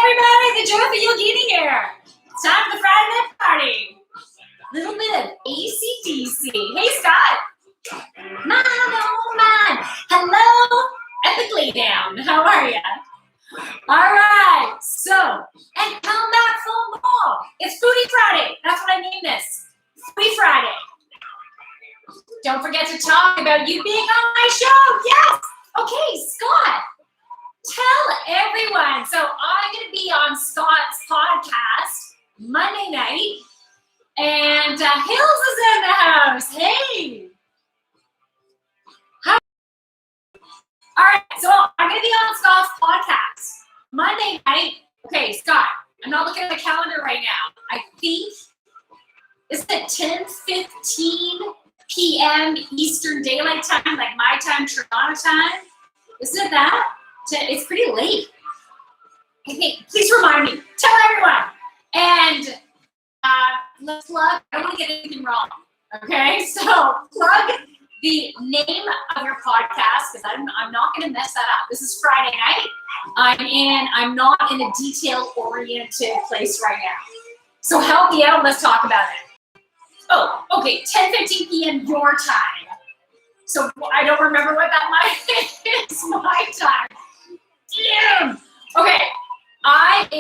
everybody, the joyful Yogini here. It's time for the Friday night party. Little bit of AC/DC. Hey, Scott. Man, oh man. Hello, epically down. How are ya? All right, so, and come back for more. It's Foodie Friday. That's what I named this. Foodie Friday. Don't forget to talk about you being on my show. Yes. Okay, Scott. Tell everyone. So I'm going to be on Scott's podcast Monday night, and Hills is in the house. Hey. Hi. All right, so I'm going to be on Scott's podcast Monday night. Okay, Scott, I'm not looking at the calendar right now. I think it's at 10:15 p.m. Eastern Daylight Time, like my time, Toronto time. Isn't it that? It's pretty late. Okay, please remind me. Tell everyone. And let's plug. I don't want to get anything wrong. Okay, so plug the name of your podcast because I'm not going to mess that up. This is Friday night. I'm not in a detail-oriented place right now. So help me out. Let's talk about it. Oh, okay. 10:15 p.m. your time. So I don't remember what that is. My time. Damn. Okay, I'm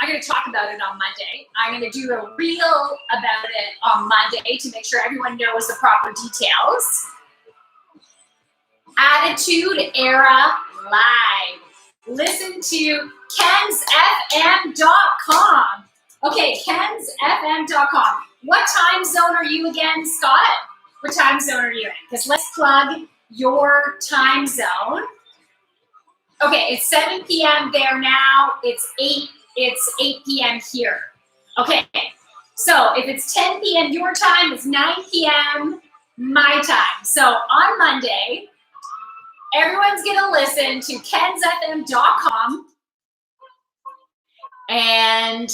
going to talk about it on Monday. I'm going to do a reel about it on Monday to make sure everyone knows the proper details. Attitude Era Live. Listen to kensfm.com. Okay, kensfm.com. What time zone are you again, Scott? What time zone are you in? Because let's plug your time zone. Okay, it's 7 p.m. there now. It's 8 p.m. here. Okay, so if it's 10 p.m. your time, it's 9 p.m. my time. So on Monday, everyone's going to listen to kensfm.com. And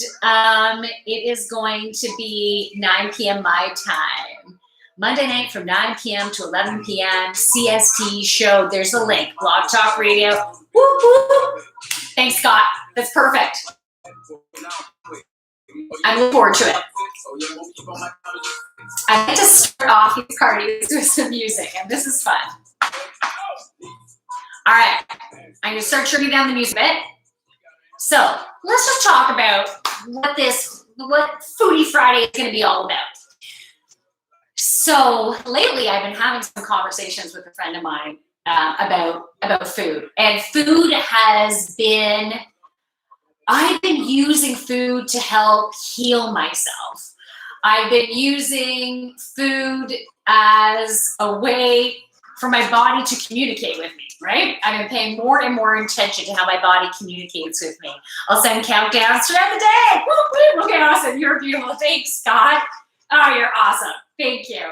it is going to be 9 p.m. my time. Monday night from 9 p.m. to 11 p.m. CST show. There's a link. Blog Talk Radio. Woo, woo. Thanks, Scott. That's perfect. I look forward to it. I like to start off these parties with some music, and this is fun. All right. I'm going to start trimming down the music a bit. So let's just talk about what Foodie Friday is going to be all about. So lately, I've been having some conversations with a friend of mine about food, and I've been using food to help heal myself. I've been using food as a way for my body to communicate with me, right? I've been paying more and more attention to how my body communicates with me. I'll send countdowns throughout the day. Woo, woo. Okay, awesome. You're beautiful. Thanks, Scott. Oh, you're awesome. Thank you.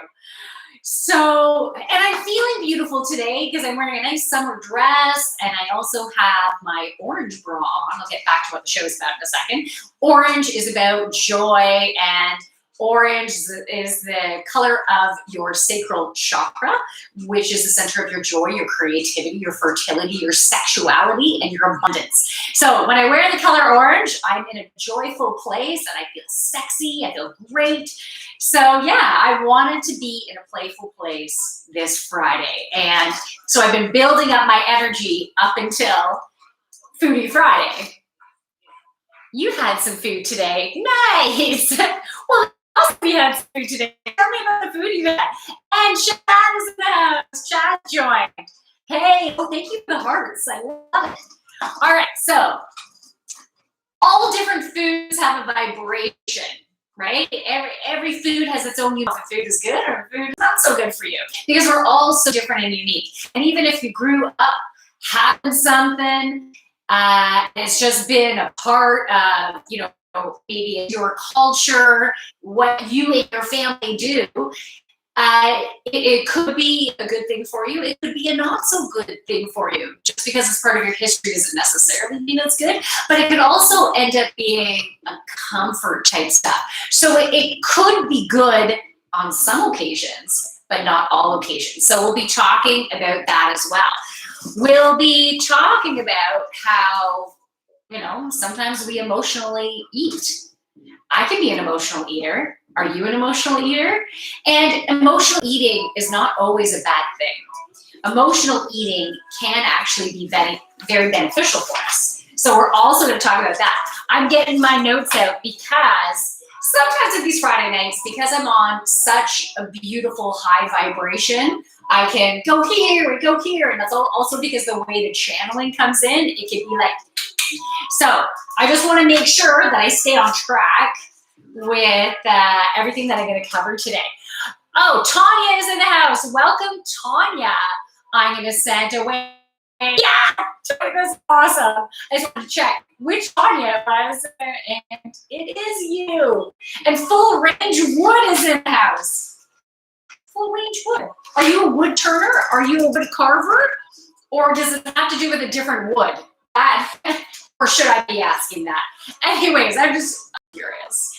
So, and I'm feeling beautiful today because I'm wearing a nice summer dress, and I also have my orange bra on. I'll get back to what the show is about in a second. Orange is about joy, and orange is the color of your sacral chakra, which is the center of your joy, your creativity, your fertility, your sexuality, and your abundance. So when I wear the color orange, I'm in a joyful place, and I feel sexy, I feel great. So yeah, I wanted to be in a playful place this Friday. And so I've been building up my energy up until Foodie Friday. You had some food today. Nice. Well, we had some food today. Tell me about the food you had. And Chad is in the house. Chad joined. Hey, well, thank you for the hearts. I love it. All right, so all different foods have a vibration, right? Every food has its own unique. Food is good or food is not so good for you because we're all so different and unique. And even if you grew up having something, it's just been a part of, maybe your culture, what you and your family do. It could be a good thing for you. It could be a not so good thing for you. Just because it's part of your history doesn't necessarily mean it's good, but it could also end up being a comfort type stuff. So it could be good on some occasions, but not all occasions. So we'll be talking about that as well. We'll be talking about how sometimes we emotionally eat. I can be an emotional eater. Are you an emotional eater? And emotional eating is not always a bad thing. Emotional eating can actually be very, very beneficial for us. So we're also going to talk about that. I'm getting my notes out because sometimes at these Friday nights, because I'm on such a beautiful high vibration, I can go here and go here. And that's also because the way the channeling comes in, it can be like, so I just want to make sure that I stay on track with everything that I'm going to cover today. Oh, Tanya is in the house. Welcome, Tanya. I'm going to send away. Yeah, that's awesome. I just want to check which Tanya it was, and it is you. And Full Range Wood is in the house. Full Range Wood. Are you a wood turner? Are you a wood carver? Or does it have to do with a different wood? Or should I be asking that? Anyways, I'm just curious.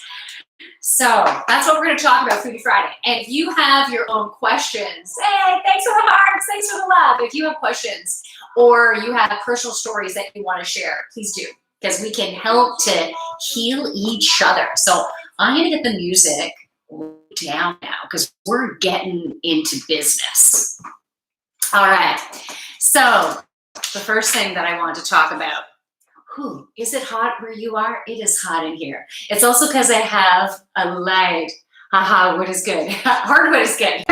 So that's what we're going to talk about Foodie Friday. And if you have your own questions, hey, thanks for the hearts, thanks for the love. If you have questions or you have personal stories that you want to share, please do, because we can help to heal each other. So I'm going to get the music down now because we're getting into business. All right. So the first thing that I want to talk about, is it hot where you are? It is hot in here. It's also because I have a light. Haha, wood is good. Hardwood is good.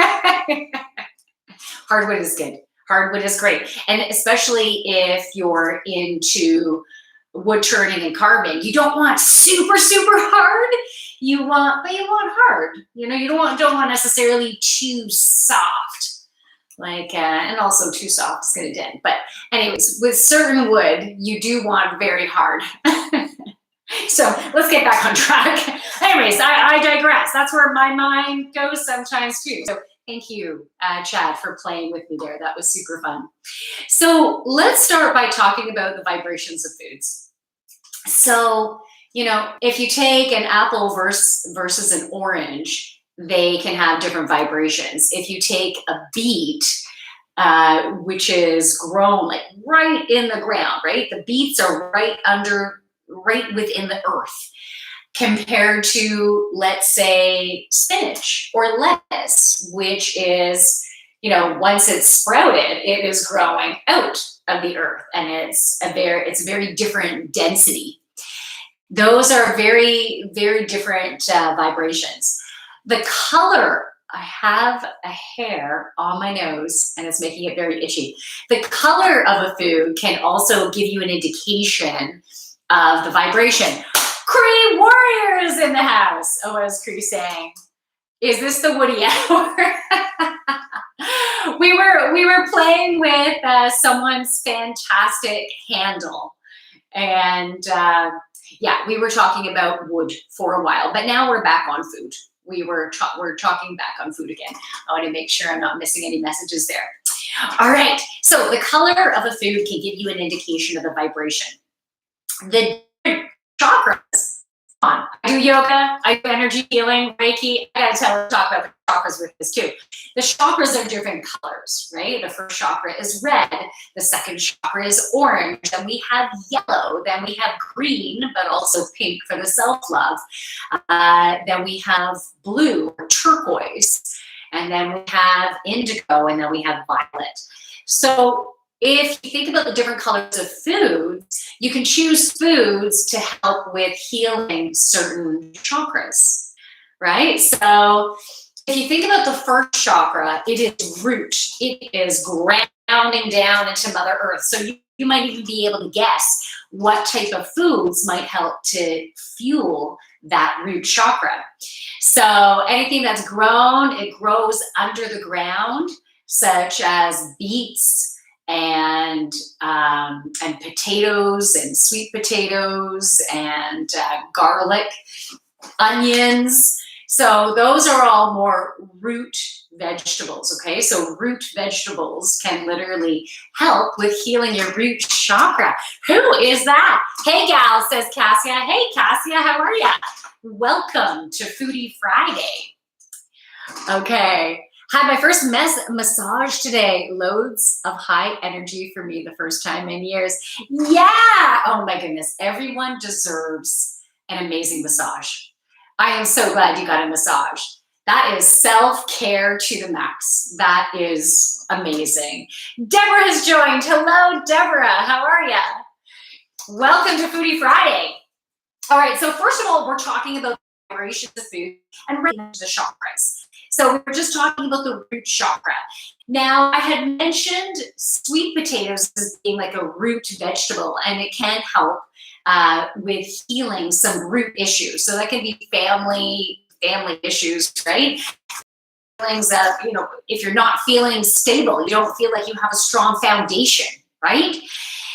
Hardwood is good. Hardwood is great. And especially if you're into wood turning and carving, you don't want super, super hard. But you want hard. You don't want necessarily too soft. And also too soft is going to dent. But anyways, with certain wood, you do want very hard. So let's get back on track. Anyways, I digress. That's where my mind goes sometimes too. So thank you, Chad, for playing with me there. That was super fun. So let's start by talking about the vibrations of foods. So, if you take an apple versus an orange, they can have different vibrations. If you take a beet, which is grown right in the ground, right? The beets are right within the earth, compared to, let's say, spinach or lettuce, which is, once it's sprouted, it is growing out of the earth, and it's a very different density. Those are very, very different vibrations. The color, I have a hair on my nose and it's making it very itchy. The color of a food can also give you an indication of the vibration. Cree Warriors in the house. Oh, what is Cree saying? Is this the Woody hour? We were playing with someone's fantastic handle. And yeah, we were talking about wood for a while, but now we're back on food. We're talking back on food again. I want to make sure I'm not missing any messages there. All right. So the color of a food can give you an indication of the vibration. The chakras. I do yoga. I do energy healing, Reiki. I gotta talk about the chakras with this too. The chakras are different colors, right? The first chakra is red. The second chakra is orange. Then we have yellow. Then we have green, but also pink for the self-love. Then we have blue, or turquoise. And then we have indigo, and then we have violet. So if you think about the different colors of foods, you can choose foods to help with healing certain chakras, right? So if you think about the first chakra, it is root. It is grounding down into Mother Earth. So you might even be able to guess what type of foods might help to fuel that root chakra. So anything that's grown, it grows under the ground, such as beets, and potatoes and sweet potatoes and garlic, onions. So those are all more root vegetables, okay? So root vegetables can literally help with healing your root chakra. Who is that? Hey, gal, says Cassia. Hey, Cassia, how are ya? Welcome to Foodie Friday. Okay. Had my first massage today. Loads of high energy for me the first time in years. Yeah. Oh my goodness. Everyone deserves an amazing massage. I am so glad you got a massage. That is self-care to the max. That is amazing. Deborah has joined. Hello, Deborah. How are you? Welcome to Foodie Friday. All right. So first of all, we're talking about the vibrations of food and the chakras. So we were just talking about the root chakra. Now, I had mentioned sweet potatoes as being like a root vegetable, and it can help with healing some root issues. So that can be family issues, right? Feelings that, if you're not feeling stable, you don't feel like you have a strong foundation, right?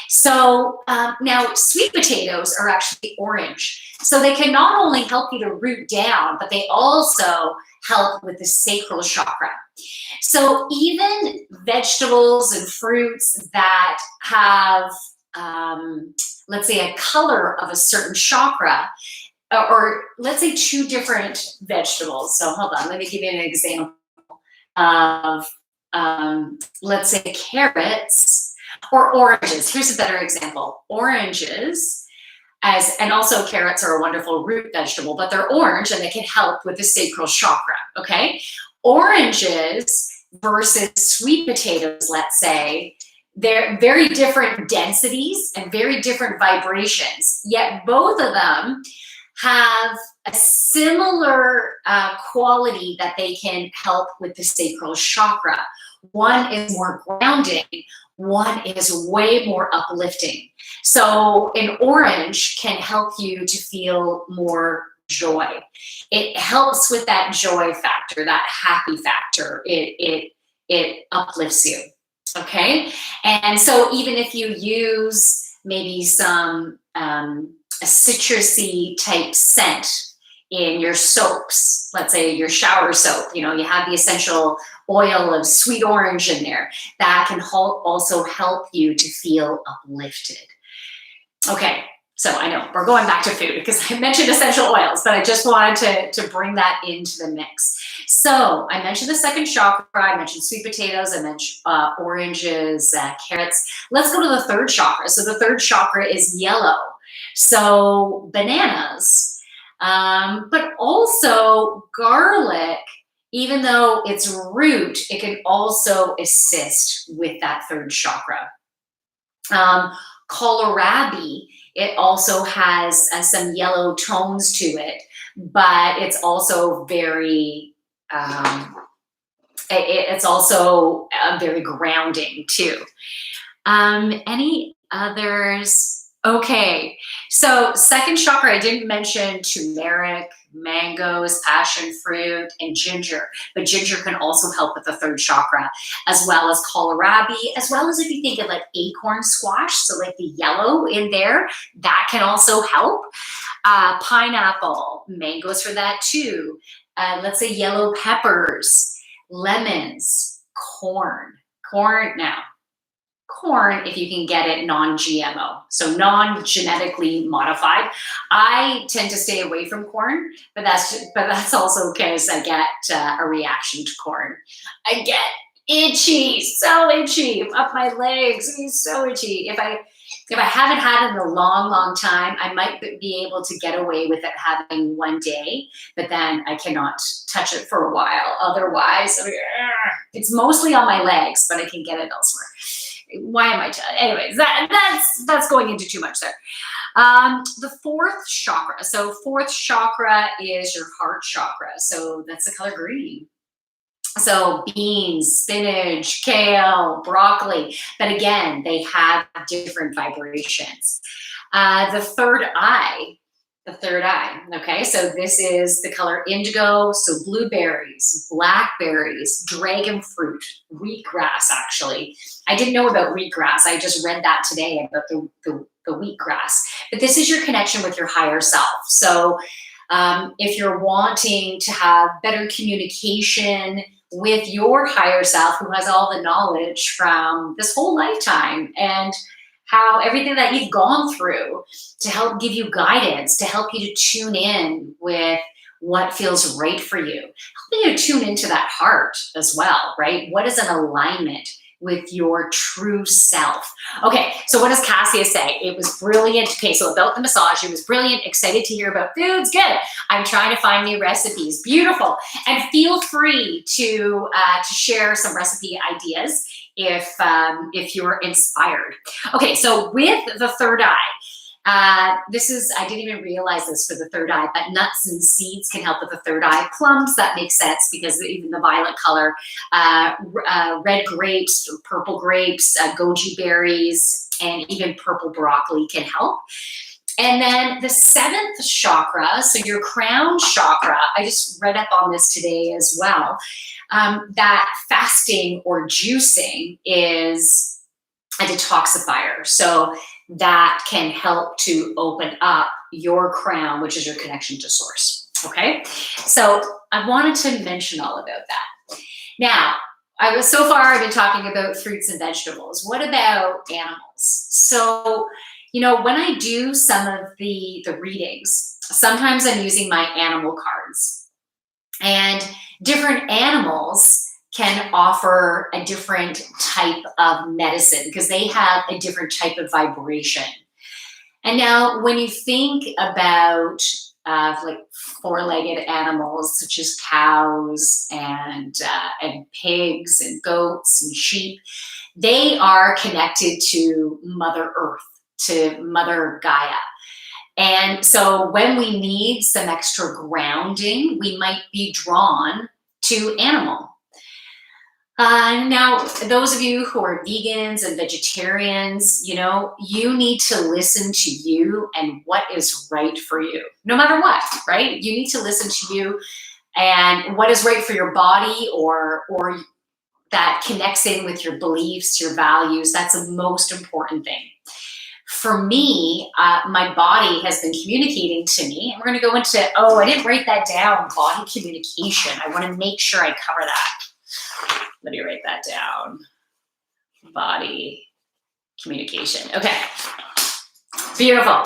So now sweet potatoes are actually orange. So they can not only help you to root down, but they also help with the sacral chakra. So even vegetables and fruits that have, let's say, a color of a certain chakra, or let's say two different vegetables. So hold on, let me give you an example of, let's say, carrots or oranges. Here's a better example. Oranges, and also carrots are a wonderful root vegetable, but they're orange and they can help with the sacral chakra, okay? Oranges versus sweet potatoes, let's say, they're very different densities and very different vibrations, yet both of them have a similar quality that they can help with the sacral chakra. One is more grounding, one is way more uplifting. So an orange can help you to feel more joy. It helps with that joy factor, that happy factor. It uplifts you, okay? And so even if you use maybe some a citrusy type scent in your soaps, let's say your shower soap, you have the essential oil of sweet orange in there, that can also help you to feel uplifted. Okay, so I know we're going back to food because I mentioned essential oils, but I just wanted to bring that into the mix. So I mentioned the second chakra, I mentioned sweet potatoes, I mentioned oranges, carrots. Let's go to the third chakra. So the third chakra is yellow. So bananas, but also garlic, even though it's root, it can also assist with that third chakra. Kohlrabi, it also has some yellow tones to it, but it's also very, it's also very grounding too. Any others? Okay, so second chakra, I didn't mention turmeric, mangoes, passion fruit, and ginger, but ginger can also help with the third chakra, as well as kohlrabi, as well as if you think of like acorn squash, so like the yellow in there, that can also help. Pineapple, mangoes for that too. Let's say yellow peppers, lemons, corn now. Corn, if you can get it non-GMO, so non-genetically modified. I tend to stay away from corn, but that's also because I get a reaction to corn. I get itchy, so itchy up my legs. It's so itchy. If I haven't had it in a long time, I might be able to get away with it having one day, but then I cannot touch it for a while. Otherwise, it's mostly on my legs, but I can get it elsewhere. Why am I anyways, that's going into too much there. The fourth chakra. So fourth chakra is your heart chakra. So that's the color green. So beans, spinach, kale, broccoli. But again, they have different vibrations. The third eye. Okay, so this is the color indigo, so blueberries, blackberries, dragon fruit, wheatgrass, actually. I didn't know about wheatgrass. I just read that today about the wheatgrass. But this is your connection with your higher self. So if you're wanting to have better communication with your higher self, who has all the knowledge from this whole lifetime and how everything that you've gone through, to help give you guidance, to help you to tune in with what feels right for you. Helping you tune into that heart as well, right? What is an alignment with your true self? Okay, so what does Cassia say? It was brilliant. Okay, so about the massage, it was brilliant. Excited to hear about foods. Good. I'm trying to find new recipes. Beautiful. And feel free to share some recipe ideas if you're inspired. Okay, so with the third eye, I didn't even realize this for the third eye, but nuts and seeds can help with the third eye. Plums, that makes sense because even the violet color, red grapes, purple grapes, goji berries, and even purple broccoli can help. And then the seventh chakra, so your crown chakra, I just read up on this today as well, that fasting or juicing is a detoxifier. So that can help to open up your crown, which is your connection to source. Okay, so I wanted to mention all about that. Now, so far I've been talking about fruits and vegetables. What about animals? So, when I do some of the readings, sometimes I'm using my animal cards, and different animals can offer a different type of medicine because they have a different type of vibration. And now when you think about like four-legged animals such as cows and pigs and goats and sheep, they are connected to Mother Earth, to Mother Gaia. And so when we need some extra grounding, we might be drawn to animal. Now, those of you who are vegans and vegetarians, you need to listen to you and what is right for you, no matter what, right? You need to listen to you and what is right for your body or that connects in with your beliefs, your values. That's the most important thing. For me, my body has been communicating to me, and we're going to go into, I didn't write that down, body communication. I want to make sure I cover that. Let me write that down. Body communication. Okay. Beautiful.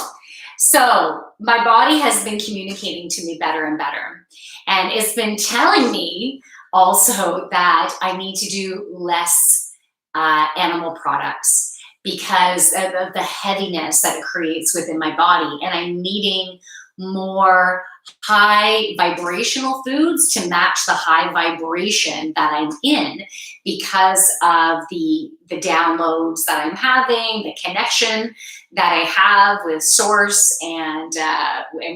So my body has been communicating to me better and better. And it's been telling me also that I need to do less animal products because of the heaviness that it creates within my body. And I'm needing more high vibrational foods to match the high vibration that I'm in because of the downloads that I'm having, the connection that I have with source and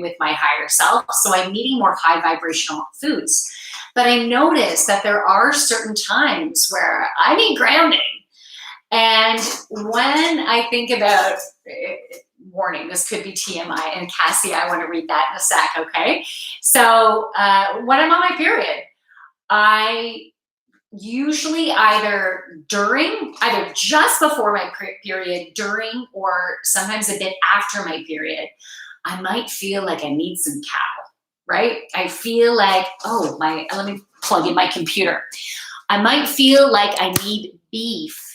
with my higher self. So I'm needing more high vibrational foods. But I noticed that there are certain times where I need grounding. And when I think about warning, this could be TMI, and Cassie, I want to read that in a sec, okay? So when I'm on my period, I usually either just before my period, during, or sometimes a bit after my period, I might feel like I need some cow, right? I feel like, let me plug in my computer. I might feel like I need beef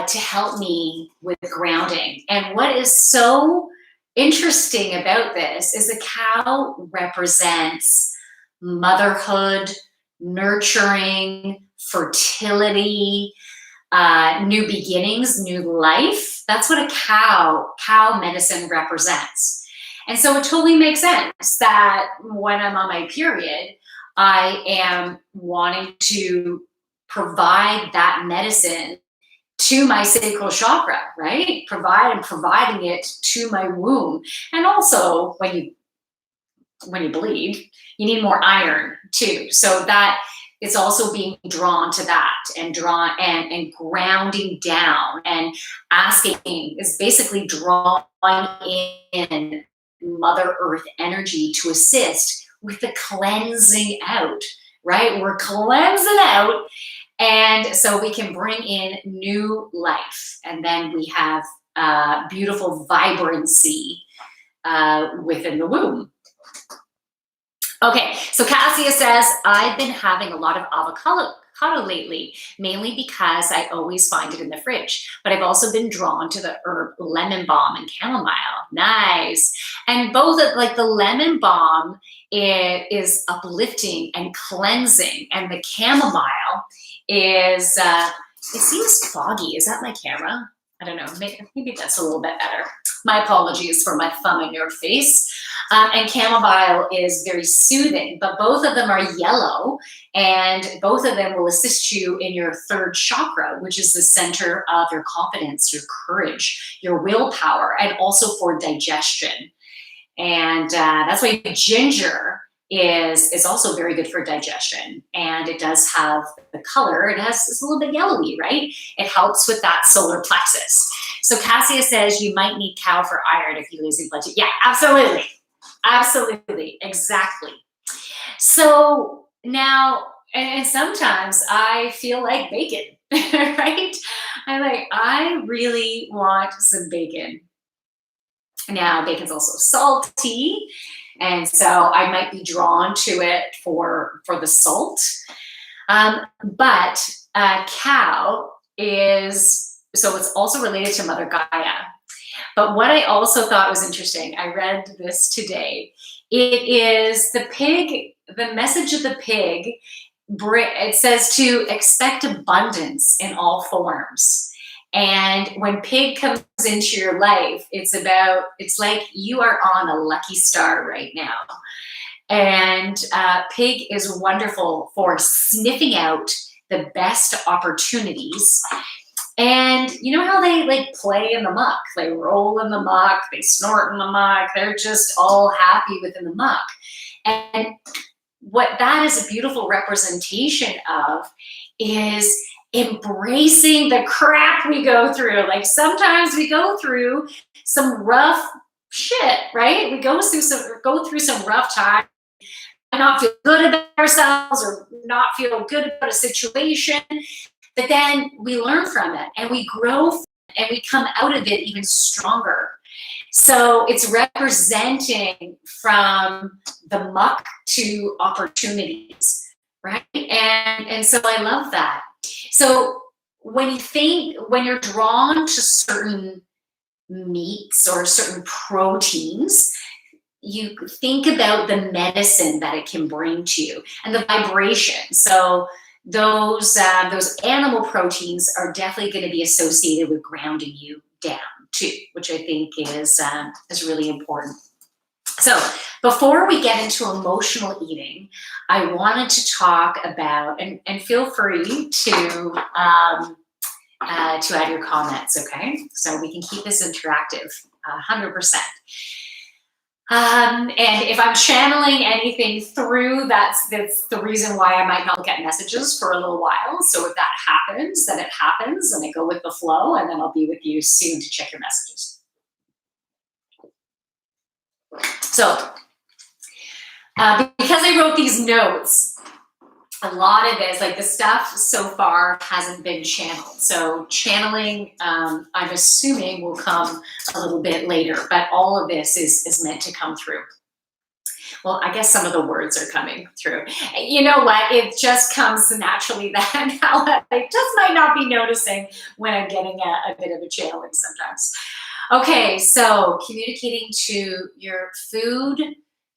to help me with grounding. And what is so interesting about this is the cow represents motherhood, nurturing, fertility, new beginnings, new life. That's what a cow medicine represents. And so it totally makes sense that when I'm on my period, I am wanting to provide that medicine to my sacral chakra, right? Providing it to my womb. And also when you bleed, you need more iron too. So that it's also being drawn to that and grounding down and asking is basically drawing in Mother Earth energy to assist with the cleansing out, right? We're cleansing out. And so we can bring in new life. And then we have beautiful vibrancy within the womb. Okay, so Cassia says, I've been having a lot of avocado lately, mainly because I always find it in the fridge. But I've also been drawn to the herb lemon balm and chamomile. Nice. And both of, like, the lemon balm, it is uplifting and cleansing, and the chamomile is, it seems foggy. Is that my camera? I don't know. Maybe that's a little bit better. My apologies for my thumb in your face. And chamomile is very soothing, but both of them are yellow, and both of them will assist you in your third chakra, which is the center of your confidence, your courage, your willpower, and also for digestion. And that's why ginger is also very good for digestion. And it does have the color, it's a little bit yellowy, right? It helps with that solar plexus. So Cassia says you might need cow for iron if you're losing blood. Yeah, absolutely. Absolutely. Exactly. So now, and sometimes I feel like bacon, right? I really want some bacon. Now, bacon's also salty, and so I might be drawn to it for the salt. But cow is, so it's also related to Mother Gaia. But what I also thought was interesting, I read this today, it is the pig, the message of the pig, it says to expect abundance in all forms. And when pig comes into your life, it's like you are on a lucky star right now. And pig is wonderful for sniffing out the best opportunities. And you know how they like play in the muck, they roll in the muck, they snort in the muck, they're just all happy within the muck. And what that is a beautiful representation of is embracing the crap we go through. Like sometimes we go through some rough shit, right? We go through some rough time, not feel good about ourselves or not feel good about a situation, but then we learn from it and we grow and we come out of it even stronger. So it's representing from the muck to opportunities, right? And so I love that. So when you're drawn to certain meats or certain proteins, you think about the medicine that it can bring to you and the vibration. So those animal proteins are definitely going to be associated with grounding you down too, which I think is really important. So before we get into emotional eating, I wanted to talk about, and feel free to add your comments, okay? So we can keep this interactive, 100%. And if I'm channeling anything through, that's the reason why I might not look at messages for a little while. So if that happens, then it happens, and I go with the flow, and then I'll be with you soon to check your messages. So because I wrote these notes, a lot of this, like the stuff so far hasn't been channeled. So channeling, I'm assuming will come a little bit later, but all of this is meant to come through. Well, I guess some of the words are coming through. You know what? It just comes naturally then. I just might not be noticing when I'm getting a bit of a channeling sometimes. Okay, so communicating to your food,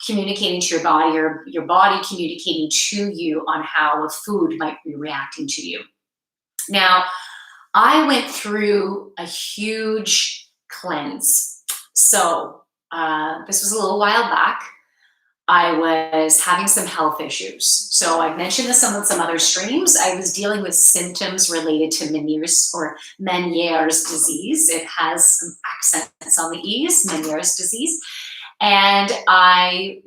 communicating to your body, or your body communicating to you on how a food might be reacting to you. Now, I went through a huge cleanse. So this was a little while back. I was having some health issues. So I've mentioned this on some other streams. I was dealing with symptoms related to Meniere's disease. It has some accents on the E's, Meniere's disease. And I've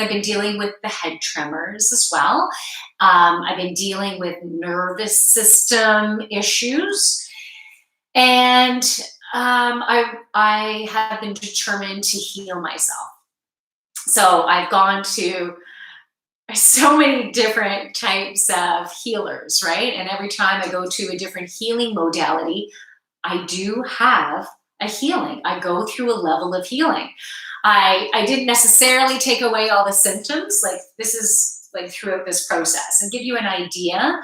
been dealing with the head tremors as well. I've been dealing with nervous system issues. And I have been determined to heal myself. So I've gone to so many different types of healers, right? And every time I go to a different healing modality, I do have a healing. I go through a level of healing. I didn't necessarily take away all the symptoms. Like this is like throughout this process. And give you an idea,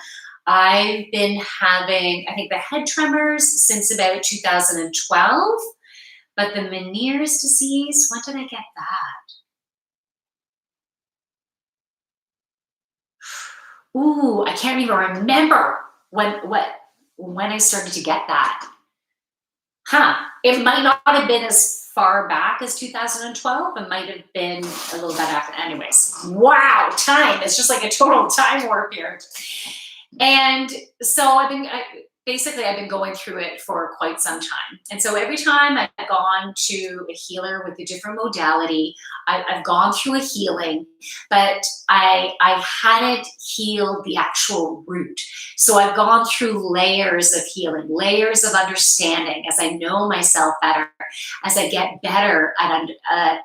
I've been having, I think, the head tremors since about 2012, but the Meniere's disease, when did I get that? Ooh, I can't even remember when I started to get that. It might not have been as far back as 2012. It might have been a little bit after. Anyways, wow, time. It's just like a total time warp here. And so I've been going through it for quite some time. And so every time I've gone to a healer with a different modality, I've gone through a healing, but I hadn't healed the actual root. So I've gone through layers of healing, layers of understanding as I know myself better, as I get better at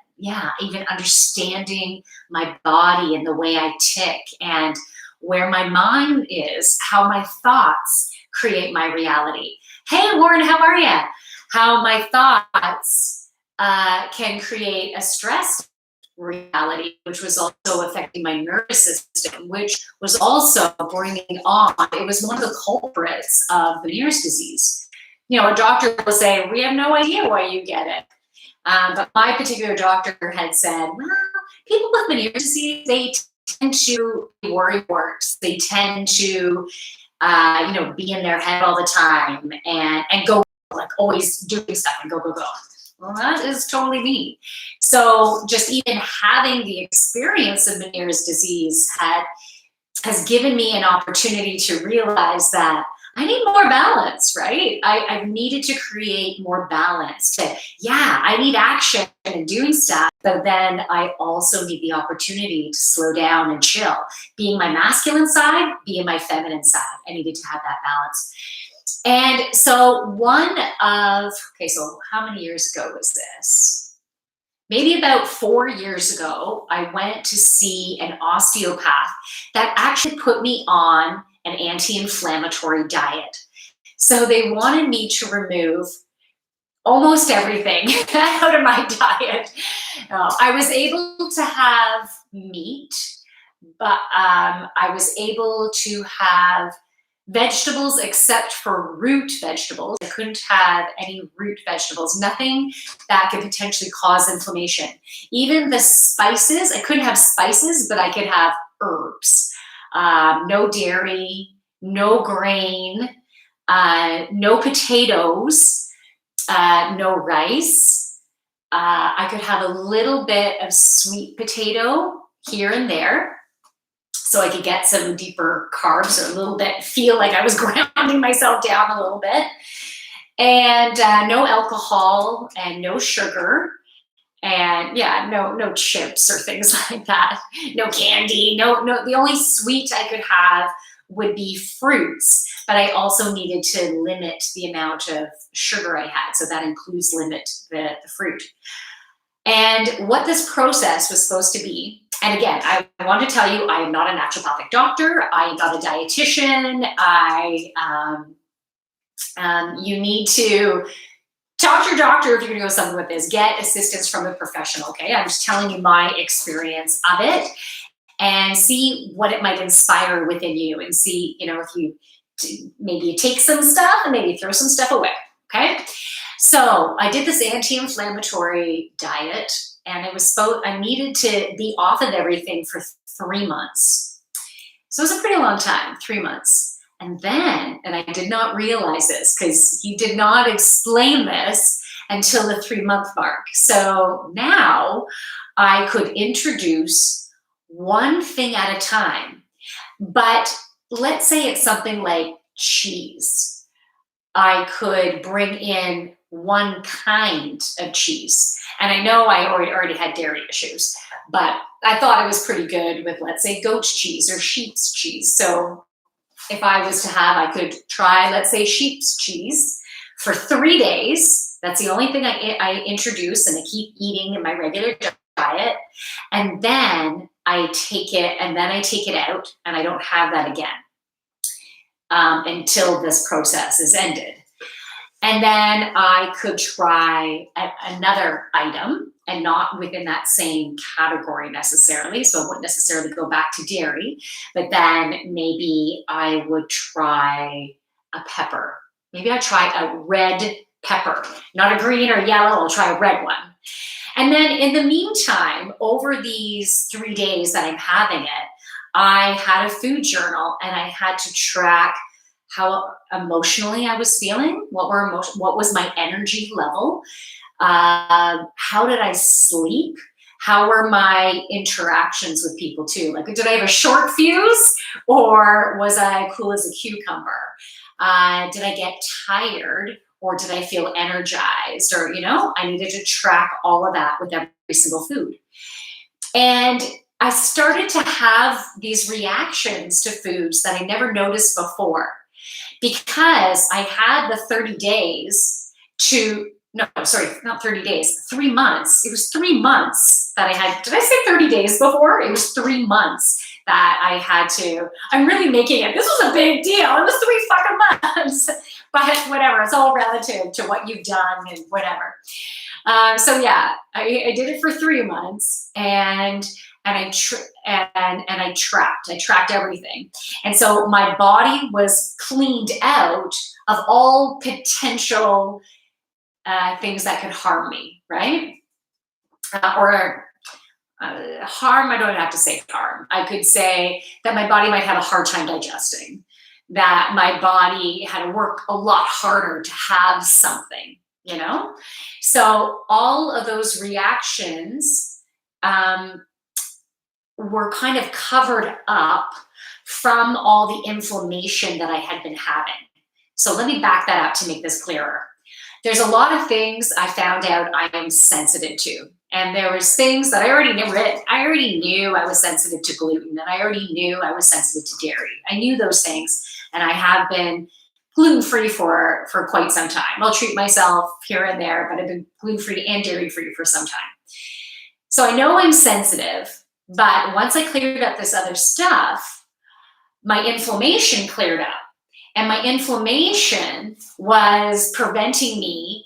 even understanding my body and the way I tick and where my mind is, how my thoughts create my reality. Hey, Warren, how are you? How my thoughts can create a stress reality, which was also affecting my nervous system, which was also bringing on, it was one of the culprits of Meniere's disease. You know, a doctor will say, we have no idea why you get it. But my particular doctor had said, well, people with Meniere's disease, they tend to be worrywart. They tend to be in their head all the time and go, like, always doing stuff and go. Well, that is totally me. So just even having the experience of Meniere's disease has given me an opportunity to realize that I need more balance, right? I've needed to create more balance. I need action and doing stuff, but then I also need the opportunity to slow down and chill. Being my masculine side, being my feminine side. I needed to have that balance. And so so how many years ago was this? Maybe about 4 years ago, I went to see an osteopath that actually put me on an anti-inflammatory diet. So they wanted me to remove almost everything out of my diet. I was able to have meat, but I was able to have vegetables except for root vegetables. I couldn't have any root vegetables, nothing that could potentially cause inflammation. Even the spices, I couldn't have spices, but I could have herbs. No dairy, no grain, no potatoes, no rice. I could have a little bit of sweet potato here and there, so I could get some deeper carbs, or a little bit, feel like I was grounding myself down a little bit. And no alcohol and no sugar. And no chips or things like that. No candy, no, the only sweet I could have would be fruits, but I also needed to limit the amount of sugar I had. So that includes limit the fruit. And what this process was supposed to be, and again, I want to tell you, I am not a naturopathic doctor. I am not a dietitian. You need to talk to your doctor if you're going to go something with this. Get assistance from a professional, okay? I'm just telling you my experience of it, and see what it might inspire within you, and see, if maybe you take some stuff and maybe throw some stuff away, okay? So I did this anti-inflammatory diet, and I needed to be off of everything for 3 months. So it was a pretty long time, 3 months. And then, and I did not realize this because he did not explain this until the 3-month mark. So now I could introduce one thing at a time. But let's say it's something like cheese. I could bring in one kind of cheese. And I know I already had dairy issues, but I thought it was pretty good with, let's say, goat's cheese or sheep's cheese. So if I was to have, I could try, let's say, sheep's cheese for 3 days. That's the only thing I introduce, and I keep eating in my regular diet. And then I take it out, and I don't have that again until this process is ended. And then I could try another item, and not within that same category necessarily. So I wouldn't necessarily go back to dairy, but then maybe I would try a pepper. Maybe I try a red pepper, not a green or yellow. I'll try a red one. And then in the meantime, over these 3 days that I'm having it, I had a food journal and I had to track how emotionally I was feeling, what was my energy level, how did I sleep, how were my interactions with people too? Like, did I have a short fuse or was I cool as a cucumber? Did I get tired or did I feel energized? Or, I needed to track all of that with every single food. And I started to have these reactions to foods that I never noticed before because I had the 30 days to, no, sorry, not 30 days, 3 months. It was 3 months that I had, did I say 30 days before? It was 3 months that I had to, I'm really making it, this was a big deal. It was 3 fucking months, but whatever, it's all relative to what you've done and whatever. So yeah, I did it for 3 months and I tracked everything. And so my body was cleaned out of all potential things that could harm me, right? Harm, I don't have to say harm. I could say that my body might have a hard time digesting, that my body had to work a lot harder to have something, So all of those reactions were kind of covered up from all the inflammation that I had been having. So let me back that up to make this clearer. There's a lot of things I found out I am sensitive to. And there was things that I already knew. I already knew I was sensitive to gluten, and I already knew I was sensitive to dairy. I knew those things, and I have been gluten-free for quite some time. I'll treat myself here and there, but I've been gluten-free and dairy-free for some time. So I know I'm sensitive, but once I cleared up this other stuff, my inflammation cleared up. And my inflammation was preventing me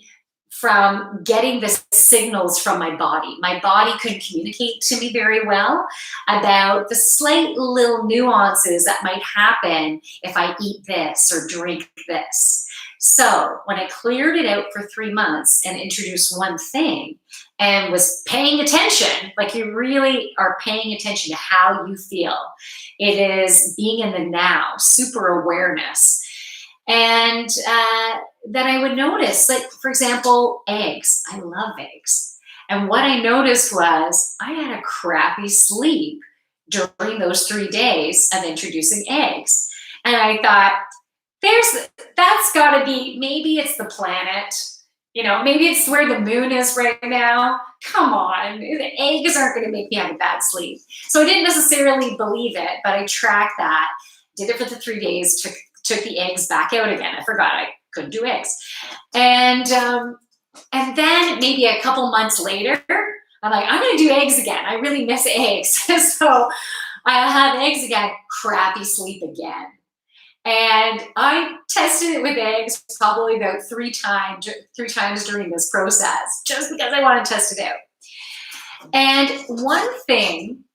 from getting the signals from my body. My body couldn't communicate to me very well about the slight little nuances that might happen if I eat this or drink this. So when I cleared it out for 3 months and introduced one thing and was paying attention, like you really are paying attention to how you feel. It is being in the now, super awareness. And then I would notice, like, for example, eggs. I love eggs. And what I noticed was I had a crappy sleep during those 3 days of introducing eggs. And I thought, that's got to be, maybe it's the planet. Maybe it's where the moon is right now. Come on, the eggs aren't going to make me have a bad sleep. So I didn't necessarily believe it, but I tracked that, did it for the 3 days, took the eggs back out again. I forgot I couldn't do eggs. And then maybe a couple months later, I'm like, I'm going to do eggs again. I really miss eggs. So I'll have eggs again, crappy sleep again. And I tested it with eggs probably about 3 times during this process, just because I want to test it out. And one thing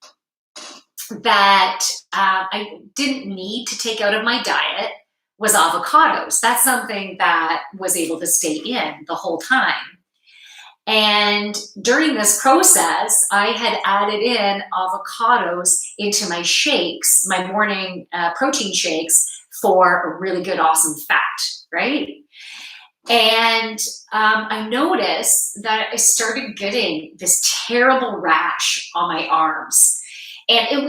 that I didn't need to take out of my diet was avocados. That's something that was able to stay in the whole time. And during this process, I had added in avocados into my shakes, my morning protein shakes, for a really good, awesome fat, right? And I noticed that I started getting this terrible rash on my arms. And it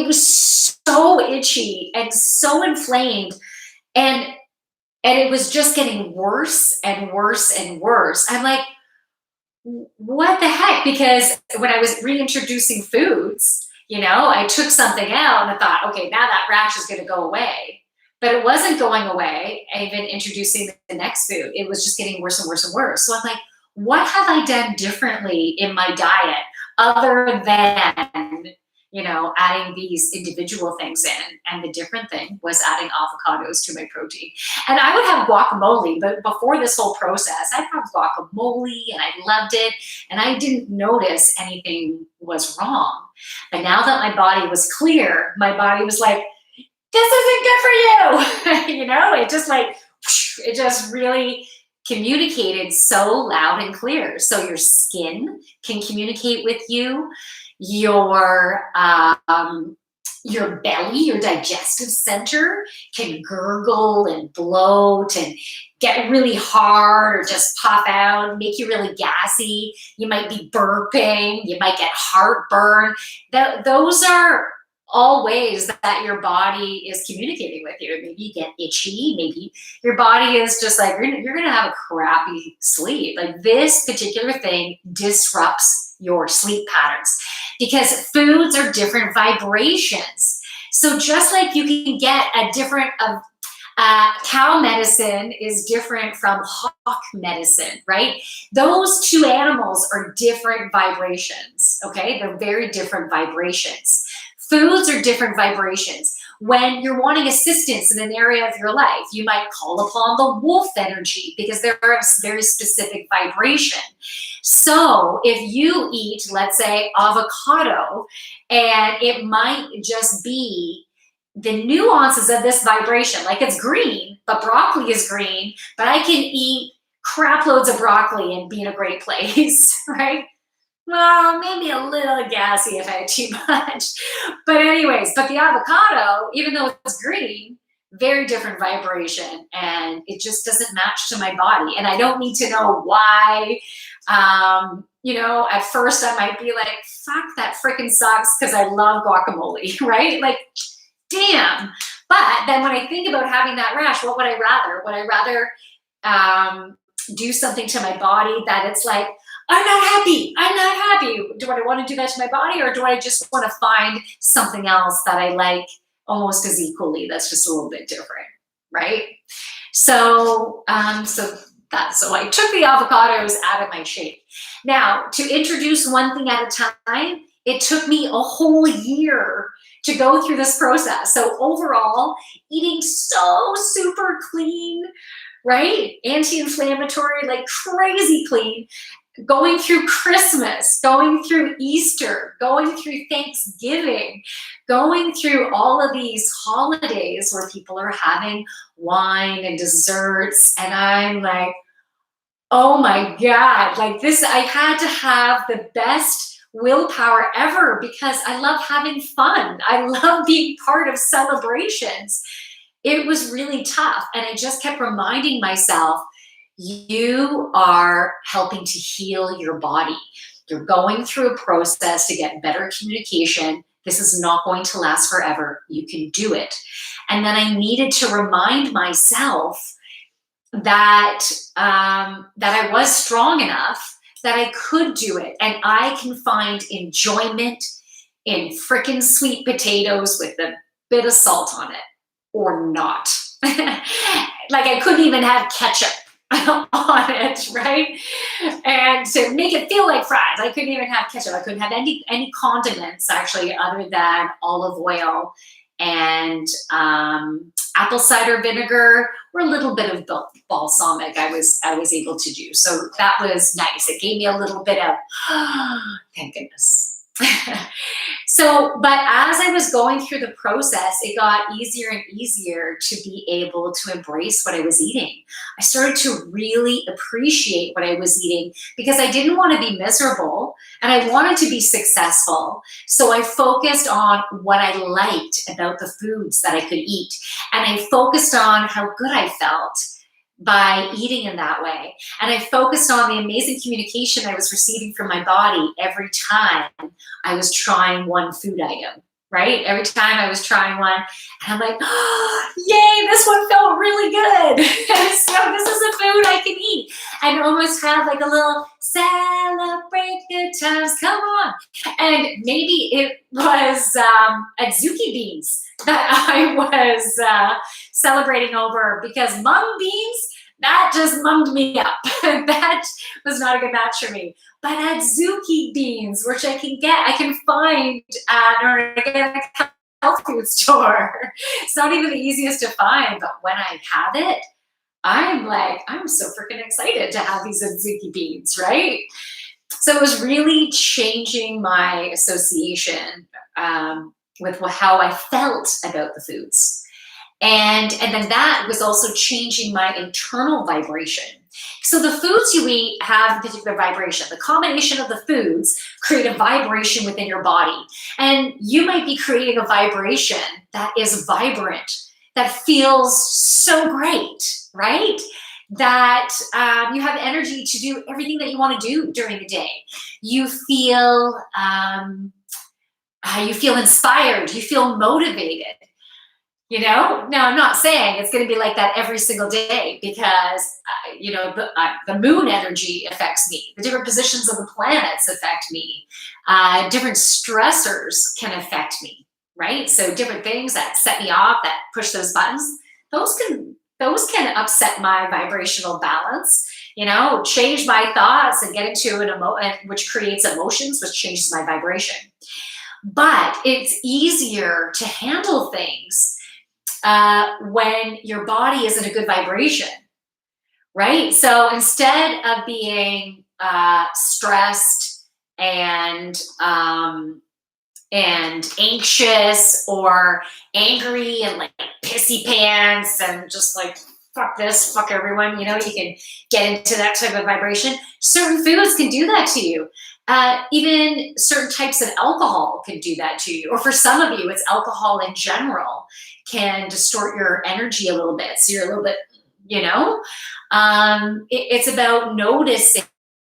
was so itchy and so inflamed. And it was just getting worse and worse and worse. I'm like, what the heck? Because when I was reintroducing foods, I took something out and I thought, okay, now that rash is going to go away. But it wasn't going away, even introducing the next food. It was just getting worse and worse and worse. So I'm like, what have I done differently in my diet other than adding these individual things in. And the different thing was adding avocados to my protein. And I would have guacamole, but before this whole process, I'd have guacamole and I loved it. And I didn't notice anything was wrong. But now that my body was clear, my body was like, this isn't good for you. It just really communicated so loud and clear. So your skin can communicate with you. Your belly, your digestive center can gurgle and bloat and get really hard or just pop out, make you really gassy. You might be burping. You might get heartburn. Those are all ways that your body is communicating with you. Maybe you get itchy. Maybe your body is just like, you're going to have a crappy sleep. Like this particular thing disrupts your sleep patterns because foods are different vibrations. So just like you can get a different cow medicine is different from hawk medicine, right? Those two animals are different vibrations, okay? They're very different vibrations. Foods are different vibrations. When you're wanting assistance in an area of your life, you might call upon the wolf energy because they're a very specific vibration. So if you eat, let's say, avocado, and it might just be the nuances of this vibration, like it's green, but broccoli is green, but I can eat crap loads of broccoli and be in a great place, right? Well, maybe a little gassy if I had too much. But anyways, but the avocado, even though it's green, very different vibration, and it just doesn't match to my body. And I don't need to know why. At first I might be like, fuck, that freaking sucks because I love guacamole, right? Like, damn. But then when I think about having that rash, what would I rather? Would I rather do something to my body that it's like, I'm not happy. Do I want to do that to my body, or do I just want to find something else that I like almost as equally that's just a little bit different, right? So I took the avocados out of my shake. Now, to introduce one thing at a time, it took me a whole year to go through this process. So overall, eating so super clean, right? Anti-inflammatory, like crazy clean. Going through Christmas, going through Easter, going through Thanksgiving, going through all of these holidays where people are having wine and desserts. And I'm like, oh my God, like this, I had to have the best willpower ever because I love having fun. I love being part of celebrations. It was really tough. And I just kept reminding myself, you are helping to heal your body. You're going through a process to get better communication. This is not going to last forever. You can do it. And then I needed to remind myself that I was strong enough that I could do it. And I can find enjoyment in frickin' sweet potatoes with a bit of salt on it or not. Like I couldn't even have ketchup on it, right? And to make it feel like fries, I couldn't even have ketchup. I couldn't have any condiments actually other than olive oil and apple cider vinegar or a little bit of balsamic I was able to do. So that was nice. It gave me a little bit of, thank goodness. But as I was going through the process, it got easier and easier to be able to embrace what I was eating. I started to really appreciate what I was eating because I didn't want to be miserable and I wanted to be successful. So I focused on what I liked about the foods that I could eat. And I focused on how good I felt by eating in that way. And I focused on the amazing communication I was receiving from my body every time I was trying one food item, right? Every time I was trying one, and I'm like, oh, yay, this one felt really good. So this is a food I can eat. And almost have like a little celebrate good times, come on. And maybe it was adzuki beans that I was celebrating over because mung beans, That just mummed me up. That was not a good match for me. But adzuki beans, which I can find at an organic health food store. It's not even the easiest to find, but when I have it, I'm like, I'm so freaking excited to have these adzuki beans, right? So it was really changing my association with how I felt about the foods. And then that was also changing my internal vibration. So the foods you eat have a particular vibration. The combination of the foods create a vibration within your body. And you might be creating a vibration that is vibrant, that feels so great, right? That you have energy to do everything that you want to do during the day. You feel inspired. You feel motivated. You know, now I'm not saying it's going to be like that every single day because, the moon energy affects me. The different positions of the planets affect me. Different stressors can affect me, right? So different things that set me off, that push those buttons, those can upset my vibrational balance, change my thoughts and get into which creates emotions, which changes my vibration. But it's easier to handle things when your body is in a good vibration, right? So instead of being stressed and anxious or angry and like pissy pants and just like fuck this, fuck everyone, you can get into that type of vibration. Certain foods can do that to you. Even certain types of alcohol can do that to you. Or for some of you, it's alcohol in general can distort your energy a little bit. So you're a little bit, it's about noticing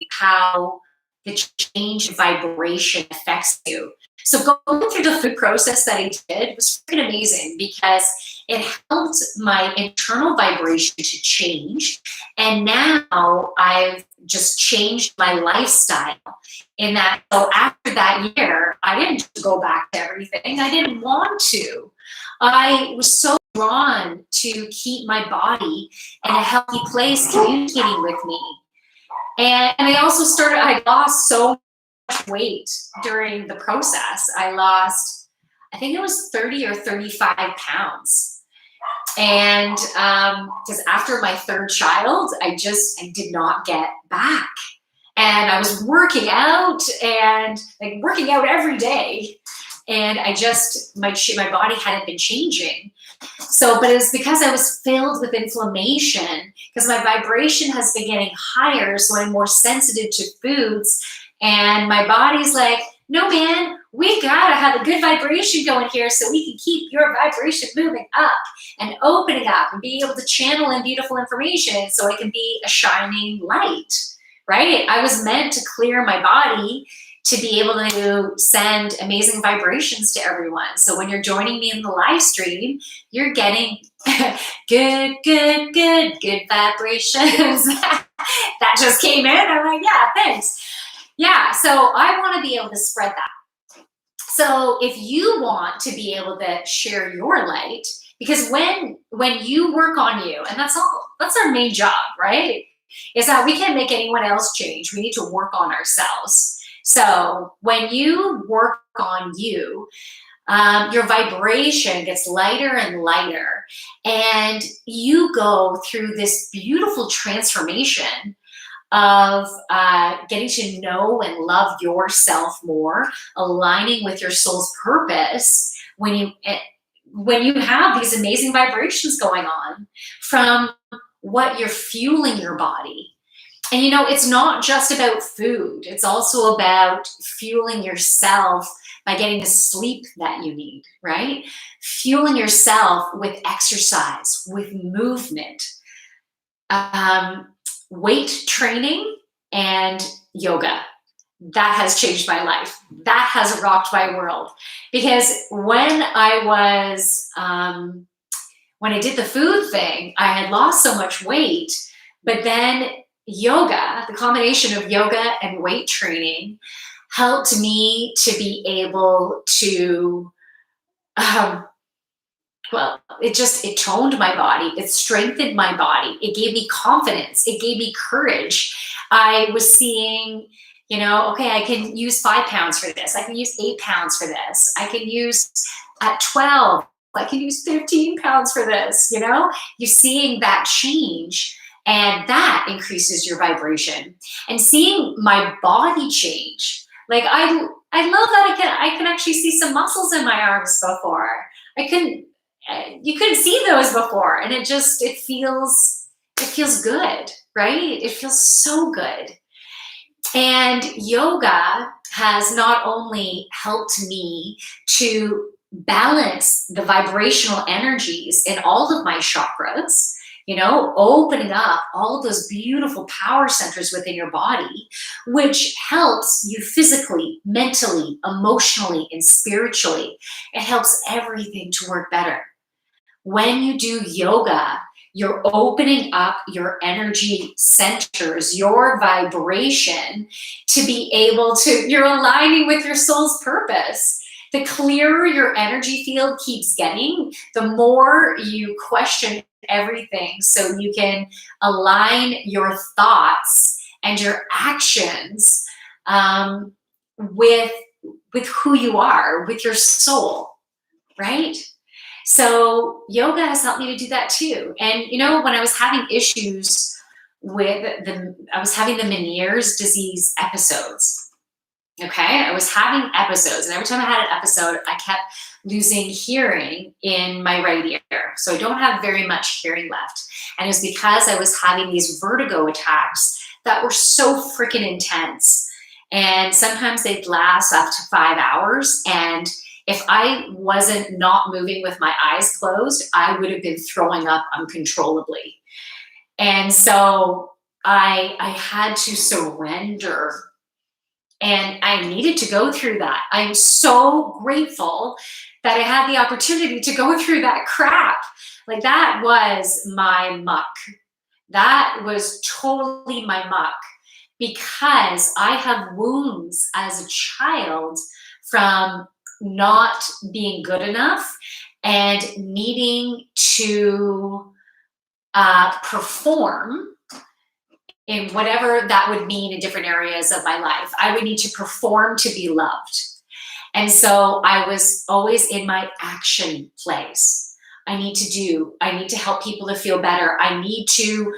how the change in vibration affects you. So going through the food process that I did was freaking amazing because it helped my internal vibration to change. And now I've just changed my lifestyle in that. So after that year, I didn't just go back to everything. I didn't want to. I was so drawn to keep my body in a healthy place communicating with me. And I also I lost so much weight during the process. I lost, I think it was 30 or 35 pounds. And because after my third child, I did not get back. And I was working out every day. And my body hadn't been changing. But it was because I was filled with inflammation, because my vibration has been getting higher, so I'm more sensitive to foods. And my body's like, no, man, we gotta have a good vibration going here so we can keep your vibration moving up and opening up and be able to channel in beautiful information so I can be a shining light, right? I was meant to clear my body to be able to send amazing vibrations to everyone. So when you're joining me in the live stream, you're getting good vibrations. That just came in. I'm like, yeah, thanks. Yeah, so I want to be able to spread that. So if you want to be able to share your light, because when you work on you, and that's our main job, right? Is that we can't make anyone else change. We need to work on ourselves. So when you work on you, your vibration gets lighter and lighter, and you go through this beautiful transformation of getting to know and love yourself more, aligning with your soul's purpose when you have these amazing vibrations going on from what you're fueling your body. And it's not just about food. It's also about fueling yourself by getting the sleep that you need, right? Fueling yourself with exercise, with movement, weight training, and yoga. That has changed my life. That has rocked my world. Because when I did the food thing, I had lost so much weight, but then yoga, the combination of yoga and weight training helped me to be able to well, it toned my body. It strengthened my body. It gave me confidence. It gave me courage. I was seeing, okay, I can use 5 pounds for this. I can use 8 pounds for this. I can use at 12. I can use 15 pounds for this. You're seeing that change, and that increases your vibration. And seeing my body change, like I love that I can actually see some muscles in my arms before. I couldn't you couldn't see those before, and it feels good, right? It feels so good. And yoga has not only helped me to balance the vibrational energies in all of my chakras, opening up all of those beautiful power centers within your body, which helps you physically, mentally, emotionally, and spiritually. It helps everything to work better. When you do yoga, you're opening up your energy centers, your vibration, to be able to, you're aligning with your soul's purpose. The clearer your energy field keeps getting, the more you question everything, so you can align your thoughts and your actions with who you are, with your soul, right? So yoga has helped me to do that too. And when I was having issues I was having the Meniere's disease episodes. Okay, I was having episodes, and every time I had an episode, I kept losing hearing in my right ear. So I don't have very much hearing left. And it was because I was having these vertigo attacks that were so freaking intense. And sometimes they'd last up to 5 hours. And if I wasn't not moving with my eyes closed, I would have been throwing up uncontrollably. And so I had to surrender. And I needed to go through that. I'm so grateful that I had the opportunity to go through that crap. Like, that was my muck. That was totally my muck, because I have wounds as a child from not being good enough and needing to perform in whatever that would mean in different areas of my life. I would need to perform to be loved. And so I was always in my action place. I need to help people to feel better. I need to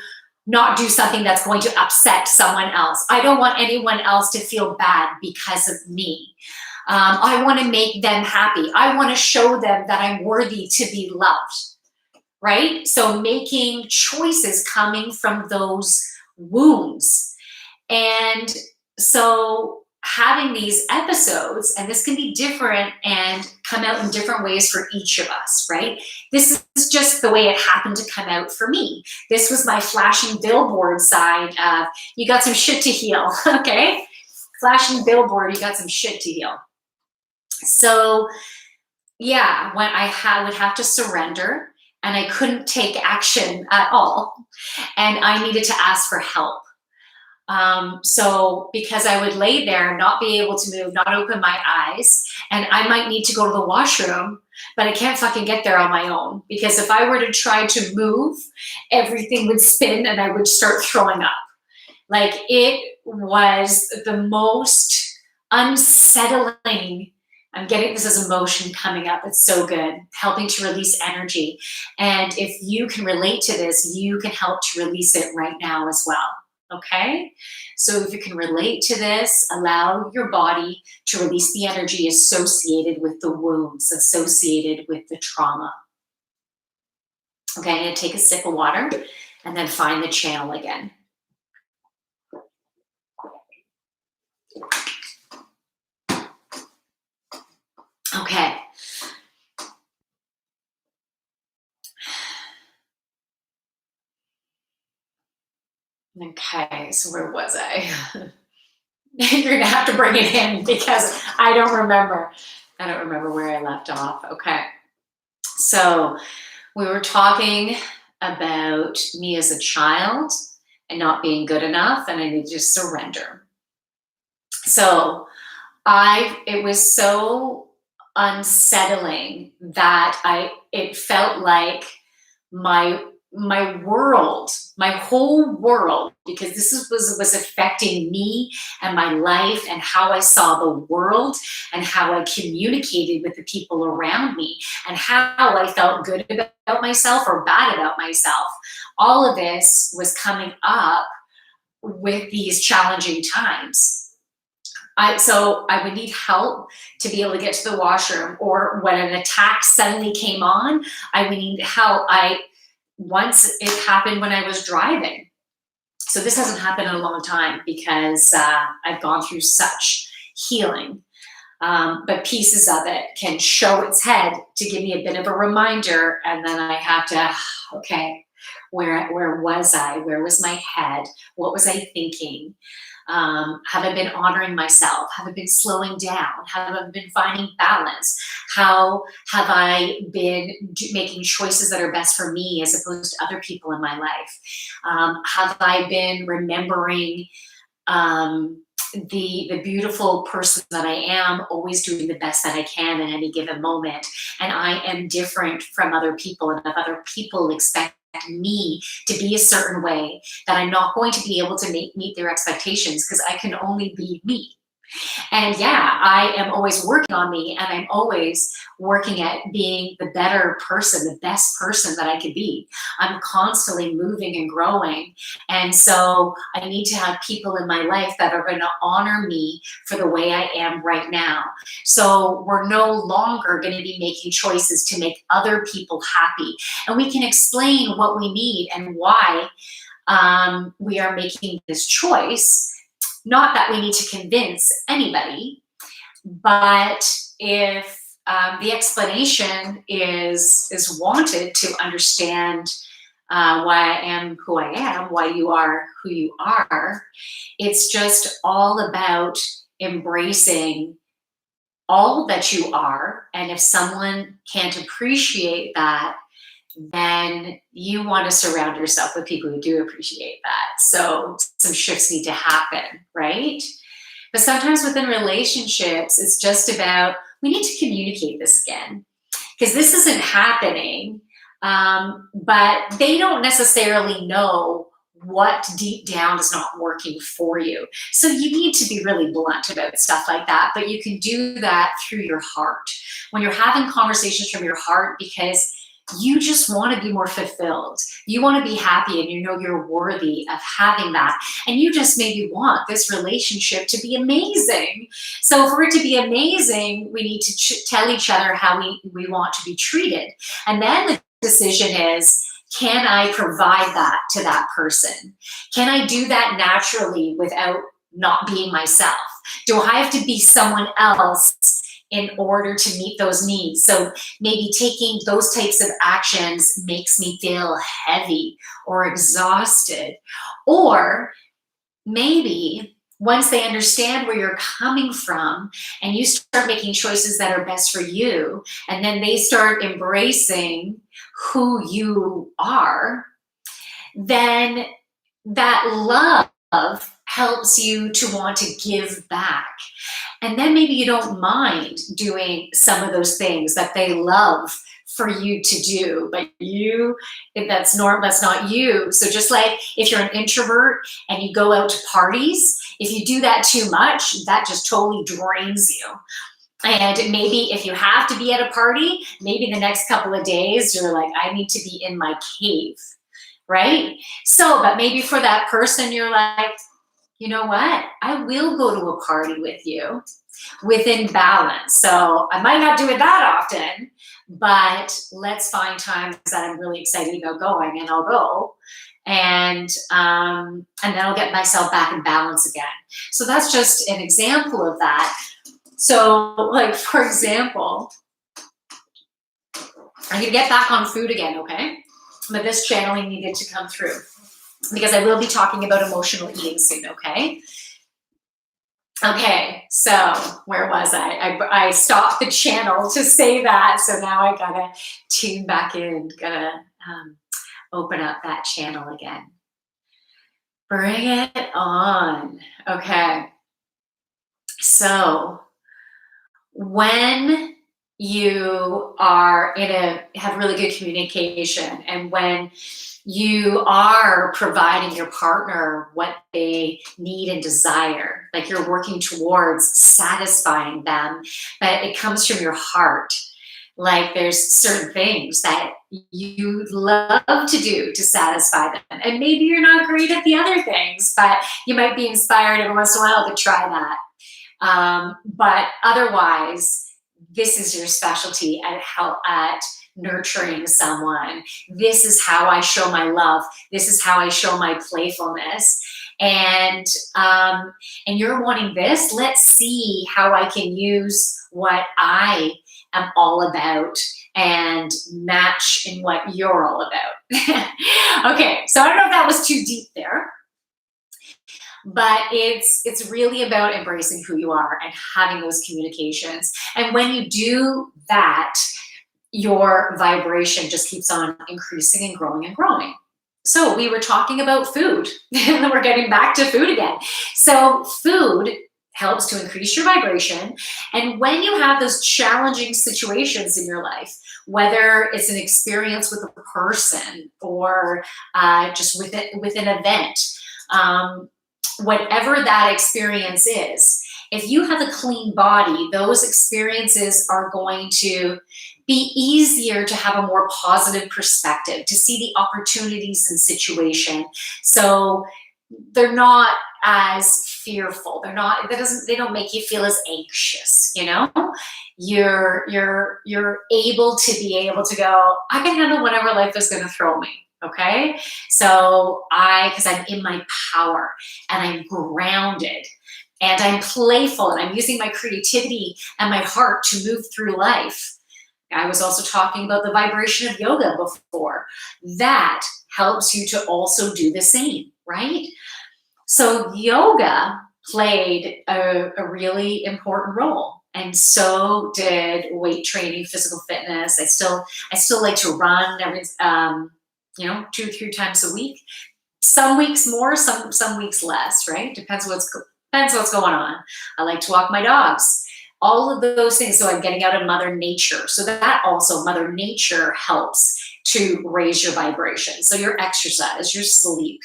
not do something that's going to upset someone else. I don't want anyone else to feel bad because of me. I want to make them happy. I want to show them that I'm worthy to be loved, right? So making choices coming from those wounds. And so having these episodes, and this can be different and come out in different ways for each of us, right? This is just the way it happened to come out for me. This was my flashing billboard side of, you got some shit to heal, okay? Flashing billboard, you got some shit to heal. So yeah, when I would have to surrender, and I couldn't take action at all, and I needed to ask for help. So because I would lay there, not be able to move, not open my eyes, and I might need to go to the washroom, but I can't fucking get there on my own, because if I were to try to move, everything would spin and I would start throwing up. Like, it was the most unsettling. I'm getting this as emotion coming up. It's so good. Helping to release energy. And if you can relate to this, you can help to release it right now as well. Okay? So if you can relate to this, allow your body to release the energy associated with the wounds, associated with the trauma. Okay, I'm going to take a sip of water and then find the channel again. Okay. Okay, so where was I? You're going to have to bring it in, because I don't remember. I don't remember where I left off. Okay. So we were talking about me as a child and not being good enough, and I needed to surrender. So it was so unsettling that it felt like my world, my whole world, because was affecting me and my life and how I saw the world and how I communicated with the people around me and how I felt good about myself or bad about myself. All of this was coming up with these challenging times. So I would need help to be able to get to the washroom, or when an attack suddenly came on, I would need help. Once it happened when I was driving. So this hasn't happened in a long time because I've gone through such healing. But pieces of it can show its head to give me a bit of a reminder, and then I have to, okay, where was I? Where was my head? What was I thinking? Have I been honoring myself? Have I been slowing down? Have I been finding balance? How have I been making choices that are best for me as opposed to other people in my life? Have I been remembering the beautiful person that I am, always doing the best that I can in any given moment? And I am different from other people, and if other people expect me to be a certain way, that I'm not going to be able to meet their expectations, because I can only be me. And yeah, I am always working on me, and I'm always working at being the better person, the best person that I could be. I'm constantly moving and growing. And so I need to have people in my life that are going to honor me for the way I am right now. So we're no longer going to be making choices to make other people happy. And we can explain what we need and why we are making this choice. Not that we need to convince anybody, but if the explanation is wanted to understand why I am who I am, why you are who you are, it's just all about embracing all that you are. And if someone can't appreciate that, then you want to surround yourself with people who do appreciate that. So some shifts need to happen, right? But sometimes within relationships, it's just about, we need to communicate this again, because this isn't happening, but they don't necessarily know what deep down is not working for you. So you need to be really blunt about stuff like that, but you can do that through your heart. When you're having conversations from your heart, because you just want to be more fulfilled. You want to be happy, and you know you're worthy of having that. And you just maybe want this relationship to be amazing. So for it to be amazing, we need to tell each other how we want to be treated. And then the decision is, can I provide that to that person? Can I do that naturally without not being myself? Do I have to be someone else in order to meet those needs? So maybe taking those types of actions makes me feel heavy or exhausted. Or maybe once they understand where you're coming from and you start making choices that are best for you, and then they start embracing who you are, then that love helps you to want to give back. And then maybe you don't mind doing some of those things that they love for you to do, but that's not you. So just like if you're an introvert and you go out to parties, if you do that too much, that just totally drains you. And maybe if you have to be at a party, maybe the next couple of days, you're like, I need to be in my cave, right? So, but maybe for that person, you're like, you know what? I will go to a party with you within balance. So I might not do it that often, but let's find times that I'm really excited about going, and I'll go. And then I'll get myself back in balance again. So that's just an example of that. So like, for example, I'm gonna get back on food again, okay? But this channeling needed to come through, because I will be talking about emotional eating soon, okay? Okay, so where was I? I stopped the channel to say that, so now I gotta tune back in, gotta open up that channel again. Bring it on. Okay, so when you are have really good communication, and when you are providing your partner what they need and desire, like you're working towards satisfying them, but it comes from your heart. Like there's certain things that you love to do to satisfy them. And maybe you're not great at the other things, but you might be inspired every once in a while to try that. But otherwise, this is your specialty at nurturing someone. This is how I show my love. This is how I show my playfulness. And you're wanting this. Let's see how I can use what I am all about and match in what you're all about. Okay, so I don't know if that was too deep there, but it's really about embracing who you are and having those communications. And when you do that, your vibration just keeps on increasing and growing and growing. So we were talking about food, and then we're getting back to food again. So food helps to increase your vibration. And when you have those challenging situations in your life, whether it's an experience with a person or just with an event, whatever that experience is, if you have a clean body, those experiences are going to be easier to have a more positive perspective, to see the opportunities in situation. So they're not as fearful. They don't make you feel as anxious, you know? You're able to go, I can handle whatever life is going to throw me. Okay. So because I'm in my power and I'm grounded and I'm playful and I'm using my creativity and my heart to move through life. I was also talking about the vibration of yoga before. That helps you to also do the same, right? So yoga played a really important role, and so did weight training, physical fitness. I still like to run every 2 or 3 times a week. Some weeks more, some weeks less, right? Depends what's going on. I like to walk my dogs. All of those things. So I'm getting out of Mother Nature. So that also, Mother Nature helps to raise your vibration. So your exercise, your sleep,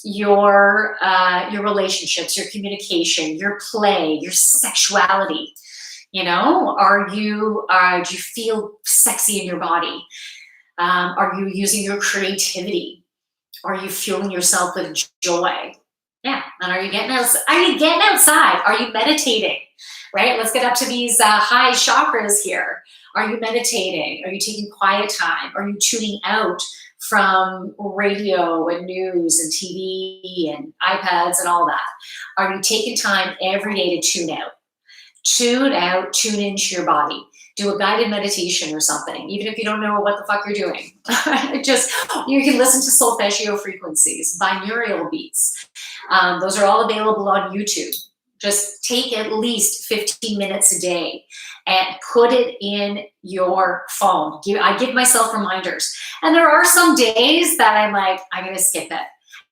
your relationships, your communication, your play, your sexuality. You know, do you feel sexy in your body? Are you using your creativity? Are you fueling yourself with joy? Yeah. And are you getting outside? Are you meditating? Right? Let's get up to these high chakras here. Are you meditating? Are you taking quiet time? Are you tuning out from radio and news and TV and iPads and all that? Are you taking time every day to tune out? Tune out, tune into your body. Do a guided meditation or something, even if you don't know what the fuck you're doing. You can listen to solfeggio frequencies, binaural beats. Those are all available on YouTube. Just take at least 15 minutes a day and put it in your phone. I give myself reminders. And there are some days that I'm like, I'm going to skip it.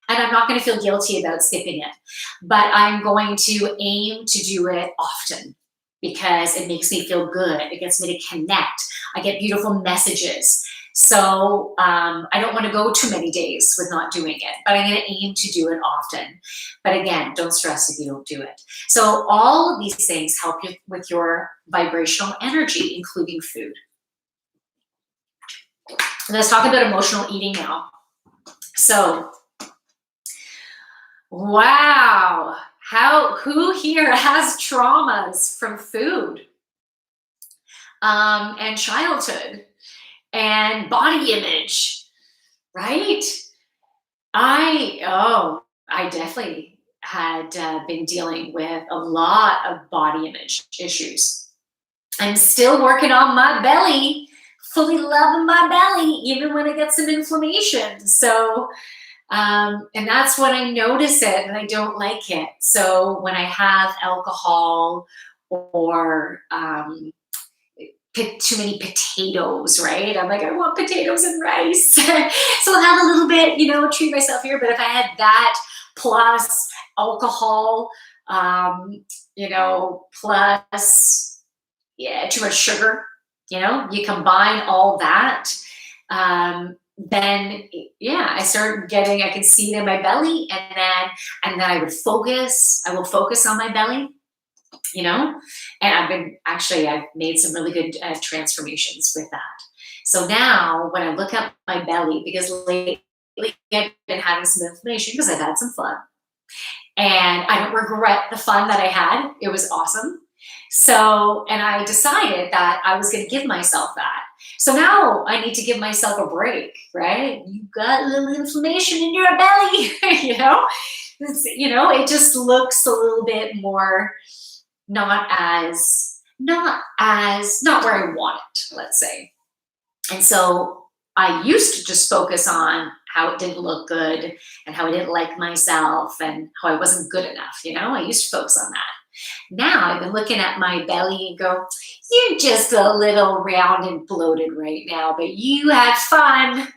And I'm not going to feel guilty about skipping it. But I'm going to aim to do it often, because it makes me feel good. It gets me to connect. I get beautiful messages. So I don't want to go too many days with not doing it, but I'm going to aim to do it often. But again, don't stress if you don't do it. So all of these things help you with your vibrational energy, including food. Let's talk about emotional eating now. So, wow. Who here has traumas from food and childhood and body image, right? I definitely had been dealing with a lot of body image issues. I'm still working on my belly, fully loving my belly, even when I get some inflammation. So, and that's when I notice it and I don't like it. So when I have alcohol or too many potatoes, right? I'm like, I want potatoes and rice. So I'll have a little bit, treat myself here. But if I had that plus alcohol, plus too much sugar, you combine all that, then yeah, I could see it in my belly, and then I will focus on my belly, and I've made some really good transformations with that. So now when I look at my belly, because lately I've been having some inflammation because I've had some fun, and I don't regret the fun that I had. It was awesome. So, and I decided that I was going to give myself that. So now I need to give myself a break, right? You've got a little inflammation in your belly, it just looks a little bit more not where I want it, let's say. And so I used to just focus on how it didn't look good and how I didn't like myself and how I wasn't good enough. I used to focus on that. Now I've been looking at my belly and go, you're just a little round and bloated right now, but you had fun.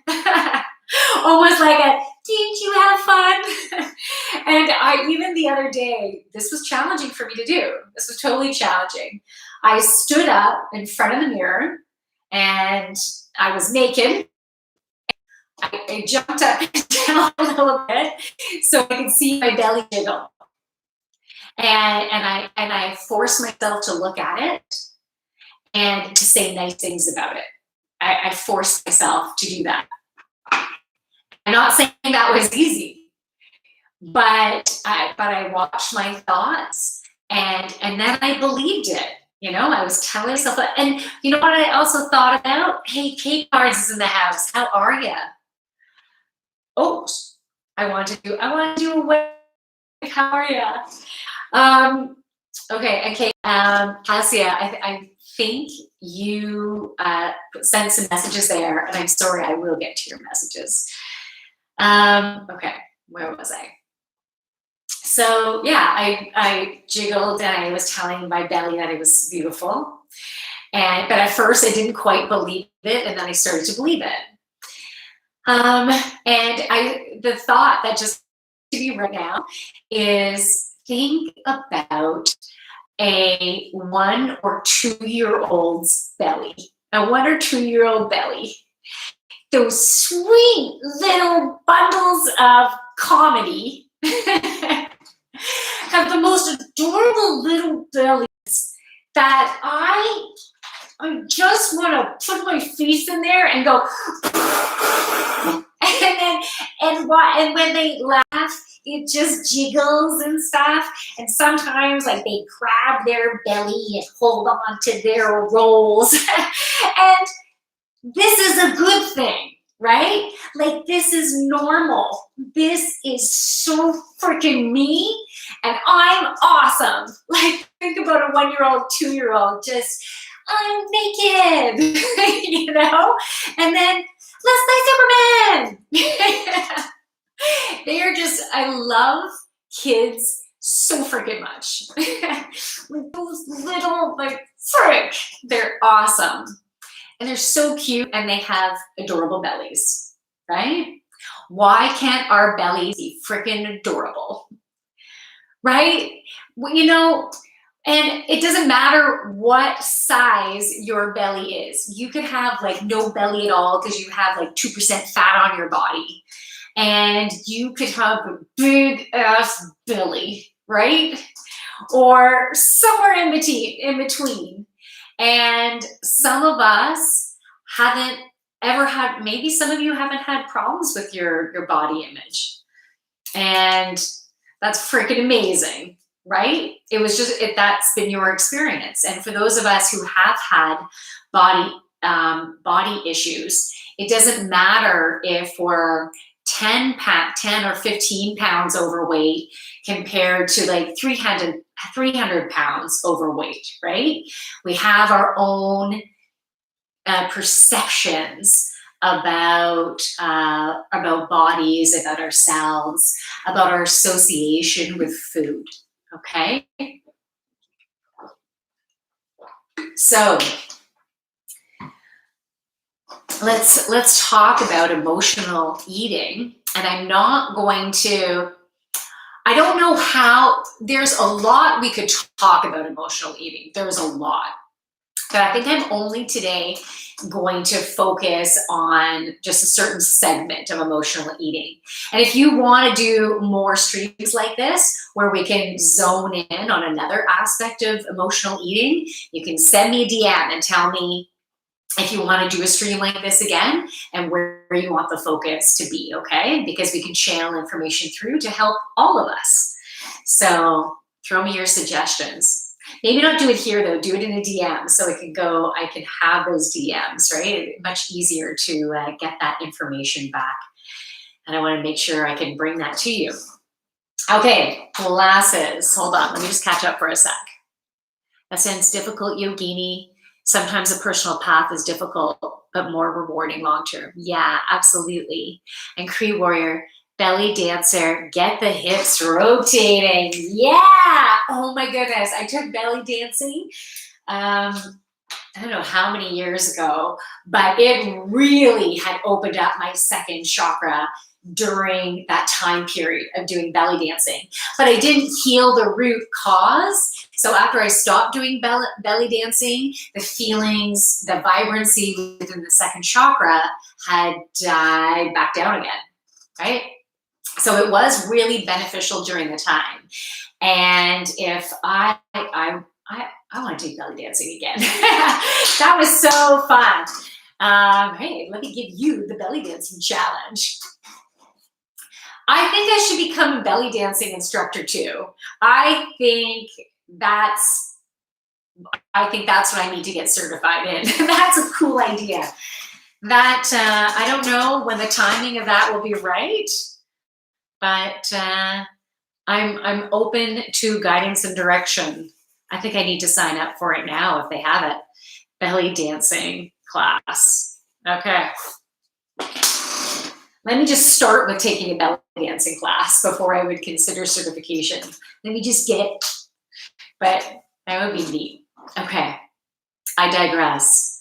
Almost like did you have fun? And even the other day, this was challenging for me to do. This was totally challenging. I stood up in front of the mirror and I was naked. I jumped up and down a little bit so I could see my belly jiggle. And I forced myself to look at it and to say nice things about it. I forced myself to do that. I'm not saying that was easy, but I watched my thoughts and then I believed it. I was telling myself, and you know what I also thought about? Hey, Kate Cards is in the house. How are you? Oh, I want to do a wave. How are you? Okay, Cassia, I think you sent some messages there, and I'm sorry, I will get to your messages. Okay, where was I? So yeah, I jiggled and I was telling my belly that it was beautiful. But at first I didn't quite believe it, and then I started to believe it. And the thought that just to me right now is think about a 1 or 2 year old's belly, a 1 or 2 year old belly. Those sweet little bundles of comedy have the most adorable little bellies that I just want to put my face in there and go, and when they laugh, it just jiggles and stuff. And sometimes like they grab their belly and hold on to their rolls. And this is a good thing, right? Like this is normal. This is so freaking me. And I'm awesome. Like think about a 1 year old, 2 year old, just I'm naked, and then let's play Superman. They are just, I love kids so freaking much. Like those little, frick, they're awesome. And they're so cute and they have adorable bellies, right? Why can't our bellies be freaking adorable? Right? And it doesn't matter what size your belly is. You could have no belly at all because you have 2% fat on your body. And you could have a big ass belly, right? Or somewhere in between. And some of us haven't ever had, maybe some of you haven't had problems with your body image. And that's freaking amazing. Right? It was just, that's been your experience. And for those of us who have had body issues, it doesn't matter if we're 10 or 15 pounds overweight compared to 300 pounds overweight, right? We have our own perceptions about bodies, about ourselves, about our association with food. Okay, so let's talk about emotional eating. And I'm not going to, I don't know how, there's a lot we could talk about emotional eating. There's a lot. But I think I'm only today going to focus on just a certain segment of emotional eating. And if you want to do more streams like this, where we can zone in on another aspect of emotional eating, you can send me a DM and tell me if you want to do a stream like this again and where you want the focus to be, okay? Because we can channel information through to help all of us. So throw me your suggestions. Maybe not do it here though, do it in a DM so it can go, I can have those DMs, right? Much easier to get that information back. And I want to make sure I can bring that to you. Okay, classes. Hold on, let me just catch up for a sec. That sounds difficult, Yogini. Sometimes a personal path is difficult, but more rewarding long-term. Yeah, absolutely. And Cree Warrior, belly dancer, get the hips rotating. Yeah. Oh my goodness. I took belly dancing. I don't know how many years ago, but it really had opened up my second chakra during that time period of doing belly dancing. But I didn't heal the root cause. So after I stopped doing belly dancing, the feelings, the vibrancy within the second chakra had died back down again, right? So it was really beneficial during the time. And if I want to do belly dancing again. That was so fun. Hey, let me give you the belly dancing challenge. I think I should become a belly dancing instructor too. I think that's what I need to get certified in. That's a cool idea. That I don't know when the timing of that will be right, but I'm open to guidance and direction. I think I need to sign up for it now if they have it. Belly dancing class. Okay. Let me just start with taking a belly dancing class before I would consider certification. Let me just get it. But that would be neat. Okay. I digress.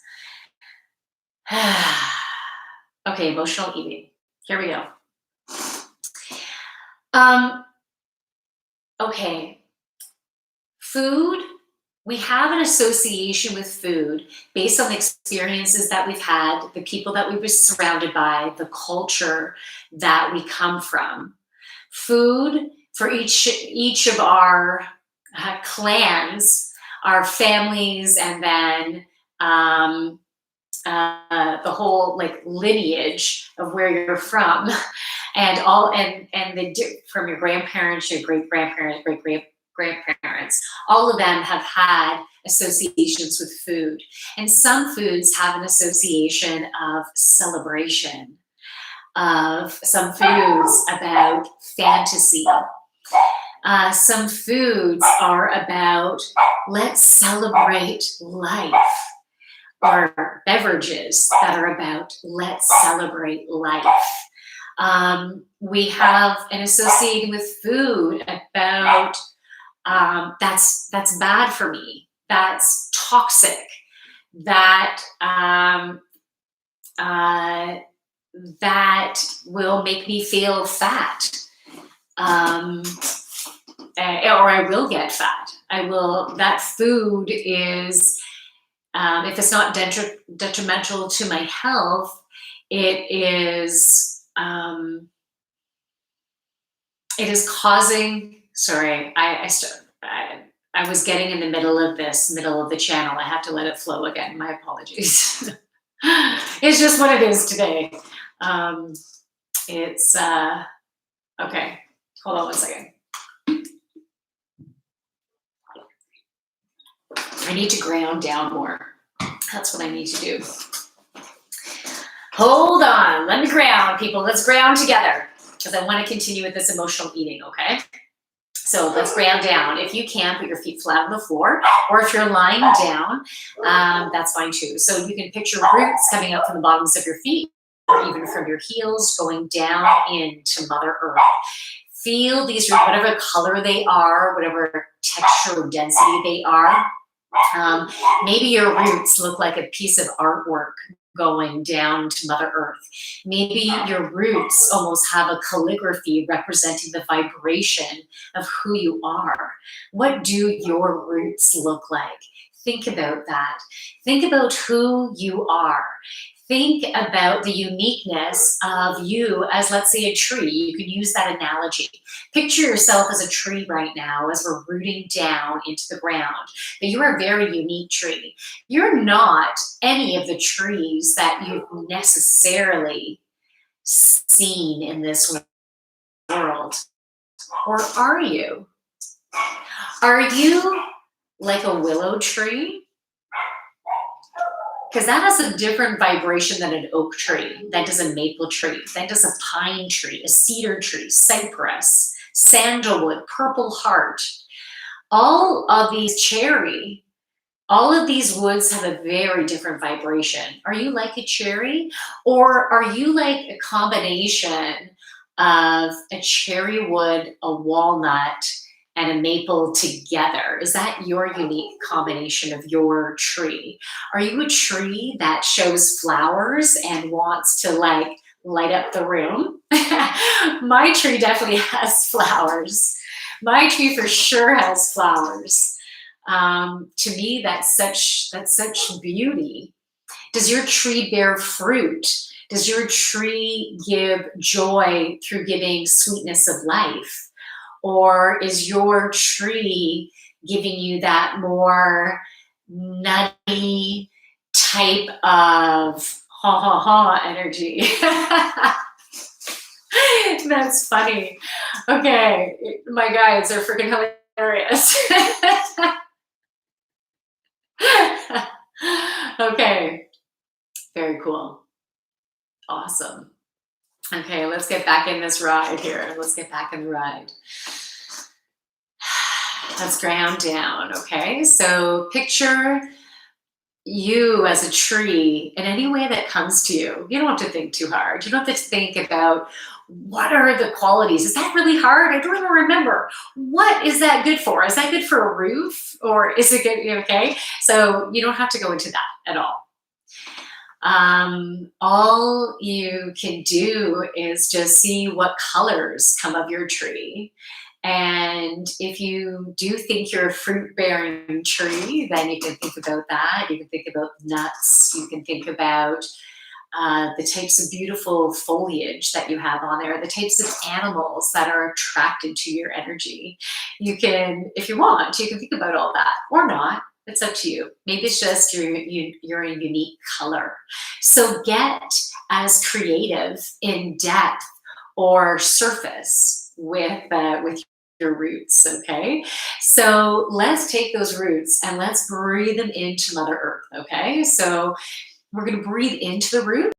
Okay, emotional eating. Here we go. Okay. Food, we have an association with food based on the experiences that we've had, the people that we were surrounded by, the culture that we come from. Food for each of our clans, our families, and then the whole like lineage of where you're from, and from your grandparents, your great grandparents, great grandparents, all of them have had associations with food. And some foods have an association of celebration, of some foods about fantasy. Some foods are about let's celebrate life, or beverages that are about let's celebrate life. We have an association with food about that's bad for me, that's toxic, that that will make me feel fat, or I will get fat. That food is, if it's not detrimental to my health, it is causing. Sorry, I was getting in the middle of the channel. I have to let it flow again. My apologies. It's just what it is today. It's okay. Hold on one second. I need to ground down more. That's what I need to do. Hold on. Let me ground, people. Let's ground together because I want to continue with this emotional eating, okay? So let's ground down. If you can, put your feet flat on the floor, or if you're lying down, that's fine too. So you can picture roots coming up from the bottoms of your feet, or even from your heels, going down into Mother Earth. Feel these roots, whatever color they are, whatever texture or density they are. Maybe your roots look like a piece of artwork going down to Mother Earth. Maybe your roots almost have a calligraphy representing the vibration of who you are. What do your roots look like? think about that. Think about who you are. Think about the uniqueness of you as, let's say, a tree. You can use that analogy. Picture yourself as a tree right now as we're rooting down into the ground. But you are a very unique tree. You're not any of the trees that you've necessarily seen in this world. Or are you? Are you like a willow tree? Because that has a different vibration than an oak tree, that does a maple tree, that does a pine tree, a cedar tree, cypress, sandalwood, purple heart. All of these cherry, all of these woods have a very different vibration. Are you like a cherry? Or are you like a combination of a cherry wood, a walnut, and a maple together? Is that your unique combination of your tree? Are you a tree that shows flowers and wants to like light up the room? My tree definitely has flowers. My tree for sure has flowers. To me, that's such beauty. Does your tree bear fruit? Does your tree give joy through giving sweetness of life? Or is your tree giving you that more nutty type of ha ha ha energy? That's funny. Okay, my guides are freaking hilarious. Okay, very cool. Awesome. Okay, let's get back in this ride here. Let's get back in the ride. Let's ground down, okay? So picture you as a tree in any way that comes to you. You don't have to think too hard. You don't have to think about what are the qualities. Is that really hard? I don't even remember. What is that good for? Is that good for a roof? Or is it good? Okay, so you don't have to go into that at all. All you can do is just see what colors come of your tree. And if you do think you're a fruit-bearing tree, then you can think about that. You can think about nuts. You can think about the types of beautiful foliage that you have on there, the types of animals that are attracted to your energy. You can, if you want, you can think about all that or not. It's up to you. Maybe it's just you're a unique color. So get as creative in depth or surface with your roots, okay? So let's take those roots and let's breathe them into Mother Earth, okay? So we're going to breathe into the root.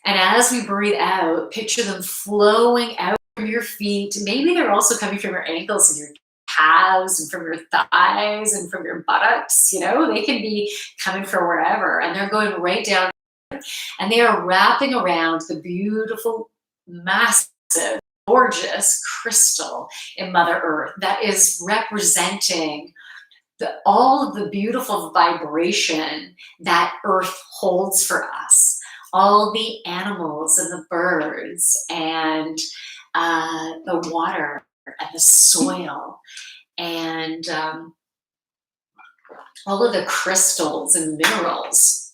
And as we breathe out, picture them flowing out from your feet. Maybe they're also coming from your ankles and your calves and from your thighs and from your buttocks. You know, they can be coming from wherever, and they're going right down, and they are wrapping around the beautiful, massive, gorgeous crystal in Mother Earth that is representing all of the beautiful vibration that Earth holds for us. All the animals and the birds and the water and the soil and all of the crystals and minerals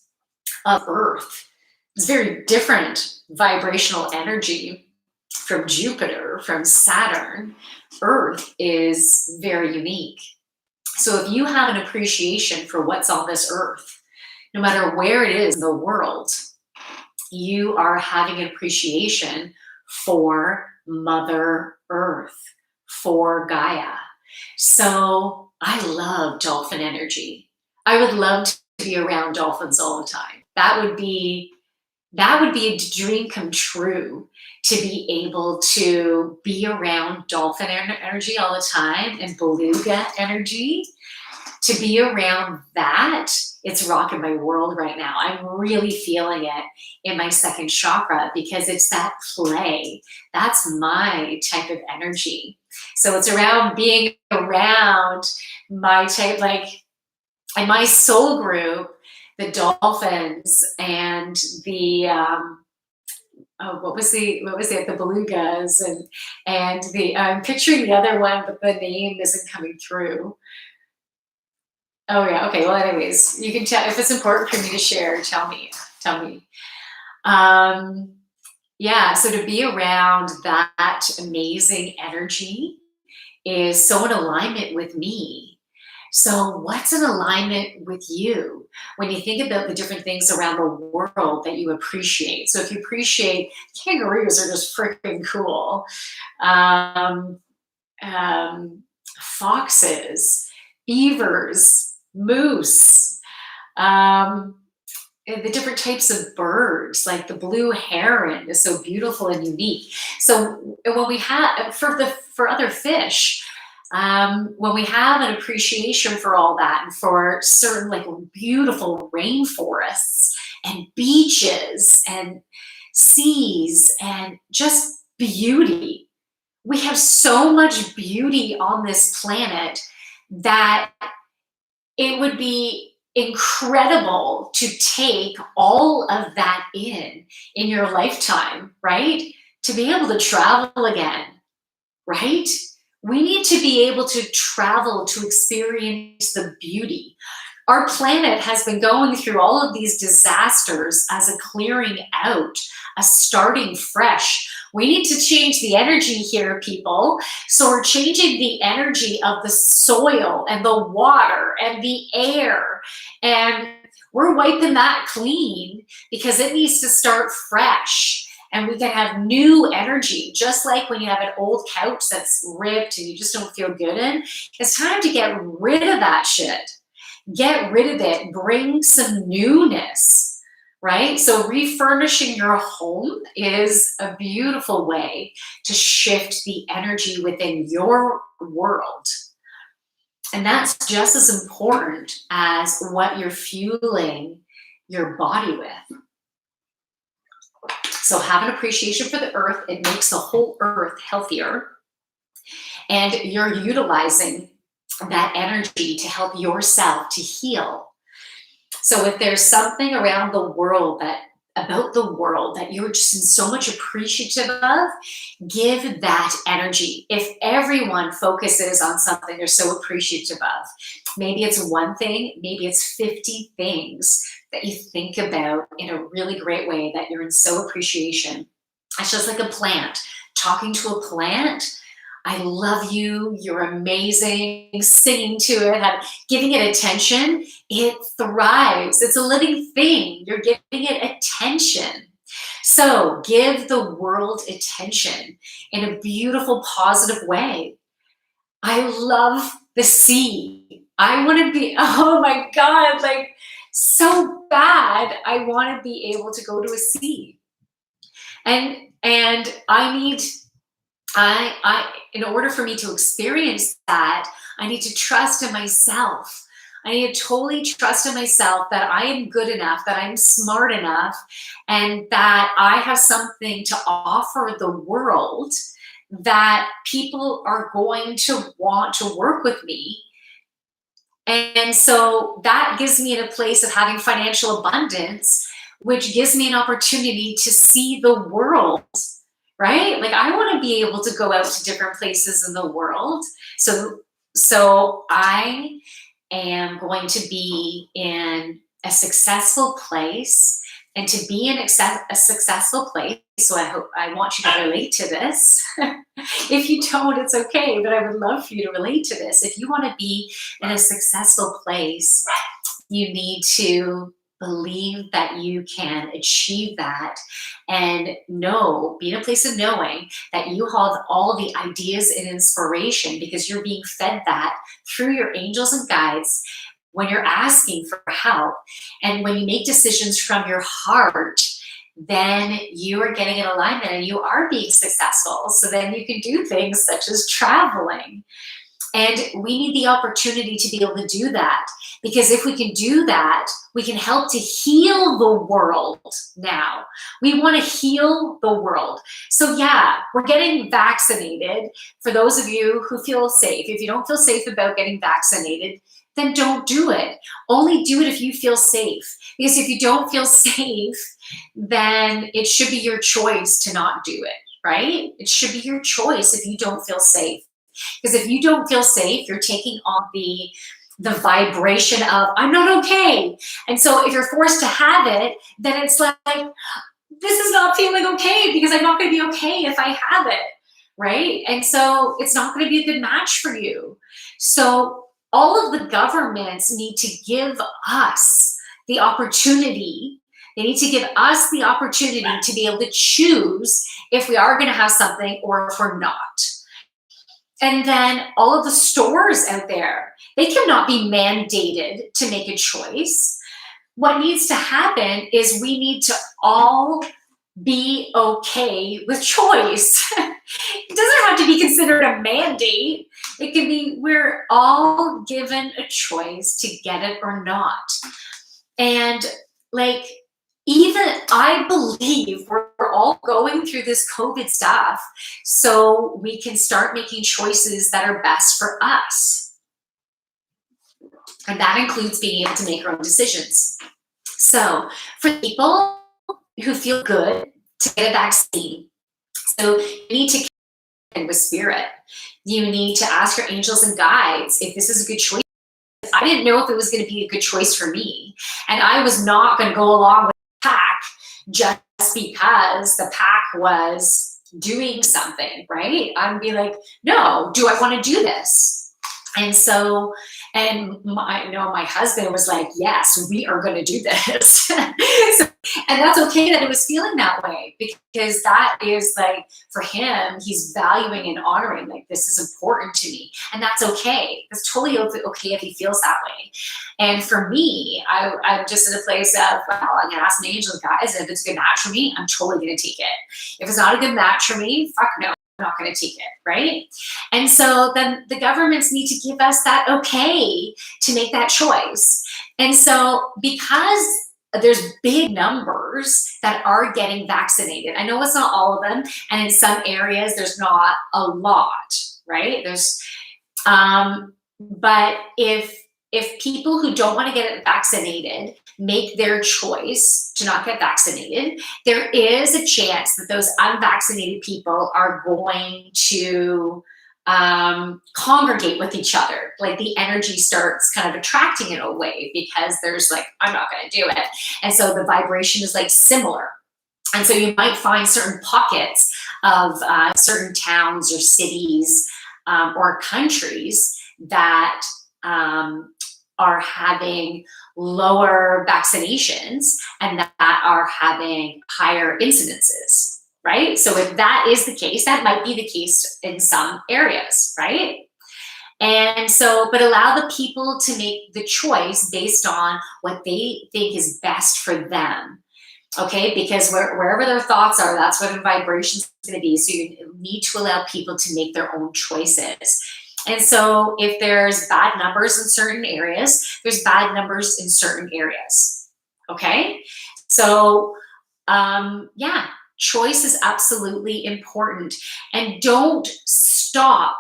of Earth. It's very different vibrational energy from Jupiter, from Saturn. Earth is very unique. So if you have an appreciation for what's on this earth, no matter where it is in the world, you are having an appreciation for Mother Earth, for Gaia. So I love dolphin energy. I would love to be around dolphins all the time. That would be a dream come true, to be able to be around dolphin energy all the time and beluga energy. To be around that, it's rocking my world right now. I'm really feeling it in my second chakra because it's that play. That's my type of energy. So it's around being around my type, like in my soul group, the dolphins and the what was it? The belugas and the I'm picturing the other one, but the name isn't coming through. Oh yeah. Okay. Well, anyways, you can tell if it's important for me to share. Tell me. Tell me. Um, yeah. So to be around that amazing energy is so in alignment with me. So, what's in alignment with you when you think about the different things around the world that you appreciate? So, if you appreciate kangaroos are just freaking cool, um, foxes, beavers, moose, um, and the different types of birds, like the blue heron is so beautiful and unique. So when we have for other fish, when we have an appreciation for all that and for certain like beautiful rainforests and beaches and seas and just beauty, we have so much beauty on this planet that it would be incredible to take all of that in your lifetime, right? To be able to travel again, right? We need to be able to travel to experience the beauty. Our planet has been going through all of these disasters as a clearing out, a starting fresh. We need to change the energy here, people. So we're changing the energy of the soil and the water and the air. And we're wiping that clean because it needs to start fresh. And we can have new energy, just like when you have an old couch that's ripped and you just don't feel good in. It's time to get rid of that shit. Get rid of it. Bring some newness, right? So refurnishing your home is a beautiful way to shift the energy within your world. And that's just as important as what you're fueling your body with. So have an appreciation for the earth. It makes the whole earth healthier. And you're utilizing that energy to help yourself to heal. So if there's something around the world about the world that you're just so much appreciative of, give that energy. If everyone focuses on something they're so appreciative of, maybe it's one thing, maybe it's 50 things that you think about in a really great way that you're in so appreciation. It's just like a plant. Talking to a plant, I love you, you're amazing, singing to it, giving it attention, it thrives. It's a living thing. You're giving it attention. So give the world attention in a beautiful, positive way. I love the sea. I want to be, oh my God, like so bad. I want to be able to go to a sea. And I need in order for me to experience that, I need to trust in myself. I need to totally trust in myself that I am good enough, that I'm smart enough, and that I have something to offer the world that people are going to want to work with me. And so that gives me in a place of having financial abundance, which gives me an opportunity to see the world. Right? Like I want to be able to go out to different places in the world. So I am going to be in a successful place, and to be in a successful place. So I want you to relate to this. If you don't, it's okay, but I would love for you to relate to this. If you want to be in a successful place, you need to believe that you can achieve that, and be in a place of knowing that you have all the ideas and inspiration because you're being fed that through your angels and guides when you're asking for help. And when you make decisions from your heart, then you are getting in alignment and you are being successful. So then you can do things such as traveling. And we need the opportunity to be able to do that, because if we can do that, we can help to heal the world now. We want to heal the world. So yeah, we're getting vaccinated for those of you who feel safe. If you don't feel safe about getting vaccinated, then don't do it. Only do it if you feel safe. Because if you don't feel safe, then it should be your choice to not do it, right? It should be your choice if you don't feel safe. Because if you don't feel safe, you're taking on the the vibration of I'm not okay. And so if you're forced to have it, then it's like, this is not feeling okay because I'm not going to be okay if I have it, right? And so it's not going to be a good match for you. So all of the governments need to give us the opportunity. They need to give us the opportunity to be able to choose if we are going to have something or if we're not. And then all of the stores out there, they cannot be mandated to make a choice. What needs to happen is we need to all be okay with choice. It doesn't have to be considered a mandate. It can be we're all given a choice to get it or not. And like, even I believe we're all going through this COVID stuff so we can start making choices that are best for us. And that includes being able to make our own decisions. So for people who feel good to get a vaccine, so you need to connect with spirit. You need to ask your angels and guides if this is a good choice. I didn't know if it was going to be a good choice for me. And I was not going to go along with the pack just because the pack was doing something, right? I'd be like, no, do I want to do this? And so, and my husband was like, yes, we are going to do this. And that's okay that it was feeling that way, because that is like, for him, he's valuing and honoring, like, this is important to me. And that's okay. It's totally okay if he feels that way. And for me, I'm just in a place of, well, I'm going to ask my angels, guys, if it's a good match for me, I'm totally going to take it. If it's not a good match for me, fuck no. I'm not going to take it, right? And so then the governments need to give us that okay to make that choice. And so because there's big numbers that are getting vaccinated, I know it's not all of them, and in some areas there's not a lot, right? But if people who don't want to get vaccinated make their choice to not get vaccinated, there is a chance that those unvaccinated people are going to congregate with each other. Like, the energy starts kind of attracting in a way, because there's like, I'm not going to do it. And so the vibration is like similar. And so you might find certain pockets of certain towns or cities or countries that are having lower vaccinations and that are having higher incidences, right? So if that is the case, that might be the case in some areas, right? And so, but allow the people to make the choice based on what they think is best for them, okay? Because wherever their thoughts are, that's what the vibration is going to be. So you need to allow people to make their own choices. And so if there's bad numbers in certain areas, there's bad numbers in certain areas, okay? So, yeah, choice is absolutely important. And don't stop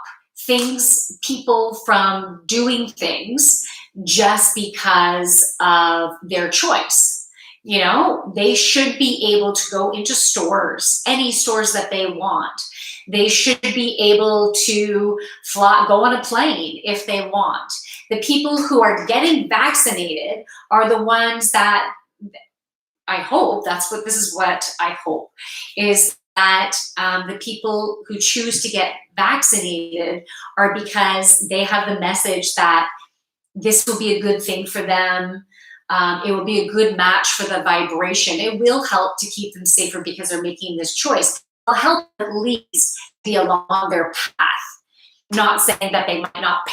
people from doing things just because of their choice. You know, they should be able to go into stores, any stores that they want. They should be able to go on a plane if they want. The people who are getting vaccinated are the ones that, I hope, this is what I hope, is that the people who choose to get vaccinated are because they have the message that this will be a good thing for them. It will be a good match for the vibration. It will help to keep them safer because they're making this choice. It'll help at least be along their path. Not saying that they might not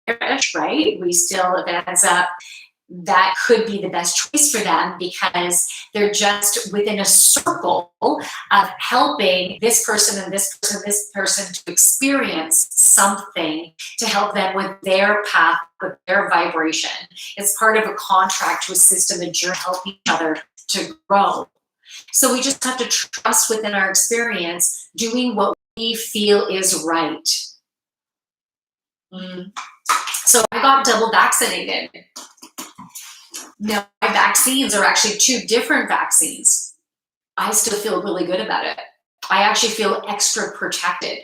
perish, right? We still, if it ends up, that could be the best choice for them, because they're just within a circle of helping this person and this person, this person to experience something to help them with their path, with their vibration. It's part of a contract to assist them and help each other to grow. So we just have to trust within our experience, doing what we feel is right. So I got double vaccinated. Now, my vaccines are actually 2 different vaccines. I still feel really good about it. I actually feel extra protected.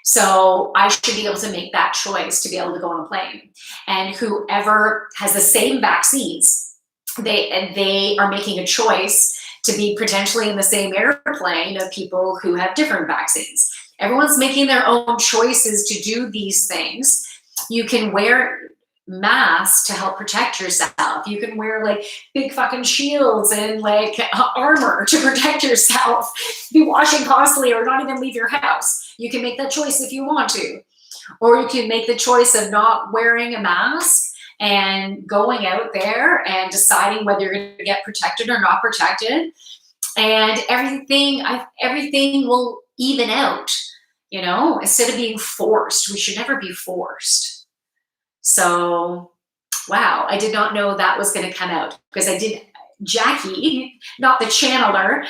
So I should be able to make that choice to be able to go on a plane. And whoever has the same vaccines, they are making a choice to be potentially in the same airplane of people who have different vaccines. Everyone's making their own choices to do these things. You can wear masks to help protect yourself. You can wear like big fucking shields and like armor to protect yourself. Be washing constantly or not even leave your house. You can make that choice if you want to. Or you can make the choice of not wearing a mask and going out there and deciding whether you're going to get protected or not protected. And everything will even out, you know, instead of being forced. We should never be forced. So, wow, I did not know that was going to come out, because I did. Jackie, not the channeler,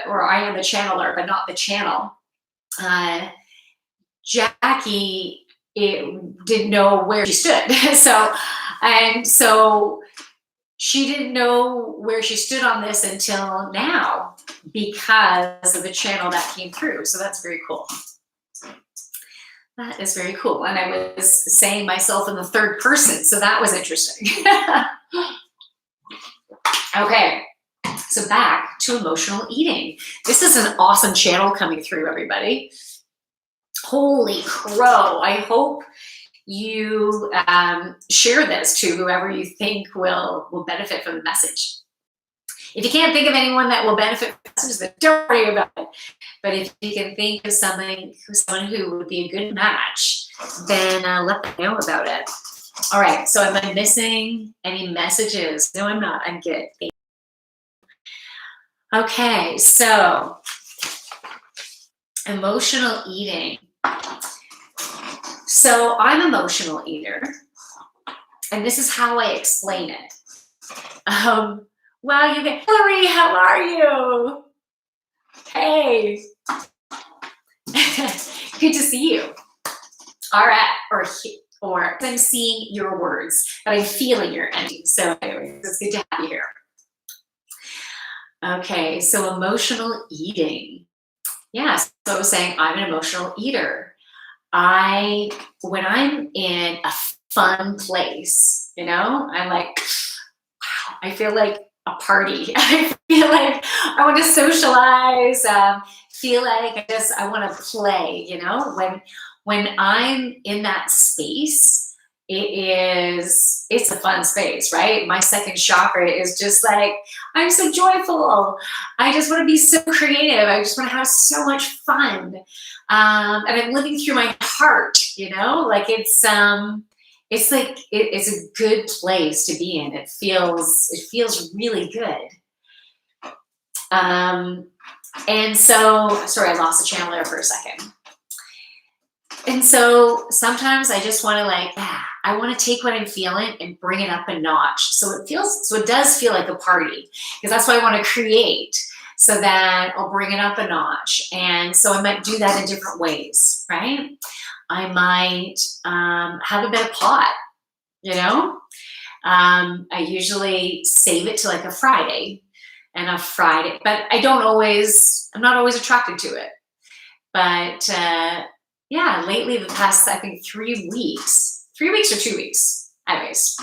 or I am the channeler, but not the channel. Jackie didn't know where she stood. So she didn't know where she stood on this until now, because of the channel that came through. So that's very cool. That is very cool. And I was saying myself in the third person, so that was interesting. Okay, so back to emotional eating. This is an awesome channel coming through, everybody. Holy crow. I hope you share this to whoever you think will benefit from the message. If you can't think of anyone that will benefit from the message, then don't worry about it. But if you can think of someone who would be a good match, then let them know about it. All right, so am I missing any messages? No, I'm not. I'm good. Okay, so emotional eating. So I'm an emotional eater, and this is how I explain it. Well, you get, Hillary, how are you? Hey. Good to see you. All right, or I'm seeing your words, but I'm feeling your energy. So anyways, it's good to have you here. Okay, so emotional eating. Yeah, so I was saying I'm an emotional eater. When I'm in a fun place, you know, I'm like, wow, I feel like a party. I feel like I want to socialize, feel like I want to play, you know. When I'm in that space, it's a fun space, right? My second chakra is just like, I'm so joyful. I just want to be so creative. I just want to have so much fun. And I'm living through my heart, you know, like it's like, it's a good place to be in. It feels really good. And so, sorry, I lost the channel there for a second. And so sometimes I just want to I want to take what I'm feeling and bring it up a notch. So it does feel like a party, because that's what I want to create. So that I'll bring it up a notch. And so I might do that in different ways, right? I might have a bit of pot, you know? I usually save it to like a Friday, but I'm not always attracted to it. But yeah, lately the past, I think 3 weeks or 2 weeks, anyways,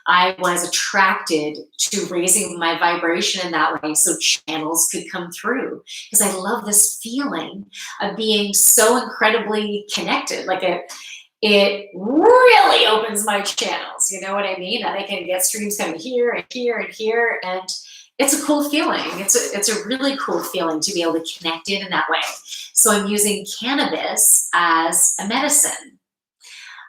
I was attracted to raising my vibration in that way so channels could come through, because I love this feeling of being so incredibly connected. Like it really opens my channels, you know what I mean? And I can get streams coming here and here and here, and it's a cool feeling. It's a really cool feeling to be able to connect in that way. So I'm using cannabis as a medicine.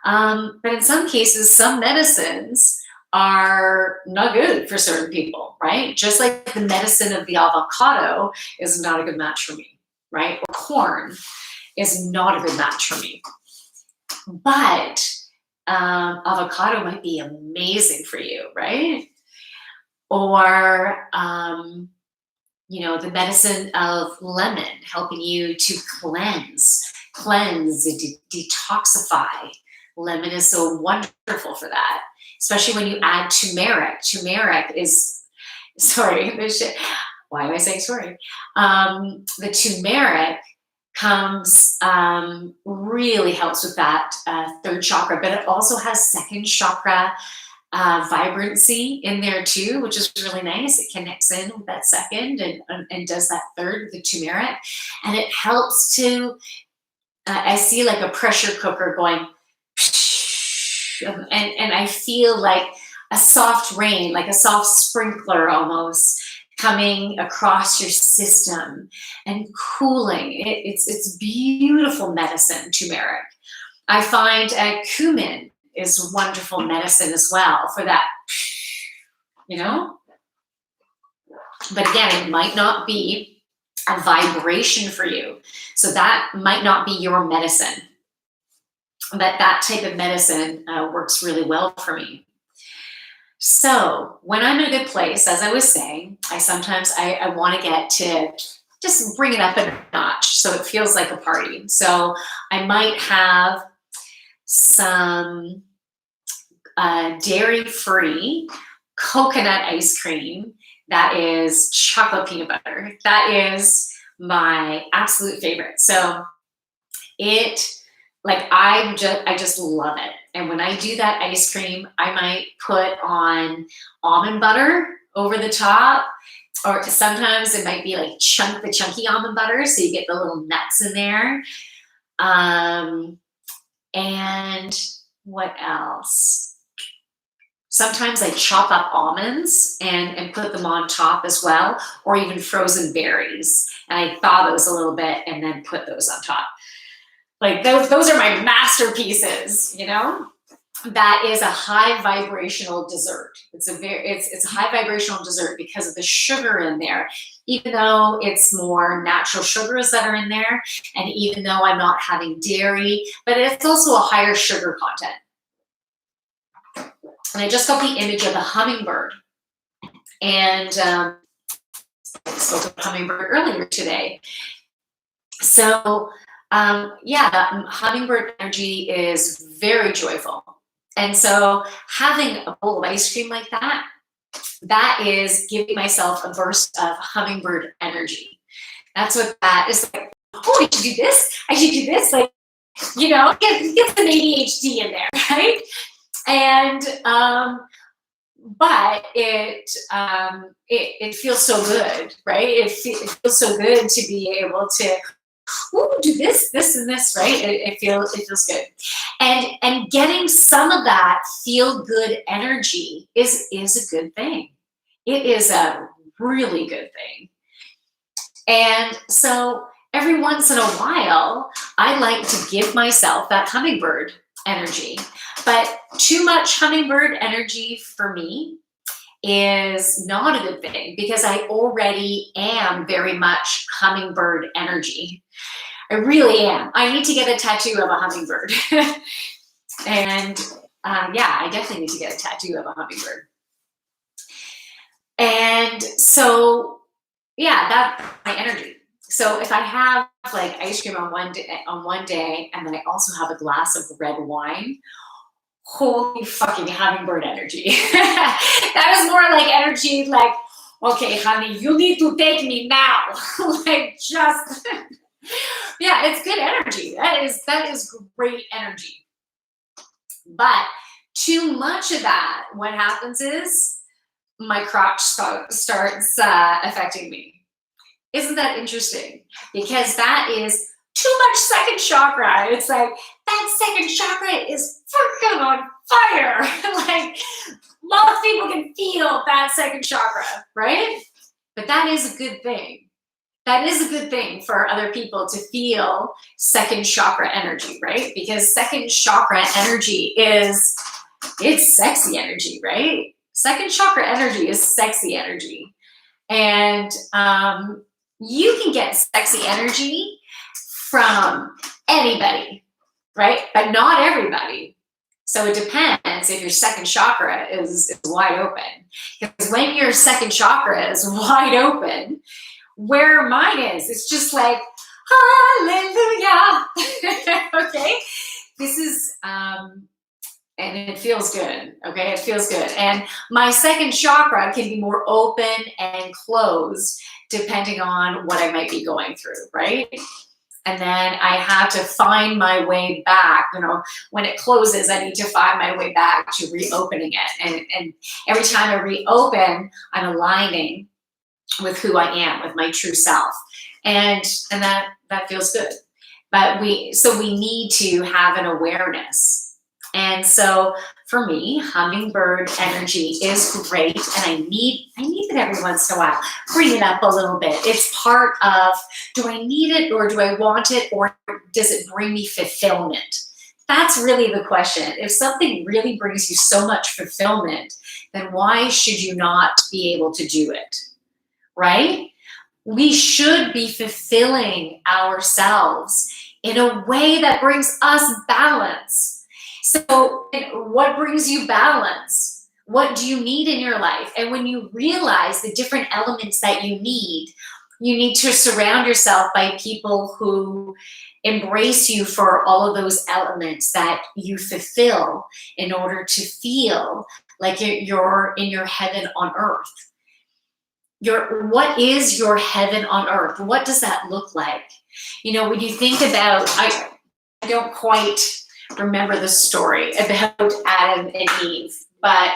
But in some cases, some medicines are not good for certain people, right? Just like the medicine of the avocado is not a good match for me, right? Or corn is not a good match for me. But avocado might be amazing for you, right? Or, you know, the medicine of lemon, helping you to cleanse, detoxify. Lemon is so wonderful for that, especially when you add turmeric. Turmeric is, sorry, why am I saying sorry? The turmeric comes, really helps with that third chakra, but it also has second chakra vibrancy in there too, which is really nice. It connects in with that second and does that third with the turmeric. And it helps to, I see like a pressure cooker going, and I feel like a soft rain, like a soft sprinkler almost coming across your system and cooling. It's beautiful medicine, turmeric. I find cumin is wonderful medicine as well for that, you know? But again, it might not be a vibration for you. So that might not be your medicine. But that type of medicine works really well for me. So when I'm in a good place, as I was saying, I want to get to just bring it up a notch so it feels like a party. So I might have some dairy-free coconut ice cream that is chocolate peanut butter. That is my absolute favorite. So I just love it. And when I do that ice cream, I might put on almond butter over the top, or sometimes it might be like the chunky almond butter, so you get the little nuts in there. And what else? Sometimes I chop up almonds and put them on top as well, or even frozen berries. And I thaw those a little bit and then put those on top. Like those are my masterpieces, you know? That is a high vibrational dessert. It's a high vibrational dessert because of the sugar in there, even though it's more natural sugars that are in there, and even though I'm not having dairy, but it's also a higher sugar content. And I just got the image of the hummingbird, and I spoke of hummingbird earlier today. So that hummingbird energy is very joyful. And so having a bowl of ice cream like that is giving myself a burst of hummingbird energy. That's what that is like. Oh, I should do this. I should do this. Like, you know, get some ADHD in there, right? And but it feels so good, right? It feels so good to be able to do this, and this, right? It feels good. And getting some of that feel good energy is a good thing. It is a really good thing. And so every once in a while, I like to give myself that hummingbird energy. But too much hummingbird energy for me is not a good thing, because I already am very much hummingbird energy. I really am. I need to get a tattoo of a hummingbird. And I definitely need to get a tattoo of a hummingbird. And so, that's my energy. So if I have like ice cream on one day, and then I also have a glass of red wine, holy fucking hummingbird energy. That is more like energy like, okay, honey, you need to take me now. Like, just, it's good energy. That is great energy. But too much of that, what happens is my crotch starts affecting me. Isn't that interesting? Because that is too much second chakra. It's like, that second chakra is freaking on fire. Like, most people can feel that second chakra, right? But that is a good thing. That is a good thing for other people to feel second chakra energy, right? Because second chakra energy it's sexy energy, right? Second chakra energy is sexy energy. And you can get sexy energy from anybody, right? But not everybody. So it depends if your second chakra is wide open. Because when your second chakra is wide open, where mine is, it's just like, hallelujah. Okay? This is, and it feels good, okay? It feels good. And my second chakra can be more open and closed depending on what I might be going through, right? and then I have to find my way back. When it closes, I need to find my way back to reopening it. And every time I reopen, I'm aligning with who I am, with my true self. And that feels good. But we need to have an awareness. And so for me, hummingbird energy is great, and I need it every once in a while. Bring it up a little bit. It's part of, do I need it, or do I want it, or does it bring me fulfillment? That's really the question. If something really brings you so much fulfillment, then why should you not be able to do it? Right? We should be fulfilling ourselves in a way that brings us balance. So what brings you balance? What do you need in your life? And when you realize the different elements that you need to surround yourself by people who embrace you for all of those elements that you fulfill in order to feel like you're in your heaven on earth. What is your heaven on earth? What does that look like? When you think about, I don't quite remember the story about Adam and Eve, but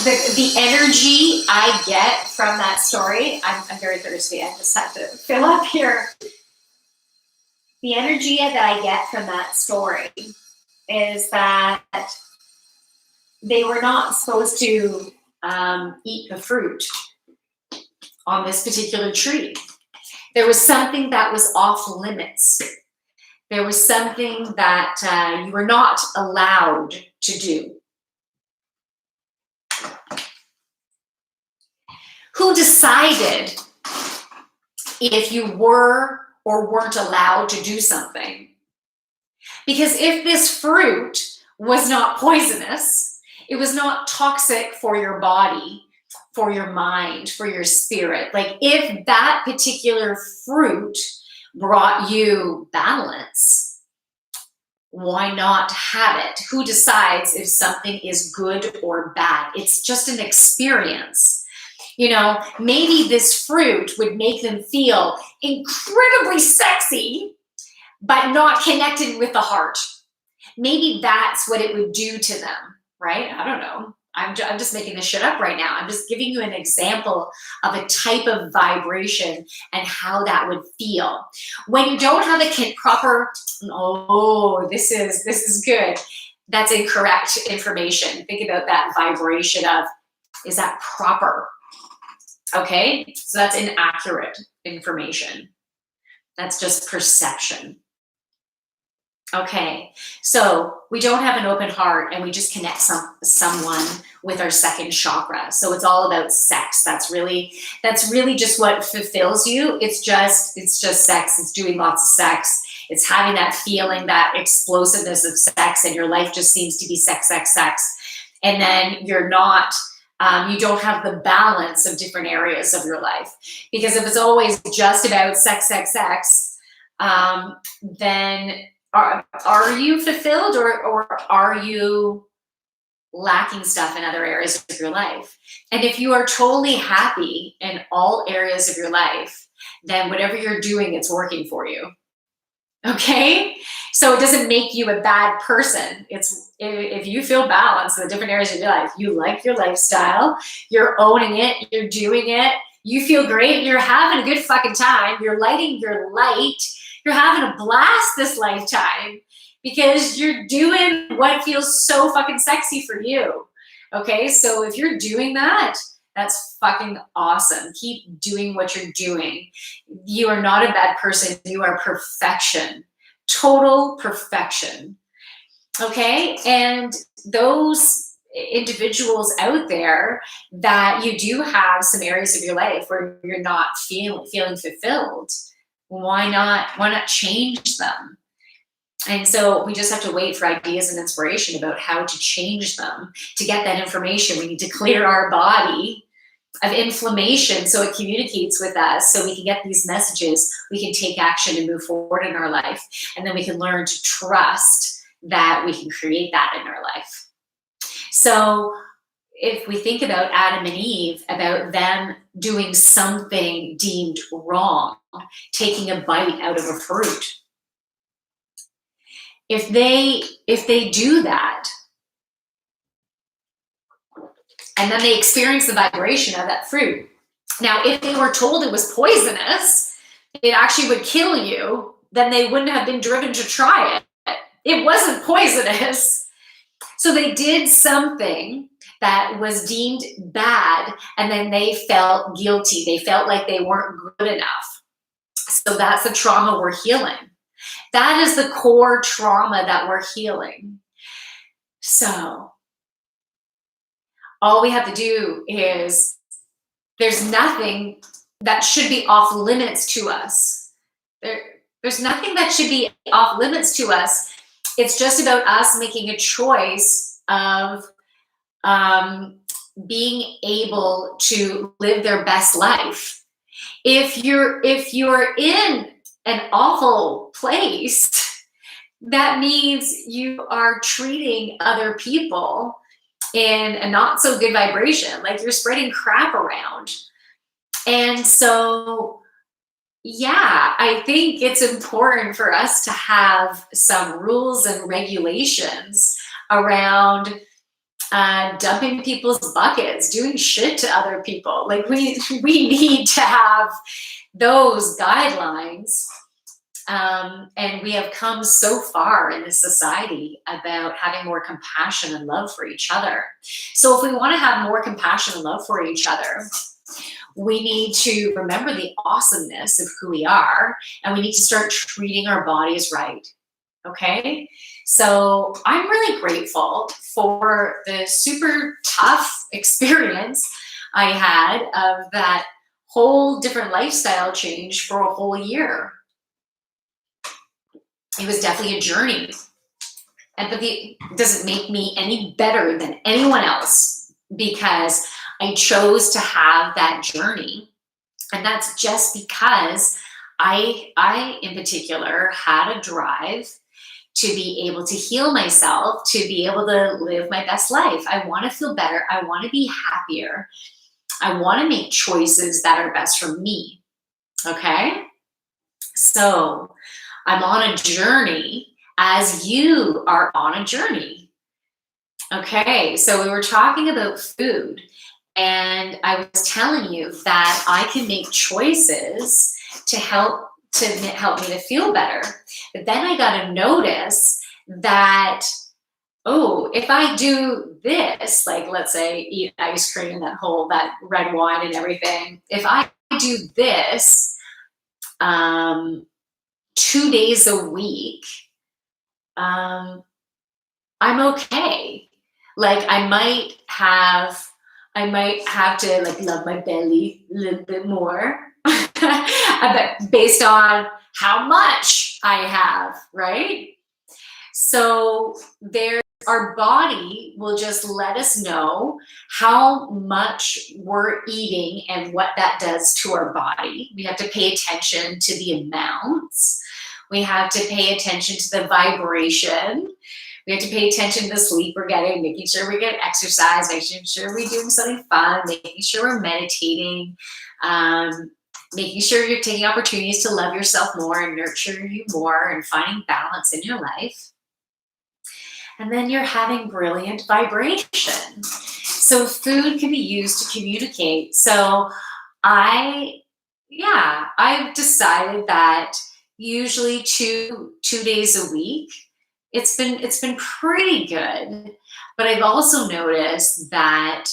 the energy I get from that story, I'm very thirsty. I just have to fill up here. The energy that I get from that story is that they were not supposed to eat the fruit on this particular tree. There was something that was off limits. There was something that you were not allowed to do. Who decided if you were or weren't allowed to do something? Because if this fruit was not poisonous, it was not toxic for your body, for your mind, for your spirit. Like, if that particular fruit brought you balance, why not have it? Who decides if something is good or bad? It's just an experience. Maybe this fruit would make them feel incredibly sexy, but not connected with the heart. Maybe that's what it would do to them, right? I don't know. I'm just making this shit up right now. I'm just giving you an example of a type of vibration and how that would feel. When you don't have a proper, this is good. That's incorrect information. Think about that vibration of, is that proper? Okay, so that's inaccurate information. That's just perception. Okay, so we don't have an open heart, and we just connect someone with our second chakra. So it's all about sex. That's really just what fulfills you. It's just sex. It's doing lots of sex. It's having that feeling, that explosiveness of sex, and your life just seems to be sex, sex, sex. And then you're not, you don't have the balance of different areas of your life. Because if it's always just about sex, sex, sex, then are you fulfilled, or are you lacking stuff in other areas of your life? And if you are totally happy in all areas of your life, then whatever you're doing, it's working for you. Okay? So it doesn't make you a bad person. It's if you feel balanced in the different areas of your life, you like your lifestyle, you're owning it, you're doing it, you feel great, you're having a good fucking time, you're lighting your light, you're having a blast this lifetime because you're doing what feels so fucking sexy for you. Okay, so if you're doing that, that's fucking awesome. Keep doing what you're doing. You are not a bad person. You are perfection. Total perfection. Okay, and those individuals out there that you do have some areas of your life where you're not feeling fulfilled, why not change them? And so we just have to wait for ideas and inspiration about how to change them. To get that information, we need to clear our body of inflammation so it communicates with us, so we can get these messages, we can take action and move forward in our life. And then we can learn to trust that we can create that in our life. So if we think about Adam and Eve, about them doing something deemed wrong, taking a bite out of a fruit. If they do that, and then they experience the vibration of that fruit. Now, if they were told it was poisonous, it actually would kill you, then they wouldn't have been driven to try it. It wasn't poisonous. So they did something that was deemed bad, and then they felt guilty. They felt like they weren't good enough. So that's the trauma we're healing. That is the core trauma that we're healing. So all we have to do is, there's nothing that should be off limits to us. There's nothing that should be off limits to us. It's just about us making a choice of being able to live their best life. If you're in an awful place, that means you are treating other people in a not so good vibration, like you're spreading crap around. And so, yeah, I think it's important for us to have some rules and regulations around dumping people's buckets, doing shit to other people. Like we need to have those guidelines. And we have come so far in this society about having more compassion and love for each other. So if we want to have more compassion and love for each other, we need to remember the awesomeness of who we are, and we need to start treating our bodies right. Okay? So I'm really grateful for the super tough experience I had of that whole different lifestyle change for a whole year. It was definitely a journey. Empathy doesn't make me any better than anyone else because I chose to have that journey. And that's just because I in particular had a drive to be able to heal myself, to be able to live my best life. I want to feel better. I want to be happier. I want to make choices that are best for me. Okay? So I'm on a journey as you are on a journey. Okay, so we were talking about food, and I was telling you that I can make choices to help me to feel better. But then I got to notice that, oh, if I do this, like let's say eat ice cream, that red wine and everything, if I do this 2 days a week, I'm okay. Like I might have to like love my belly a little bit more, but based on how much I have, right? So our body will just let us know how much we're eating and what that does to our body. We have to pay attention to the amounts. We have to pay attention to the vibration. We have to pay attention to the sleep we're getting, making sure we get exercise, making sure we're doing something fun, making sure we're meditating, making sure you're taking opportunities to love yourself more and nurture you more and finding balance in your life. And then you're having brilliant vibration. So food can be used to communicate. So I've decided that usually two days a week, it's been pretty good. But I've also noticed that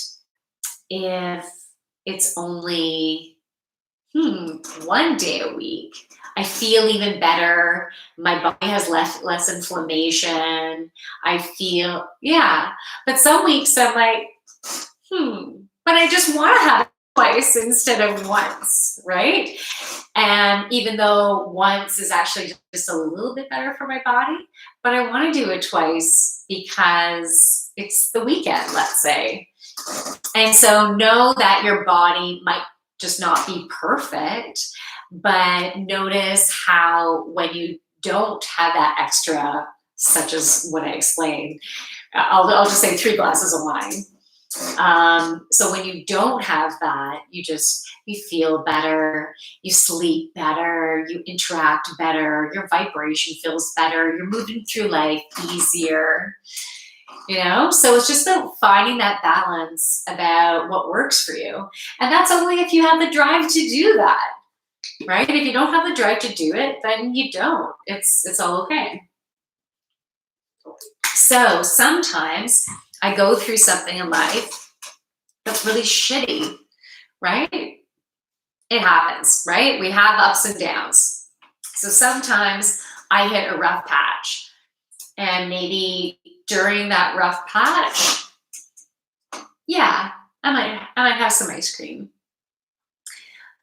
if it's only 1 day a week, I feel even better. My body has less inflammation. I feel, but some weeks I'm like, but I just want to have it twice instead of once, right? And even though once is actually just a little bit better for my body, but I want to do it twice because it's the weekend, let's say. And so know that your body might just not be perfect, but notice how when you don't have that extra, such as what I explained, I'll just say 3 glasses of wine. So when you don't have that, you feel better, you sleep better, you interact better, your vibration feels better, you're moving through life easier, So it's just about finding that balance about what works for you. And that's only if you have the drive to do that, right? If you don't have the drive to do it, then you don't. It's all okay. So sometimes I go through something in life that's really shitty, right? It happens, right? We have ups and downs. So sometimes I hit a rough patch, and maybe during that rough patch, yeah, I might have some ice cream.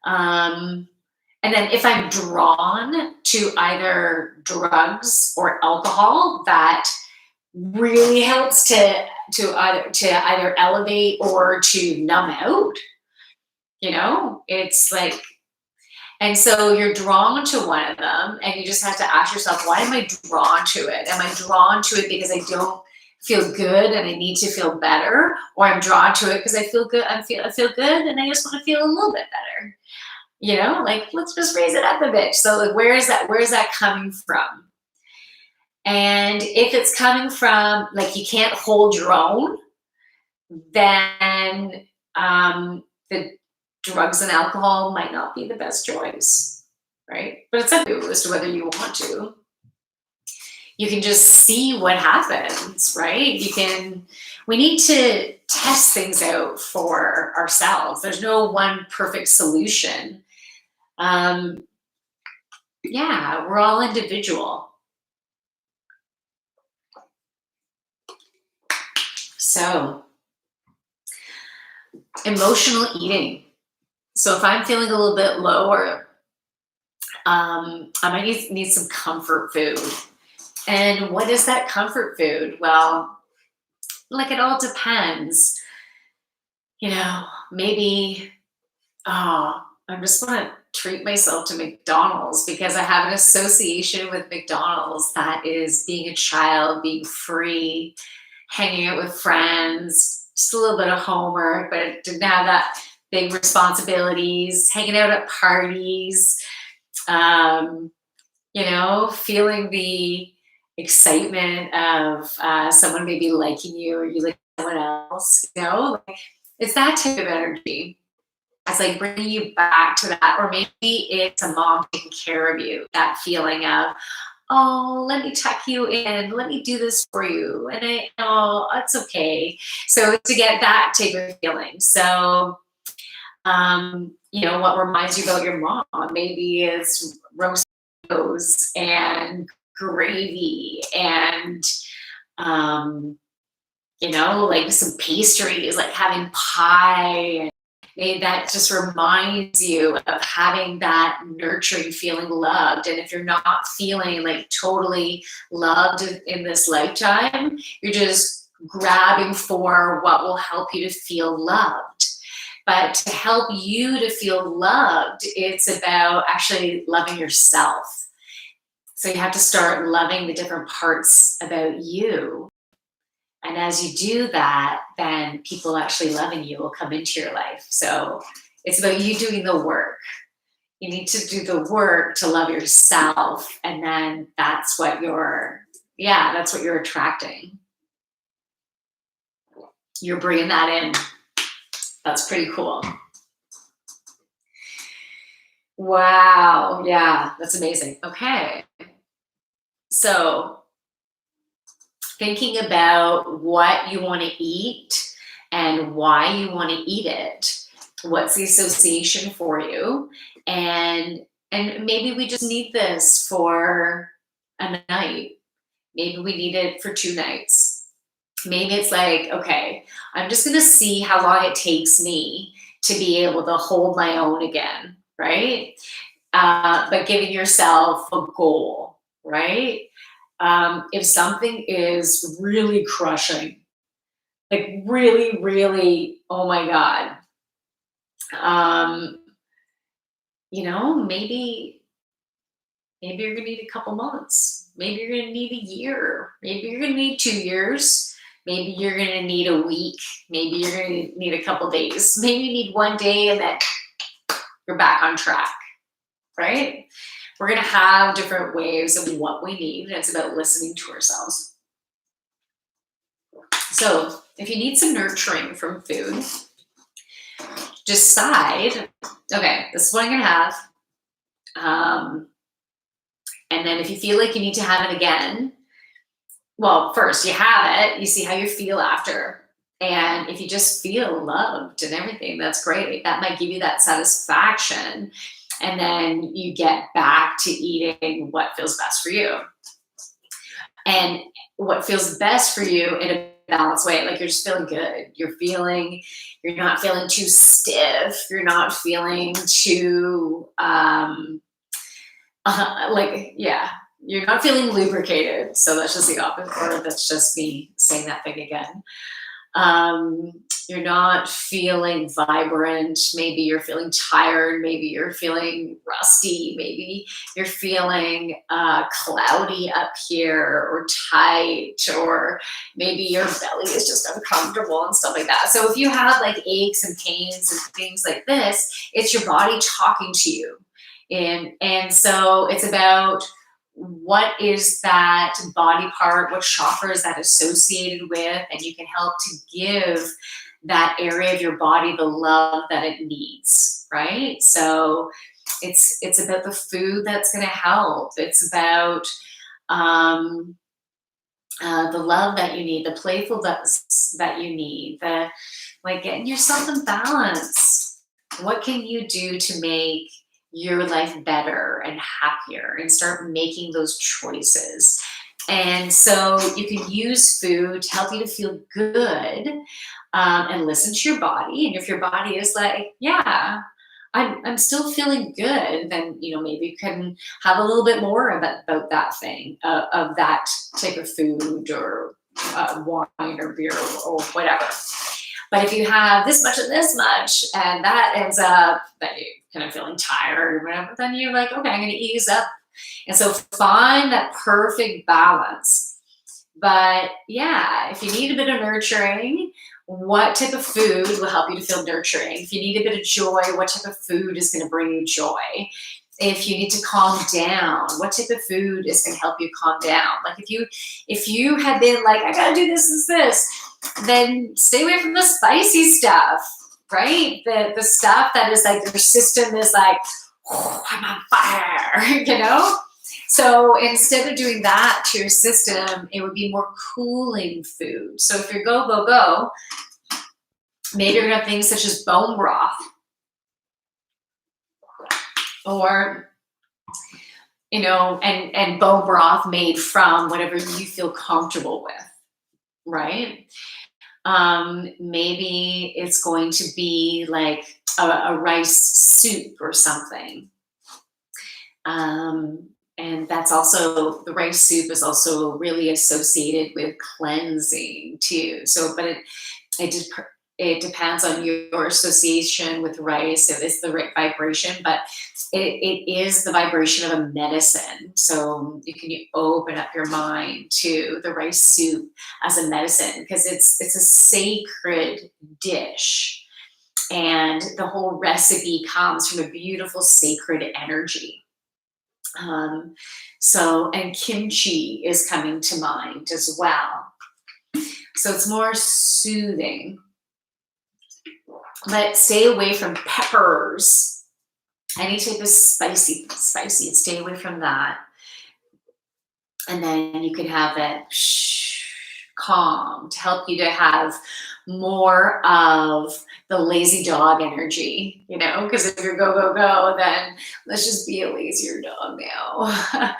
And then if I'm drawn to either drugs or alcohol, that really helps to either elevate or to numb out. It's like, and so you're drawn to one of them, and you just have to ask yourself, why am I drawn to it? Am I drawn to it because I don't feel good and I need to feel better, or I'm drawn to it because I feel good? I feel good, and I just want to feel a little bit better. Like, let's just raise it up a bit. So like, where is that coming from? And if it's coming from, like, you can't hold your own, then the drugs and alcohol might not be the best choice, right? But it's up to you as to whether you want to. You can just see what happens, right? We need to test things out for ourselves. There's no one perfect solution. Yeah, we're all individual. So, emotional eating. So if I'm feeling a little bit lower, I might need some comfort food. And what is that comfort food? Well, like, it all depends. Maybe, I just want to treat myself to McDonald's because I have an association with McDonald's that is being a child, being free, hanging out with friends, just a little bit of homework, but it didn't have that big responsibilities, hanging out at parties, feeling the excitement of someone maybe liking you, or you like someone else, like, it's that type of energy. It's like bringing you back to that, or maybe it's a mom taking care of you, that feeling of, oh, let me tuck you in, let me do this for you, and it's okay. So to get that type of feeling. So, what reminds you about your mom? Maybe it's roast potatoes and gravy and, like some pastries, like having pie. That just reminds you of having that nurturing feeling, loved. And if you're not feeling like totally loved in this lifetime, you're just grabbing for what will help you to feel loved. But to help you to feel loved, it's about actually loving yourself. So you have to start loving the different parts about you. And as you do that, then people actually loving you will come into your life. So it's about you doing the work. You need to do the work to love yourself. And then that's what you're attracting. You're bringing that in. That's pretty cool. Wow. Yeah, that's amazing. Okay. So thinking about what you want to eat and why you want to eat it. What's the association for you? And maybe we just need this for a night. Maybe we need it for 2 nights. Maybe it's like, okay, I'm just going to see how long it takes me to be able to hold my own again, right? But giving yourself a goal, right? If something is really crushing, like really, really, oh my God, maybe you're gonna need a couple months. Maybe you're gonna need a year. Maybe you're gonna need 2 years Maybe you're going to need a week. Maybe you're going to need a couple days. Maybe you need one day and then you're back on track, right? We're going to have different waves of what we need, and it's about listening to ourselves. So if you need some nurturing from food, decide, okay, this is what I'm going to have. And then if you feel like you need to have it again, well, first you have it, you see how you feel after. And if you just feel loved and everything, that's great. That might give you that satisfaction. And then you get back to eating what feels best for you. And what feels best for you in a balanced way, like you're just feeling good. You're not feeling too stiff. You're not feeling too, you're not feeling lubricated. So that's just the opposite, or that's just me saying that thing again. You're not feeling vibrant. Maybe you're feeling tired. Maybe you're feeling rusty. Maybe you're feeling cloudy up here or tight, or maybe your belly is just uncomfortable and stuff like that. So if you have like aches and pains and things like this, it's your body talking to you. And so it's about, what is that body part? What chakra is that associated with? And you can help to give that area of your body the love that it needs, right? So it's about the food that's going to help. It's about the love that you need, the playfulness that you need, like getting yourself in balance. What can you do to make your life better and happier, and start making those choices? And so you can use food to help you to feel good, and listen to your body. And if your body is like, yeah, I'm still feeling good, then maybe you can have a little bit more about that thing, of that type of food, or wine or beer or whatever. But if you have this much and this much, and that ends up that you kind of feeling tired or whatever, then you're like, okay, I'm going to ease up. And so find that perfect balance. But yeah, if you need a bit of nurturing, what type of food will help you to feel nurturing? If you need a bit of joy, what type of food is going to bring you joy? If you need to calm down, what type of food is going to help you calm down? Like if you had been like, I gotta do this, then stay away from the spicy stuff, right? The stuff that is like your system is like, oh, I'm on fire, So instead of doing that to your system, it would be more cooling food. So if you're go, maybe you're gonna have things such as bone broth, or and bone broth made from whatever you feel comfortable with, right? Maybe it's going to be like a rice soup or something. And that's also, the rice soup is also really associated with cleansing too. So, but it depends on your association with rice. If it's the right vibration, but it is the vibration of a medicine. So you can open up your mind to the rice soup as a medicine, because it's a sacred dish. And the whole recipe comes from a beautiful sacred energy. And kimchi is coming to mind as well. So it's more soothing. But stay away from peppers. Any type of spicy, stay away from that. And then you can have that calm to help you to have more of the lazy dog energy, because if you're go, then let's just be a lazier dog now.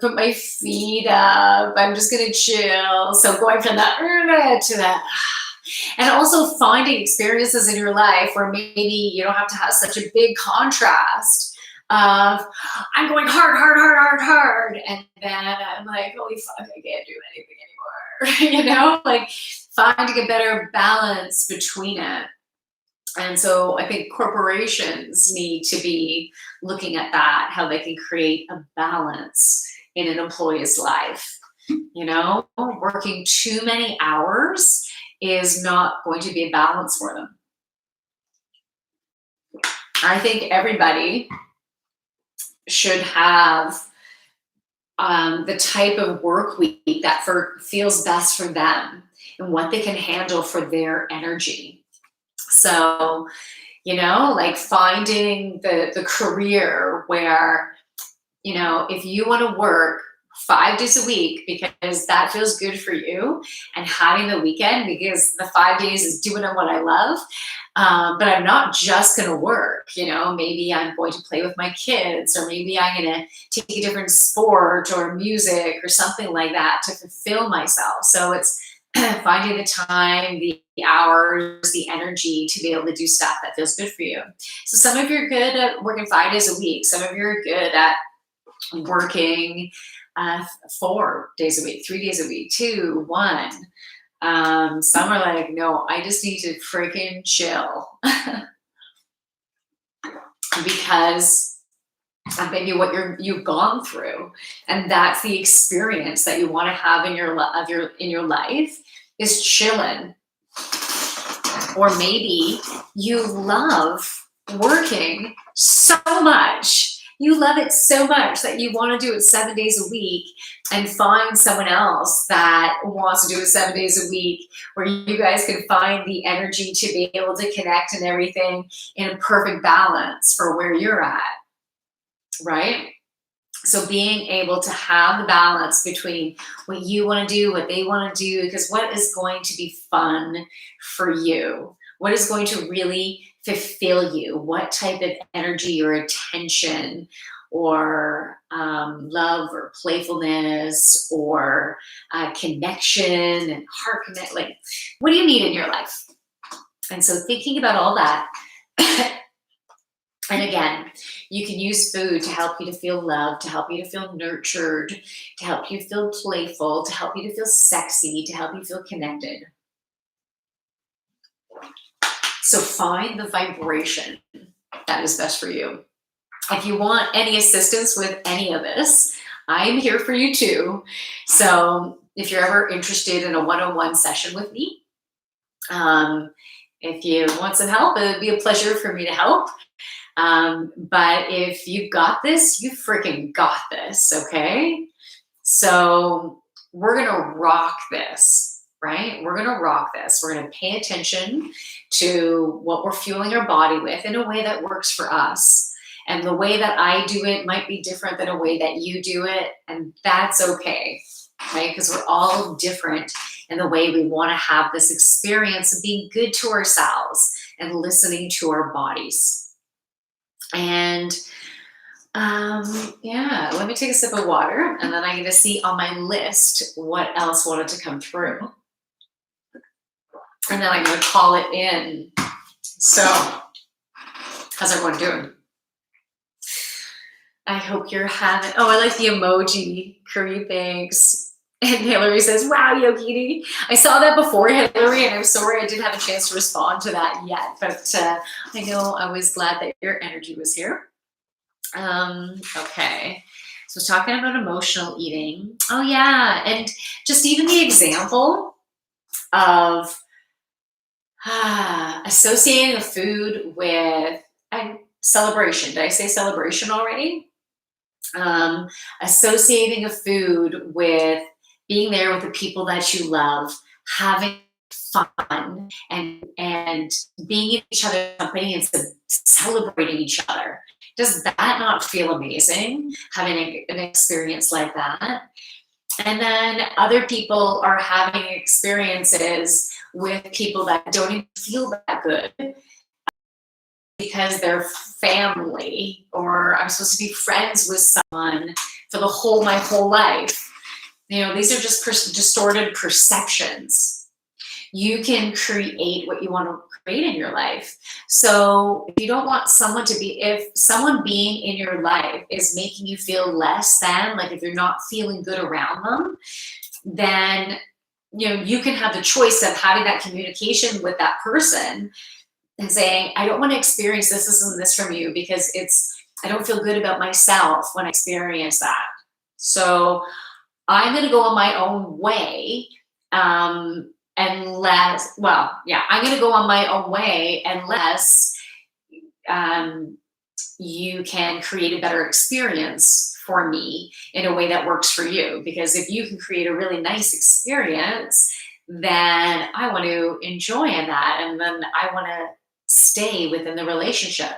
Put my feet up. I'm just going to chill. So going from that to that. And also finding experiences in your life where maybe you don't have to have such a big contrast of, I'm going hard. And then I'm like, holy fuck, I can't do anything anymore. Like finding a better balance between it. And so I think corporations need to be looking at that, how they can create a balance in an employee's life. You know, working too many hours is not going to be a balance for them. I think everybody should have the type of work week that feels best for them and what they can handle for their energy. So, you know, like finding the career where, you know, if you want to work 5 days a week because that feels good for you, and having the weekend because the 5 days is doing what I love. But I'm not just going to work, you know, maybe I'm going to play with my kids, or maybe I'm going to take a different sport or music or something like that to fulfill myself. So it's finding the time, the hours, the energy to be able to do stuff that feels good for you. So some of you are good at working 5 days a week. Some of you are good at working 4 days a week, 3 days a week, 2, 1. Some are like, no, I just need to freaking chill because of maybe what you've gone through, and that's the experience that you want to have in your life is chilling. Or maybe you love working so much. You love it so much that you want to do it 7 days a week, and find someone else that wants to do it 7 days a week, where you guys can find the energy to be able to connect and everything in a perfect balance for where you're at, right? So being able to have the balance between what you want to do, what they want to do, because what is going to be fun for you? What is going to really fulfill you? What type of energy or attention or love or playfulness or connection and heart connect? Like, what do you need in your life? And so thinking about all that. And again, you can use food to help you to feel loved, to help you to feel nurtured, to help you feel playful, to help you to feel sexy, to help you feel connected. So find the vibration that is best for you. If you want any assistance with any of this, I'm here for you too. So if you're ever interested in a one-on-one session with me, if you want some help, it would be a pleasure for me to help. But if you've got this, you freaking got this, okay? So we're gonna rock this, right? We're gonna rock this. We're gonna pay attention to what we're fueling our body with in a way that works for us. And the way that I do it might be different than a way that you do it, and that's okay, right? Because we're all different in the way we want to have this experience of being good to ourselves and listening to our bodies. And yeah, let me take a sip of water, and then I'm going to see on my list what else wanted to come through. And then I'm going to call it in. So, how's everyone doing? I hope you're having, oh, I like the emoji. Curry, thanks. And Hillary says, wow, Yogini. I saw that before, Hillary, and I'm sorry I didn't have a chance to respond to that yet. But I know I was glad that your energy was here. Okay. So talking about emotional eating. Oh, yeah. And just even the example of associating a food with a celebration. Did I say celebration already? Associating a food with being there with the people that you love, having fun, and being in each other's company and celebrating each other. Does that not feel amazing, having an experience like that? And then other people are having experiences with people that don't even feel that good because they're family, or I'm supposed to be friends with someone for my whole life. You know, these are just distorted perceptions. You can create what you want to create in your life. So if you don't want someone to be, if someone being in your life is making you feel less than, like if you're not feeling good around them, then, you know, you can have the choice of having that communication with that person and saying, I don't want to experience this and this from you because I don't feel good about myself when I experience that. So I'm going to go on my own way, unless, well, yeah, I'm going to go on my own way unless um, you can create a better experience for me in a way that works for you. Because if you can create a really nice experience, then I want to enjoy in that. And then I want to stay within the relationship.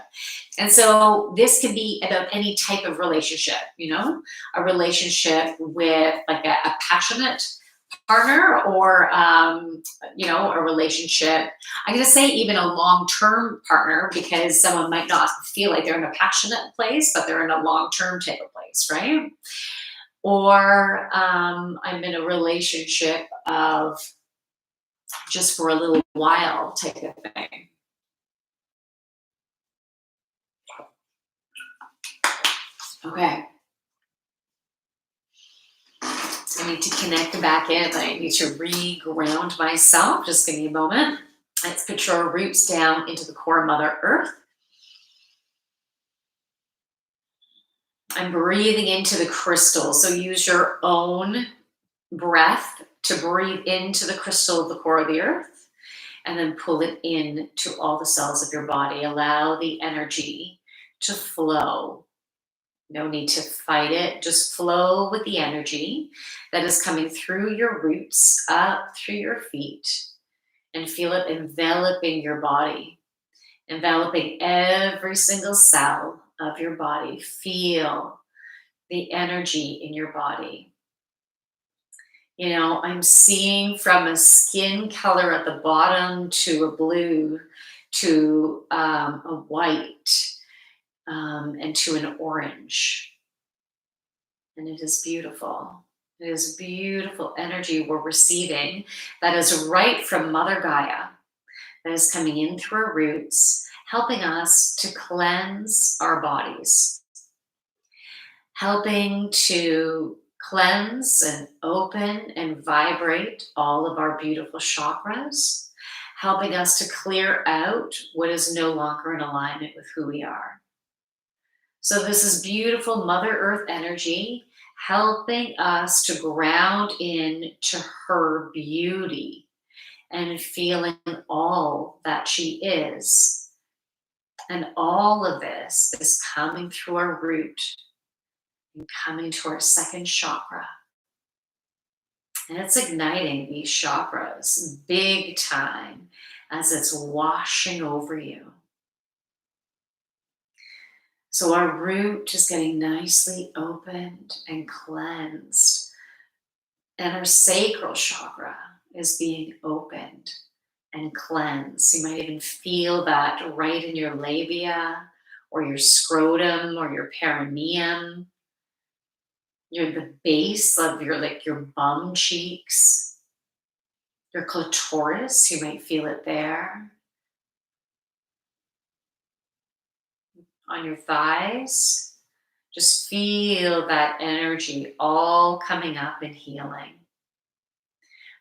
And so this can be about any type of relationship, a relationship with like a passionate partner, or a relationship. I'm going to say even a long-term partner, because someone might not feel like they're in a passionate place, but they're in a long-term type of place, right? Or I'm in a relationship of just for a little while type of thing. Okay. I need to connect back in. I need to re-ground myself. Just give me a moment. Let's put your roots down into the core of Mother Earth. I'm breathing into the crystal. So use your own breath to breathe into the crystal of the core of the earth, and then pull it in to all the cells of your body. Allow the energy to flow. No need to fight it. Just flow with the energy that is coming through your roots, up through your feet, and feel it enveloping your body, enveloping every single cell of your body. Feel the energy in your body. I'm seeing from a skin color at the bottom to a blue to a white, and to an orange. And it is beautiful. It is beautiful energy we're receiving that is right from Mother Gaia, that is coming in through our roots, helping us to cleanse our bodies, helping to cleanse and open and vibrate all of our beautiful chakras, helping us to clear out what is no longer in alignment with who we are. So this is beautiful Mother Earth energy helping us to ground in to her beauty and feeling all that she is. And all of this is coming through our root and coming to our second chakra. And it's igniting these chakras big time as it's washing over you. So our root is getting nicely opened and cleansed. And our sacral chakra is being opened and cleansed. You might even feel that right in your labia or your scrotum or your perineum. You're the base of your bum cheeks, your clitoris, you might feel it there. On your thighs, just feel that energy all coming up and healing.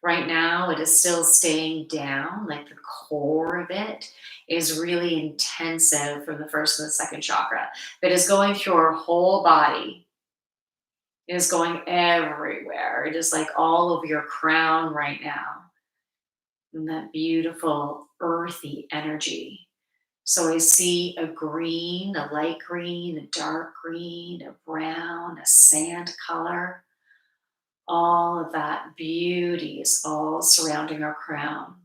Right now, it is still staying down, like the core of it is really intensive from the first and the second chakra, but is going through our whole body. It is going everywhere. It is like all over your crown right now. And that beautiful earthy energy. So I see a green, a light green, a dark green, a brown, a sand color. All of that beauty is all surrounding our crown.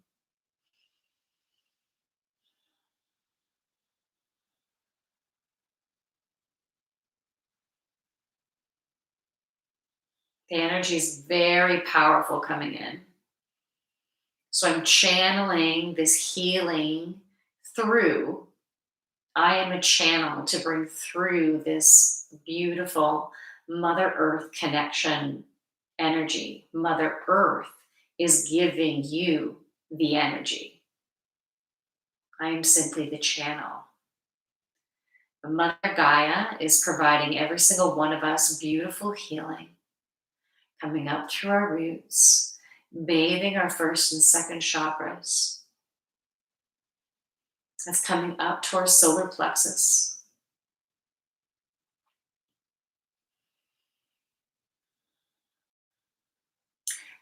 The energy is very powerful coming in. So I'm channeling this healing through. I am a channel to bring through this beautiful Mother Earth connection energy. Mother Earth is giving you the energy. I am simply the channel. Mother Gaia is providing every single one of us beautiful healing, coming up through our roots, bathing our first and second chakras. It's coming up to our solar plexus.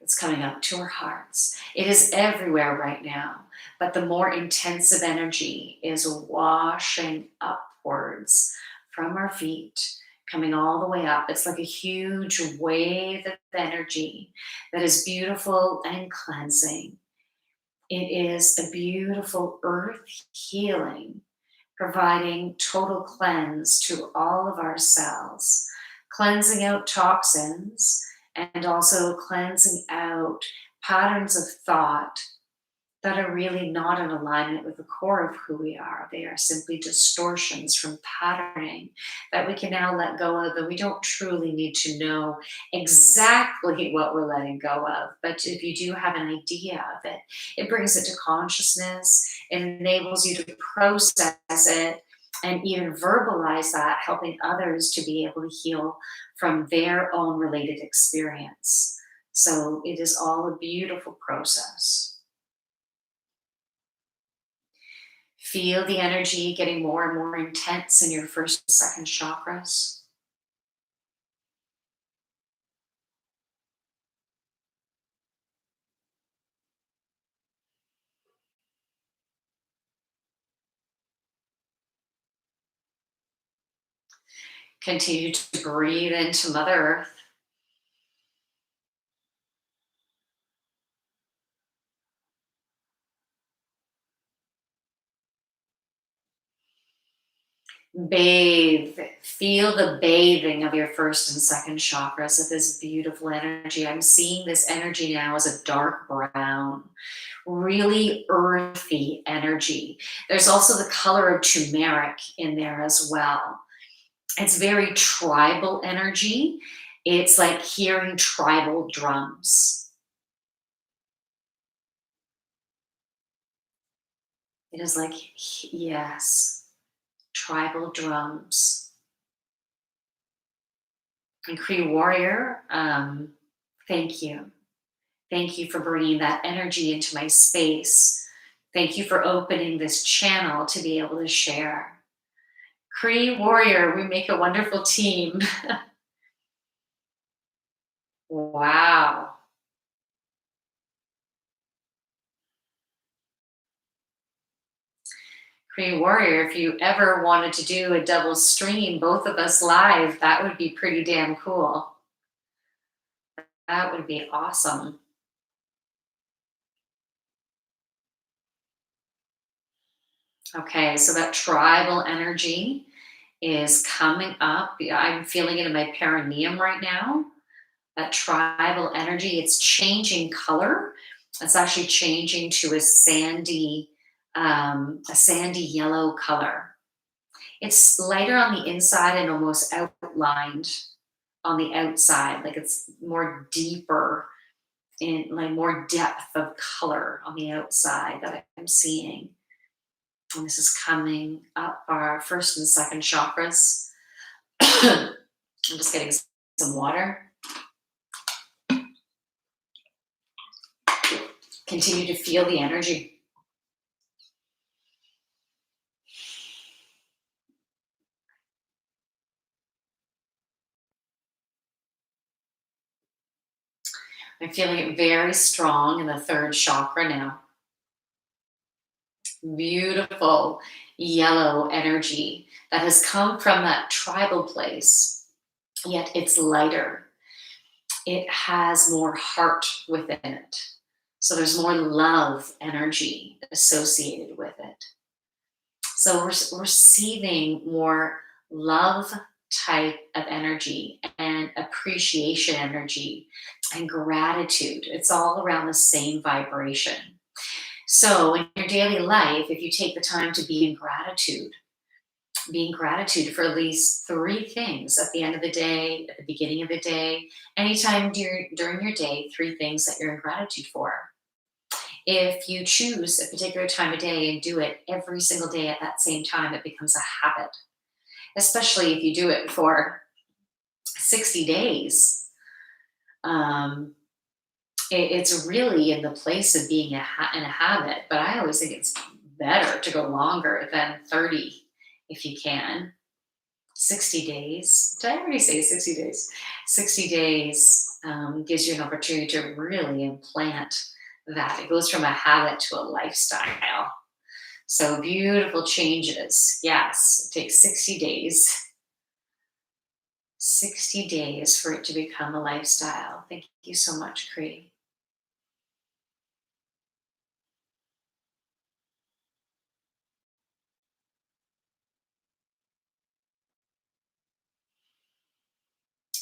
It's coming up to our hearts. It is everywhere right now, but the more intensive energy is washing upwards from our feet, coming all the way up. It's like a huge wave of energy that is beautiful and cleansing. It is a beautiful earth healing, providing total cleanse to all of our cells, cleansing out toxins and also cleansing out patterns of thought that are really not in alignment with the core of who we are. They are simply distortions from patterning that we can now let go of, and we don't truly need to know exactly what we're letting go of. But if you do have an idea of it, it brings it to consciousness, it enables you to process it and even verbalize that, helping others to be able to heal from their own related experience. So it is all a beautiful process. Feel the energy getting more and more intense in your first and second chakras. Continue to breathe into Mother Earth. Bathe. Feel the bathing of your first and second chakras with this beautiful energy. I'm seeing this energy now as a dark brown, really earthy energy. There's also the color of turmeric in there as well. It's very tribal energy. It's like hearing tribal drums. It is like, yes, tribal drums. And Cree Warrior, thank you. Thank you for bringing that energy into my space. Thank you for opening this channel to be able to share. Cree Warrior, we make a wonderful team. Wow. Cree Warrior, if you ever wanted to do a double stream, both of us live, that would be pretty damn cool. That would be awesome. Okay, so that tribal energy is coming up. Yeah, I'm feeling it in my perineum right now. That tribal energy, it's changing color. It's actually changing to a sandy yellow color. It's lighter on the inside and almost outlined on the outside, like it's more deeper in like more depth of color on the outside that I'm seeing. And this is coming up our first and second chakras. I'm just getting some water. Continue to feel the energy. I'm feeling it very strong in the third chakra now. Beautiful yellow energy that has come from that tribal place, yet it's lighter. It has more heart within it. So there's more love energy associated with it. So we're receiving more love type of energy and appreciation energy and gratitude. It's all around the same vibration. So in your daily life, if you take the time to be in gratitude for at least three things at the end of the day, at the beginning of the day, anytime during your day, three things that you're in gratitude for. If you choose a particular time of day and do it every single day at that same time, it becomes a habit, especially if you do it for 60 days. It's really in the place of being in a habit, but I always think it's better to go longer than 30 if you can. 60 days. Did I already say 60 days? 60 days gives you an opportunity to really implant that. It goes from a habit to a lifestyle. So beautiful changes. Yes, it takes 60 days. 60 days for it to become a lifestyle. Thank you so much, Cree.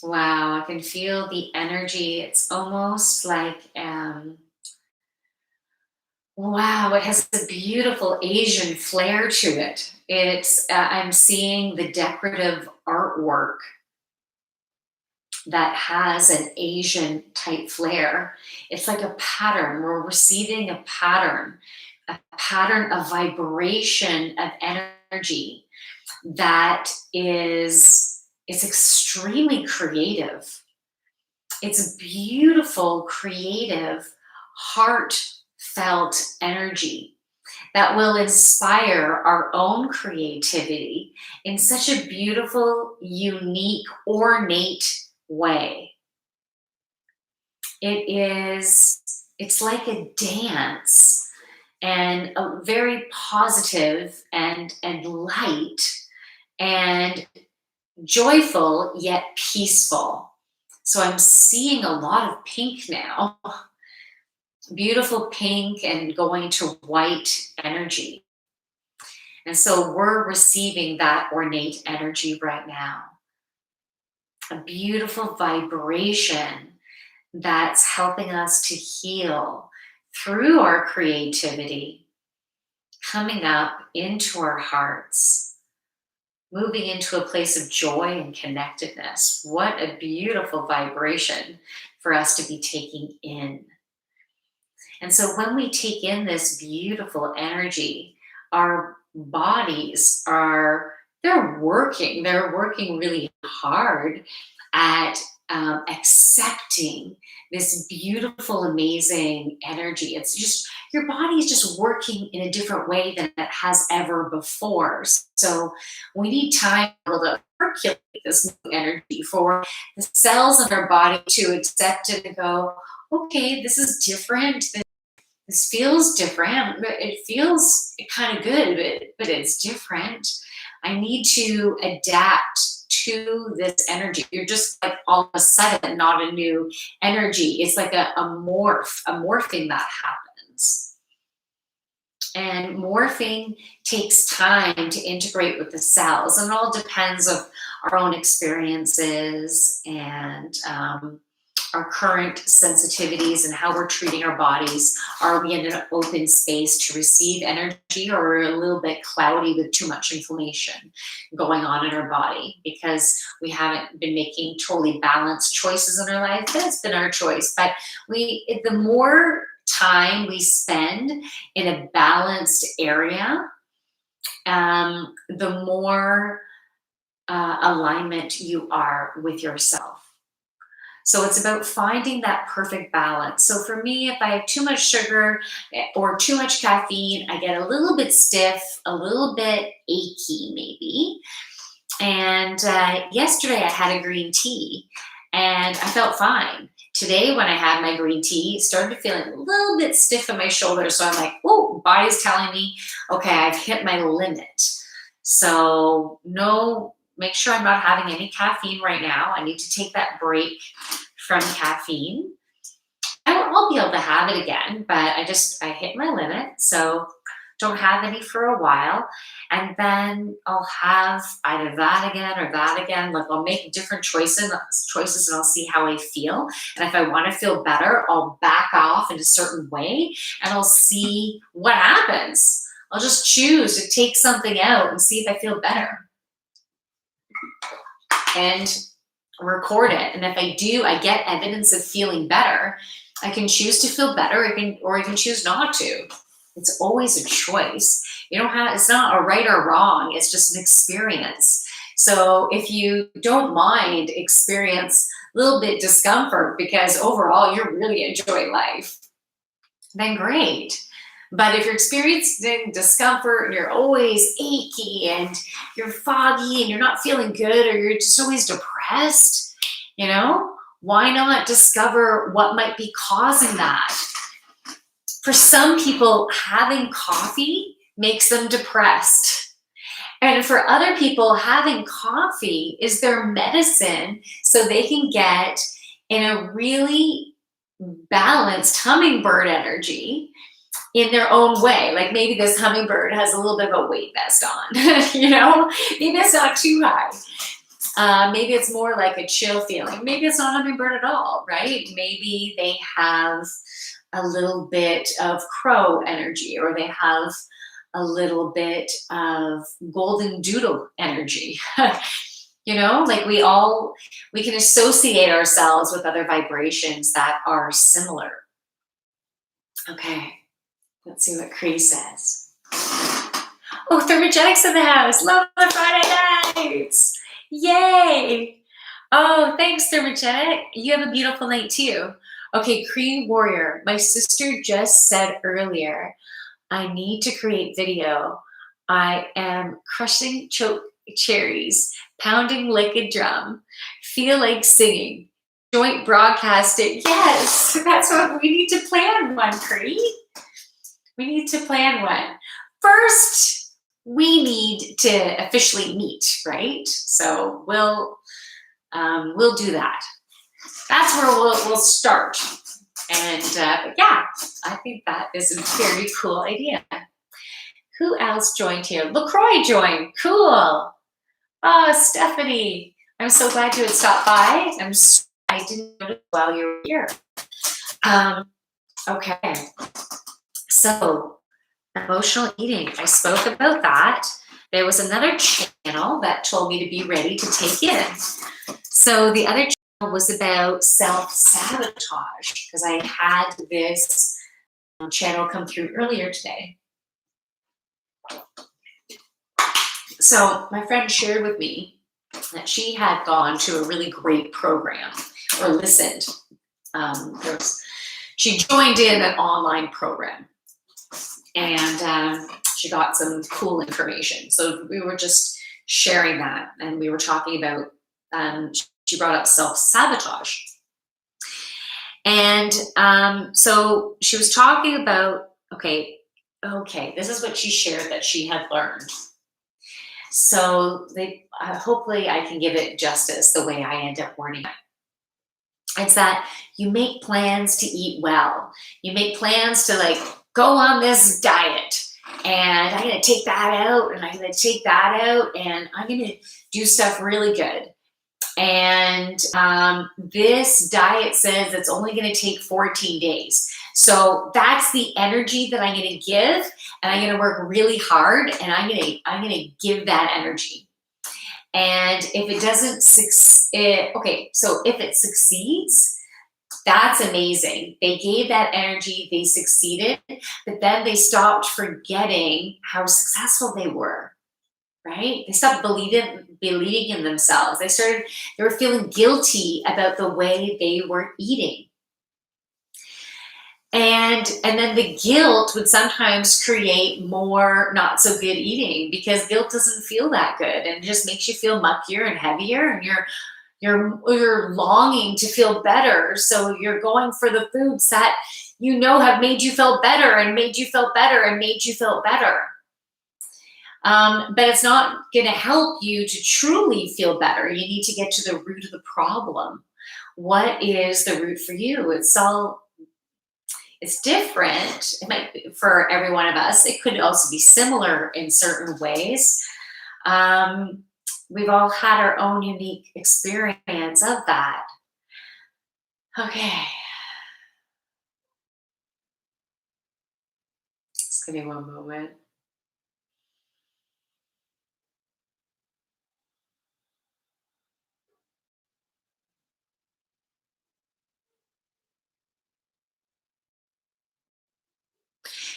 Wow, I can feel the energy. It's almost like, wow, it has a beautiful Asian flair to it. I'm seeing the decorative artwork that has an Asian type flair. It's like a pattern. We're receiving a pattern of vibration of energy that is, it's extremely creative. It's a beautiful, creative, heartfelt energy that will inspire our own creativity in such a beautiful, unique, ornate way. It's like a dance, and a very positive and light and joyful yet peaceful. So I'm seeing a lot of pink now, beautiful pink and going to white energy. And so we're receiving that ornate energy right now. A beautiful vibration that's helping us to heal through our creativity, coming up into our hearts, moving into a place of joy and connectedness. What a beautiful vibration for us to be taking in. And so when we take in this beautiful energy, our bodies are, they're working really hard at accepting this beautiful, amazing energy. It's just, your body is just working in a different way than it has ever before. So we need time to percolate this new energy for the cells in our body to accept it and go, okay, this is different. This feels different, but it feels kind of good, but it's different. I need to adapt to this energy. You're just like all of a sudden not a new energy. It's like a morphing that happens. And morphing takes time to integrate with the cells, and it all depends of our own experiences and our current sensitivities and how we're treating our bodies. Are we in an open space to receive energy, or are we a little bit cloudy with too much inflammation going on in our body because we haven't been making totally balanced choices in our life? That's been our choice. But the more time we spend in a balanced area, the more alignment you are with yourself. So it's about finding that perfect balance. So for me, if I have too much sugar or too much caffeine, I get a little bit stiff, a little bit achy maybe. And yesterday I had a green tea and I felt fine. Today when I had my green tea, started feeling a little bit stiff in my shoulders. So I'm like, oh, body's telling me, okay, I've hit my limit. So make sure I'm not having any caffeine right now. I need to take that break from caffeine. I'll be able to have it again, but I hit my limit. So don't have any for a while. And then I'll have either that again or that again. Like I'll make different choices and I'll see how I feel. And if I want to feel better, I'll back off in a certain way and I'll see what happens. I'll just choose to take something out and see if I feel better. And record it. And if I do, I get evidence of feeling better. I can choose to feel better, or I can choose not to. It's always a choice. It's not a right or wrong. It's just an experience. So if you don't mind experience a little bit discomfort because overall you're really enjoying life, then great. But if you're experiencing discomfort and you're always achy and you're foggy and you're not feeling good, or you're just always depressed, you know, why not discover what might be causing that? For some people, having coffee makes them depressed. And for other people, having coffee is their medicine so they can get in a really balanced hummingbird energy in their own way. Like maybe this hummingbird has a little bit of a weight vest on, you know, maybe it's not too high. Maybe it's more like a chill feeling. Maybe it's not hummingbird at all, right? Maybe they have a little bit of crow energy, or they have a little bit of golden doodle energy. You know, like we can associate ourselves with other vibrations that are similar. Okay, let's see what Cree says. Oh, Thermogenics in the house. Love the Friday nights. Yay. Oh, thanks, Thermogenic. You have a beautiful night too. Okay, Cree Warrior. My sister just said earlier, I need to create video. I am crushing choke cherries, pounding like a drum, feel like singing, joint broadcasting. Yes, that's what we need to plan one, Cree. We need to plan one. First, we need to officially meet, right? So we'll do that. That's where we'll start. And yeah, I think that is a very cool idea. Who else joined here? LaCroix joined. Cool. Oh, Stephanie. I'm so glad you had stopped by. I didn't notice while you were here. Okay. So, emotional eating. I spoke about that. There was another channel that told me to be ready to take in. So the other channel was about self-sabotage, because I had this channel come through earlier today. So my friend shared with me that she had gone to a really great program, or listened. She joined in an online program, and she got some cool information. So we were just sharing that, and we were talking about, she brought up self-sabotage. And so she was talking about, okay, this is what she shared that she had learned. So hopefully I can give it justice the way I end up wording it. It's that you make plans to eat well. You make plans to like go on this diet, and I'm going to take that out, and I'm going to take that out, and I'm going to do stuff really good. And this diet says it's only going to take 14 days. So that's the energy that I'm going to give, and I'm going to work really hard, and I'm going to give that energy. And if it doesn't succeed, so if it succeeds, that's amazing. They gave that energy, they succeeded, but then they stopped forgetting how successful they were, right? They stopped believing in themselves. They were feeling guilty about the way they were eating. And then the guilt would sometimes create more not so good eating, because guilt doesn't feel that good, and it just makes you feel muckier and heavier, and you're longing to feel better. So you're going for the foods that you know have made you feel better and made you feel better and made you feel better. But it's not going to help you to truly feel better. You need to get to the root of the problem. What is the root for you? It's different. It might be for every one of us. It could also be similar in certain ways. We've all had our own unique experience of that. Okay. Just give me one moment.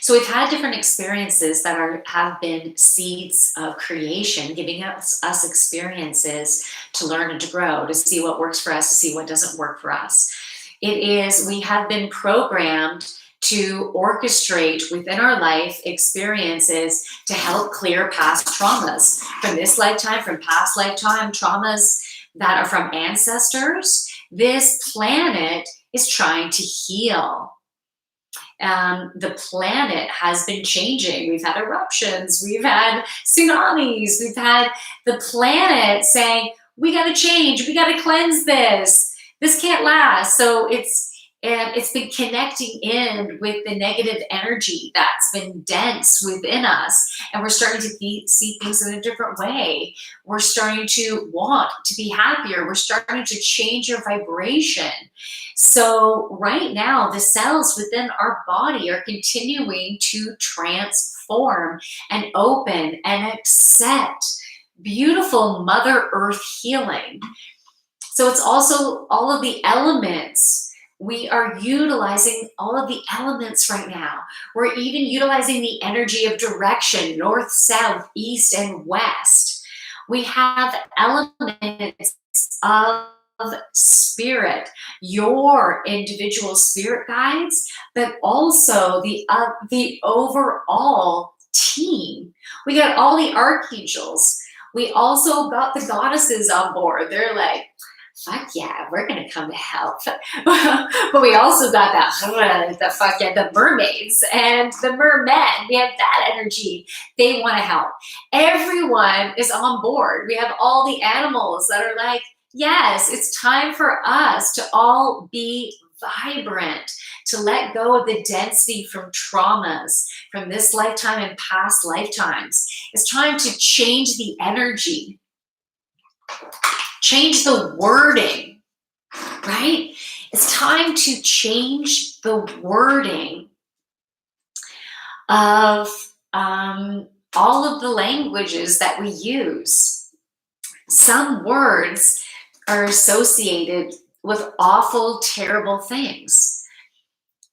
So we've had different experiences that have been seeds of creation, giving us experiences to learn and to grow, to see what works for us, to see what doesn't work for us. We have been programmed to orchestrate within our life experiences to help clear past traumas from this lifetime, from past lifetime traumas that are from ancestors. This planet is trying to heal. The planet has been changing. We've had eruptions, we've had tsunamis, we've had the planet saying, we got to change, we got to cleanse this can't last. So it's been connecting in with the negative energy that's been dense within us, and we're starting to see things in a different way. We're starting to want to be happier. We're starting to change our vibration. So right now, the cells within our body are continuing to transform and open and accept beautiful Mother Earth healing. So it's also all of the elements. We are utilizing all of the elements right now. We're even utilizing the energy of direction, north, south, east, and west. We have elements of spirit, your individual spirit guides, but also the overall team. We got all the archangels. We also got the goddesses on board. They're like, fuck yeah, we're gonna come to help. But we also got the mermaids and the mermen. We have that energy. They want to help. Everyone is on board. We have all the animals that are like, yes, it's time for us to all be vibrant, to let go of the density from traumas from this lifetime and past lifetimes. It's time to change the energy, change the wording, right? It's time to change the wording of all of the languages that we use. Some words are associated with awful, terrible things.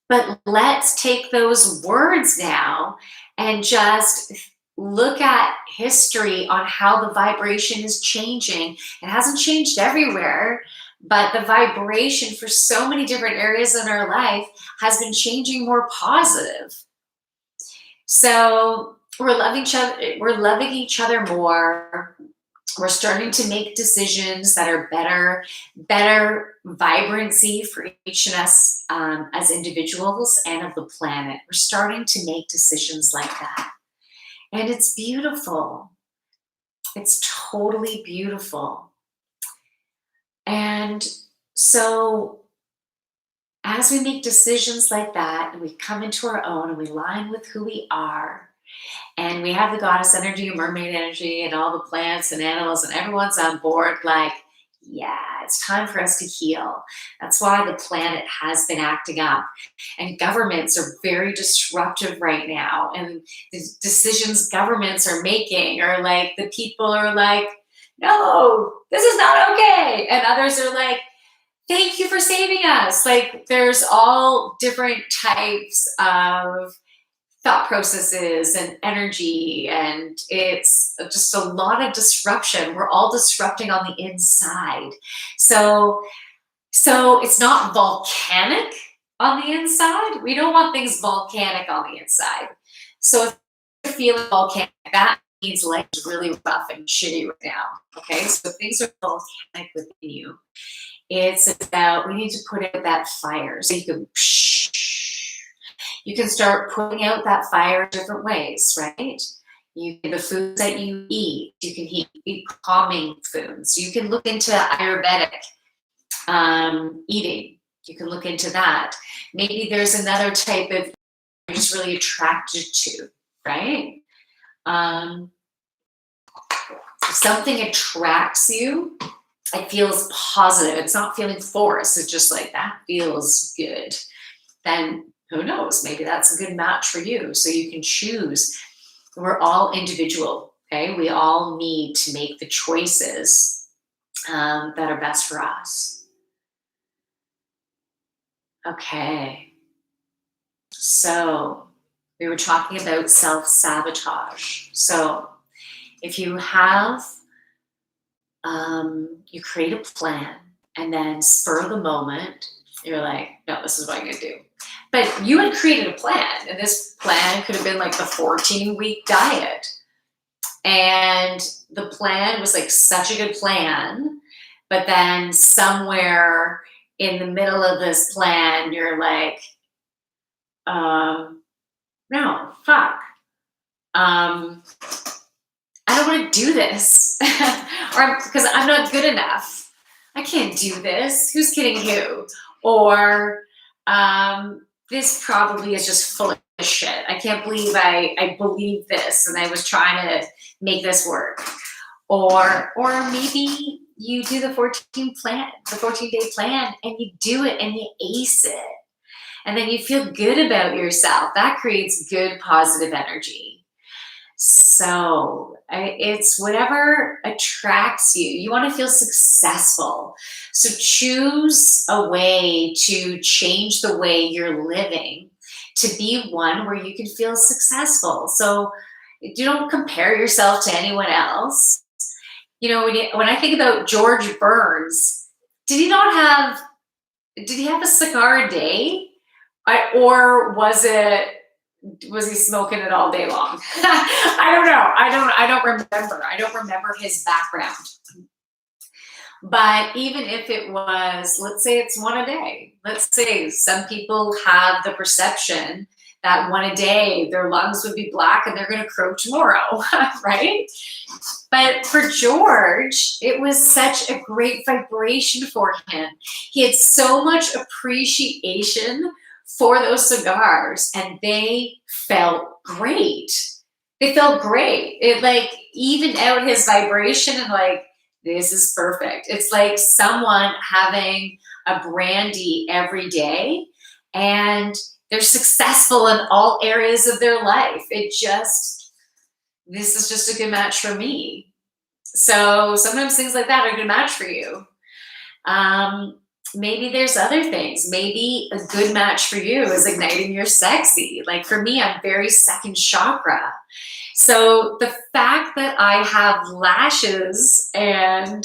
But let's take those words now and just look at history on how the vibration is changing. It hasn't changed everywhere, but the vibration for so many different areas in our life has been changing more positive. So we're loving each other more. We're starting to make decisions that are better vibrancy for each of us as individuals and of the planet. We're starting to make decisions like that. And it's beautiful. It's totally beautiful. And so as we make decisions like that, and we come into our own and we align with who we are, and we have the goddess energy, mermaid energy, and all the plants and animals, and everyone's on board, like, yeah, it's time for us to heal. That's why the planet has been acting up. And governments are very disruptive right now. And the decisions governments are making are like, the people are like, no, this is not okay. And others are like, thank you for saving us. Like, there's all different types of thought processes and energy, and it's just a lot of disruption. We're all disrupting on the inside. So it's not volcanic on the inside. We don't want things volcanic on the inside. So if you're feeling volcanic, that means life is really rough and shitty right now. Okay, so if things are volcanic within you, it's about, we need to put out that fire. So you can start putting out that fire in different ways, right? The foods that you eat, you can eat calming foods. You can look into Ayurvedic eating. You can look into that. Maybe there's another type of you're just really attracted to, right? Something attracts you. It feels positive. It's not feeling forced. It's just like, that feels good. Then who knows? Maybe that's a good match for you. So you can choose. We're all individual, okay? We all need to make the choices that are best for us. Okay. So we were talking about self-sabotage. So if you have, you create a plan and then spur of the moment, you're like, no, this is what I'm going to do. But you had created a plan, and this plan could have been like the 14-week diet. And the plan was like such a good plan, but then somewhere in the middle of this plan, you're like, no, fuck. I don't want to do this, or because I'm not good enough. I can't do this. Who's kidding who? Or this probably is just full of shit. I can't believe I believe this and I was trying to make this work. Or maybe you do the 14-day plan, and you do it and you ace it. And then you feel good about yourself. That creates good, positive energy. So it's whatever attracts you. You want to feel successful. So choose a way to change the way you're living to be one where you can feel successful. So you don't compare yourself to anyone else. You know, when I think about George Burns, did he have a cigar a day? Or was he smoking it all day long? I don't know. I don't remember. I don't remember his background. But even if it was, let's say it's one a day. Let's say some people have the perception that one a day, their lungs would be black and they're going to crow tomorrow, right? But for George, it was such a great vibration for him. He had so much appreciation for those cigars, and they felt great. They felt great. It like evened out his vibration, and like, this is perfect. It's like someone having a brandy every day and they're successful in all areas of their life. This is just a good match for me. So sometimes things like that are a good match for you. Maybe there's other things. Maybe a good match for you is igniting your sexy. Like for me, I'm very second chakra. So the fact that I have lashes and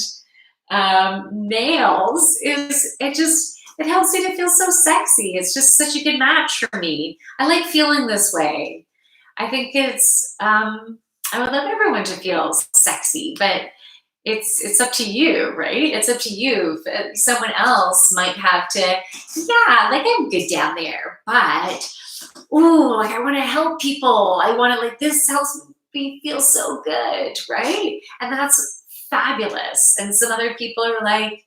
nails it helps me to feel so sexy. It's just such a good match for me. I like feeling this way. I think I would love everyone to feel sexy, but it's up to you, right? It's up to you. Someone else might have to, yeah, like I'm good down there, but ooh, like I want to help people. I want to, like, this helps me feel so good, right? And that's fabulous. And some other people are like,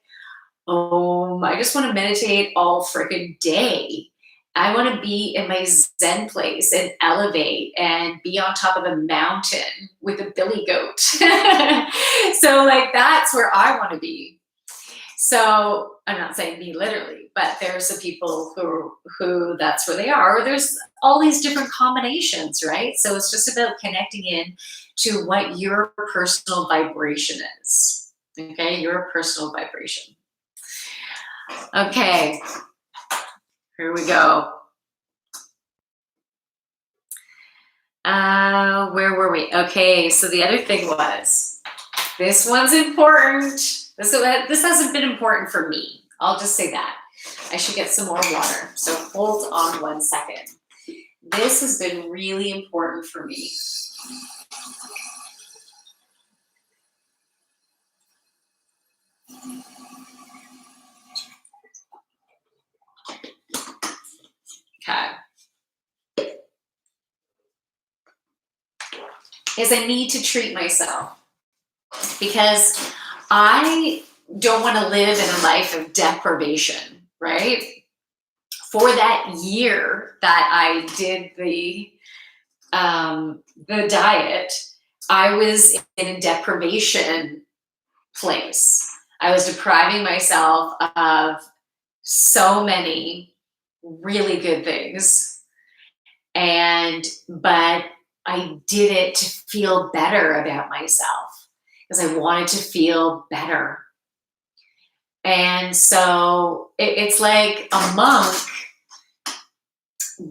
oh, I just want to meditate all freaking day. I want to be in my Zen place and elevate and be on top of a mountain with a billy goat. So like, that's where I want to be. So I'm not saying me literally, but there's some people who that's where they are. Or there's all these different combinations, right? So it's just about connecting in to what your personal vibration is. Okay, your personal vibration. Okay, here we go. Where were we? Okay, so the other thing was, this one's important. This hasn't been important for me. I'll just say that. I should get some more water. So hold on 1 second. This has been really important for me. Okay. Is I need to treat myself because I don't want to live in a life of deprivation, right? For that year that I did the diet, I was in a deprivation place. I was depriving myself of so many really good things, but I did it to feel better about myself because I wanted to feel better. And so it's like a monk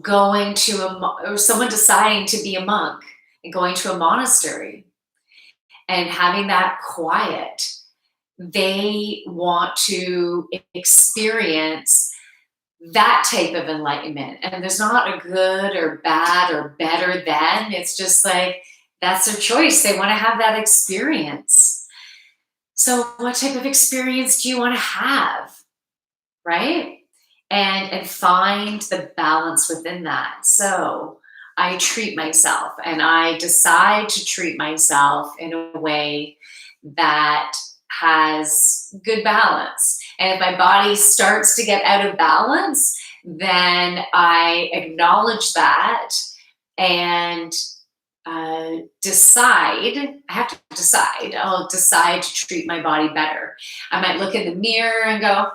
going to or someone deciding to be a monk and going to a monastery and having that quiet. They want to experience that type of enlightenment. And there's not a good or bad or better than. It's just like, that's their choice. They want to have that experience. So what type of experience do you want to have? Right? And find the balance within that. So I treat myself, and I decide to treat myself in a way that has good balance. And if my body starts to get out of balance, then I acknowledge that and decide. I have to decide. I'll decide to treat my body better. I might look in the mirror and go,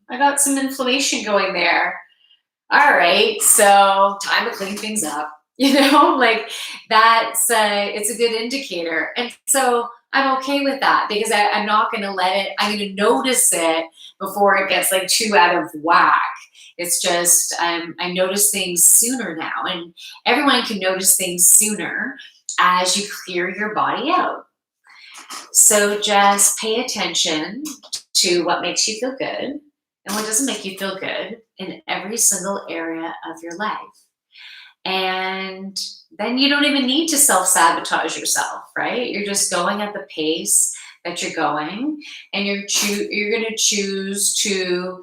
I got some inflammation going there. All right, so time to clean things up. Like that's it's a good indicator. And so I'm okay with that, because I'm not going to let it, I'm going to notice it before it gets like too out of whack. It's just, I notice things sooner now, and everyone can notice things sooner as you clear your body out. So just pay attention to what makes you feel good and what doesn't make you feel good in every single area of your life. And then you don't even need to self-sabotage yourself, right? You're just going at the pace that you're going, and you're going to choose to,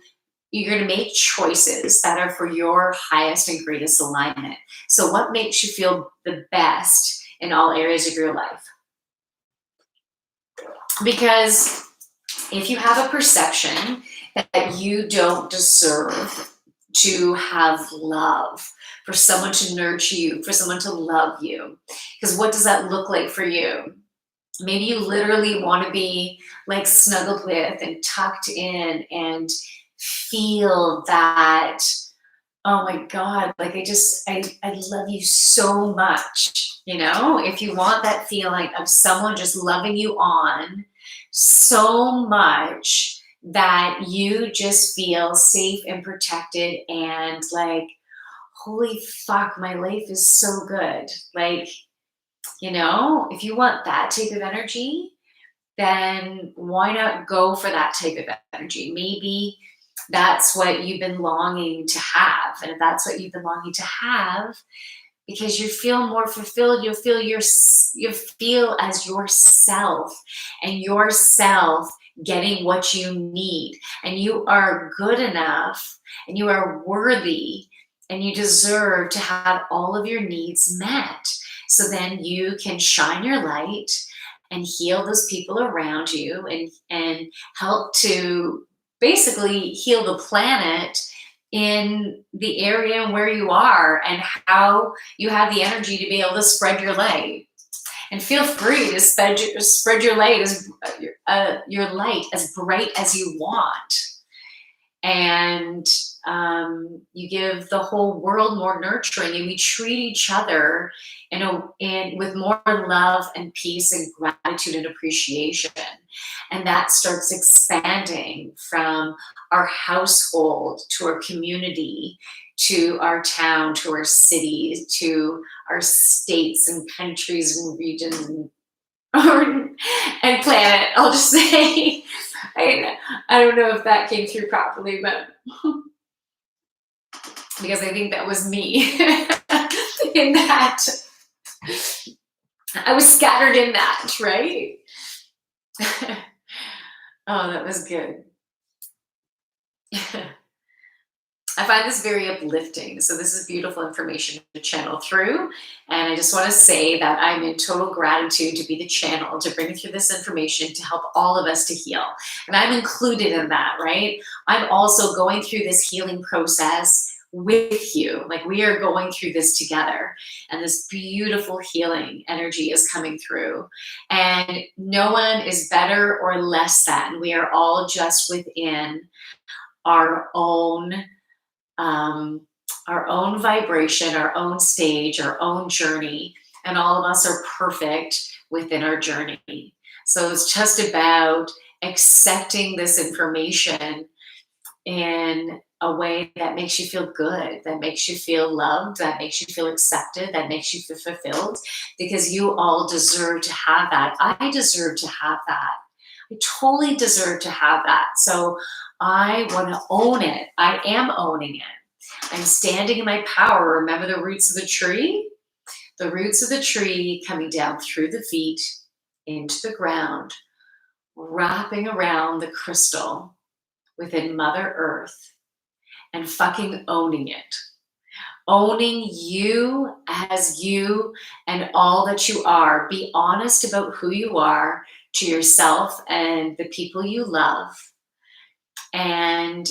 you're going to make choices that are for your highest and greatest alignment. So what makes you feel the best in all areas of your life? Because if you have a perception that you don't deserve to have love, for someone to nurture you, for someone to love you, because what does that look like for you? Maybe you literally want to be like snuggled with and tucked in and feel that, oh my God, like I love you so much. If you want that feeling of someone just loving you on so much that you just feel safe and protected and like, holy fuck, my life is so good. Like, if you want that type of energy, then why not go for that type of energy? Maybe that's what you've been longing to have. And if that's what you've been longing to have, because you feel more fulfilled, you feel as yourself, and yourself getting what you need, and you are good enough, and you are worthy, and you deserve to have all of your needs met. So then you can shine your light and heal those people around you, and help to basically heal the planet in the area where you are, and how you have the energy to be able to spread your light. And feel free to spread your light as bright as you want. And you give the whole world more nurturing, and we treat each other with more love and peace and gratitude and appreciation. And that starts expanding from our household to our community, to our town, to our cities, to our states and countries and regions and planet. I'll just say, I don't know if that came through properly, but because I think that was me in that I was scattered in that, right? Oh, that was good. I find this very uplifting. So this is beautiful information to channel through. And I just want to say that I'm in total gratitude to be the channel to bring through this information to help all of us to heal. And I'm included in that, right? I'm also going through this healing process with you. Like, we are going through this together, and this beautiful healing energy is coming through. And no one is better or less than. We are all just within our own vibration, our own stage, our own journey, and all of us are perfect within our journey. So it's just about accepting this information in a way that makes you feel good, that makes you feel loved, that makes you feel accepted, that makes you feel fulfilled, because you all deserve to have that. I deserve to have that. I totally deserve to have that. So I want to own it. I am owning it. I'm standing in my power. Remember the roots of the tree? The roots of the tree coming down through the feet into the ground, wrapping around the crystal within Mother Earth and fucking owning it. Owning you as you and all that you are. Be honest about who you are to yourself and the people you love. And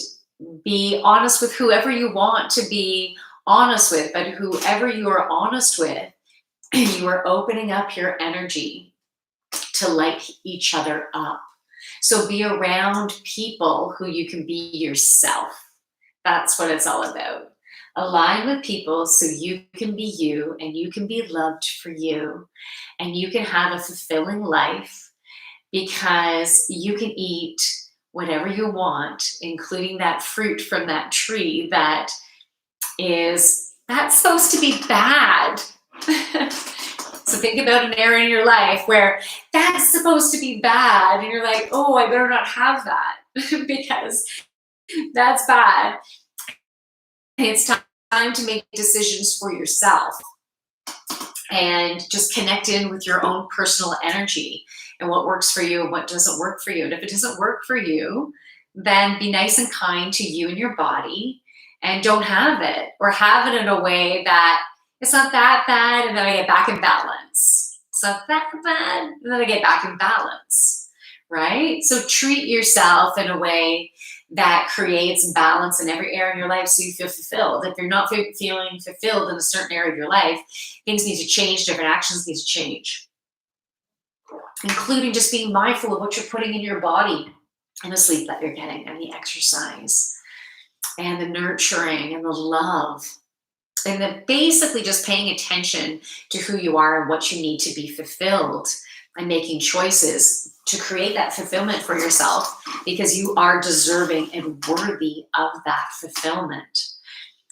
be honest with whoever you want to be honest with, but whoever you are honest with, you are opening up your energy to light each other up. So be around people who you can be yourself. That's what it's all about. Align with people so you can be you and you can be loved for you and you can have a fulfilling life because you can eat whatever you want, including that fruit from that tree that's supposed to be bad. So think about an area in your life where that's supposed to be bad and you're like, oh, I better not have that because that's bad. It's time to make decisions for yourself and just connect in with your own personal energy and what works for you and what doesn't work for you. And if it doesn't work for you, then be nice and kind to you and your body and don't have it, or have it in a way that it's not that bad and then I get back in balance. It's not that bad and then I get back in balance, right? So treat yourself in a way that creates balance in every area in your life so you feel fulfilled. If you're not feeling fulfilled in a certain area of your life, things need to change, different actions need to change, including just being mindful of what you're putting in your body and the sleep that you're getting and the exercise and the nurturing and the love. And then basically just paying attention to who you are and what you need to be fulfilled and making choices to create that fulfillment for yourself because you are deserving and worthy of that fulfillment.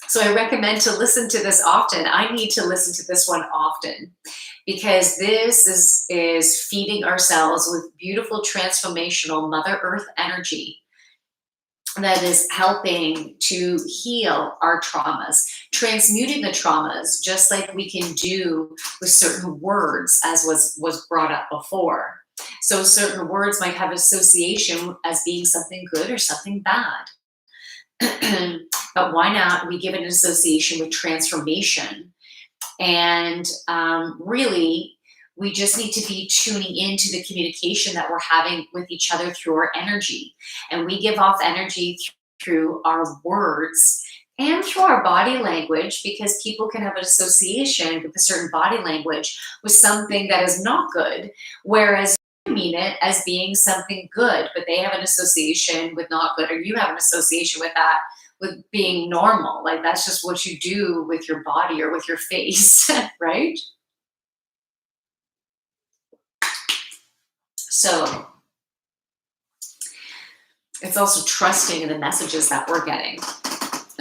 So I recommend to listen to this often. I need to listen to this one often because this is feeding ourselves with beautiful transformational Mother Earth energy that is helping to heal our traumas, transmuting the traumas, just like we can do with certain words, as was brought up before. So certain words might have association as being something good or something bad. But why not we give it an association with transformation? And really, we just need to be tuning into the communication that we're having with each other through our energy. And we give off energy through our words and through our body language, because people can have an association with a certain body language with something that is not good, whereas you mean it as being something good, but they have an association with not good, or you have an association with that with being normal. Like that's just what you do with your body or with your face, right? So it's also trusting in the messages that we're getting.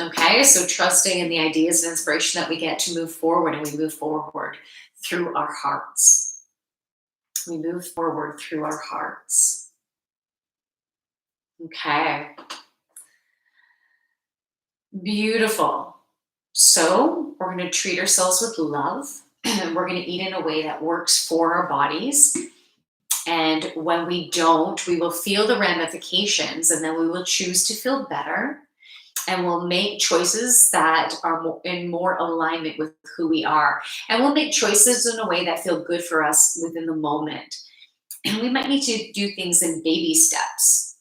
Okay, so trusting in the ideas and inspiration that we get to move forward, and we move forward through our hearts. We move forward through our hearts. Okay. Beautiful. So we're going to treat ourselves with love, and we're going to eat in a way that works for our bodies. And when we don't, we will feel the ramifications, and then we will choose to feel better. And we'll make choices that are in more alignment with who we are. And we'll make choices in a way that feel good for us within the moment. And we might need to do things in baby steps.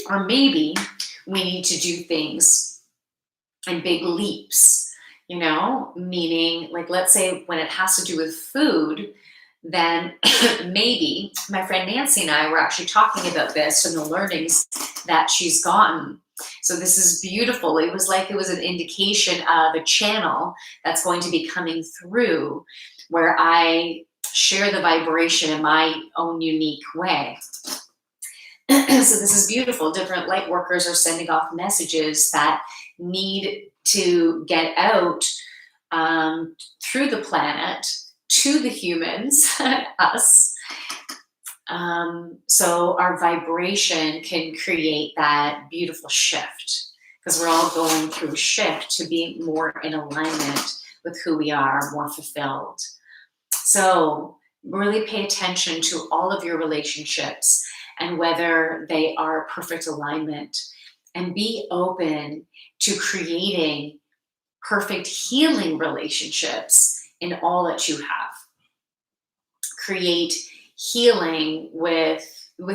Or maybe we need to do things in big leaps, you know, meaning like, let's say when it has to do with food, then maybe my friend Nancy and I were actually talking about this and the learnings that she's gotten. So this is beautiful. It was like it was an indication of a channel that's going to be coming through where I share the vibration in my own unique way. So this is beautiful. Different light workers are sending off messages that need to get out through the planet to the humans, us, So our vibration can create that beautiful shift, because we're all going through a shift to be more in alignment with who we are, more fulfilled. So really pay attention to all of your relationships and whether they are perfect alignment, and be open to creating perfect healing relationships in all that you have. Create healing with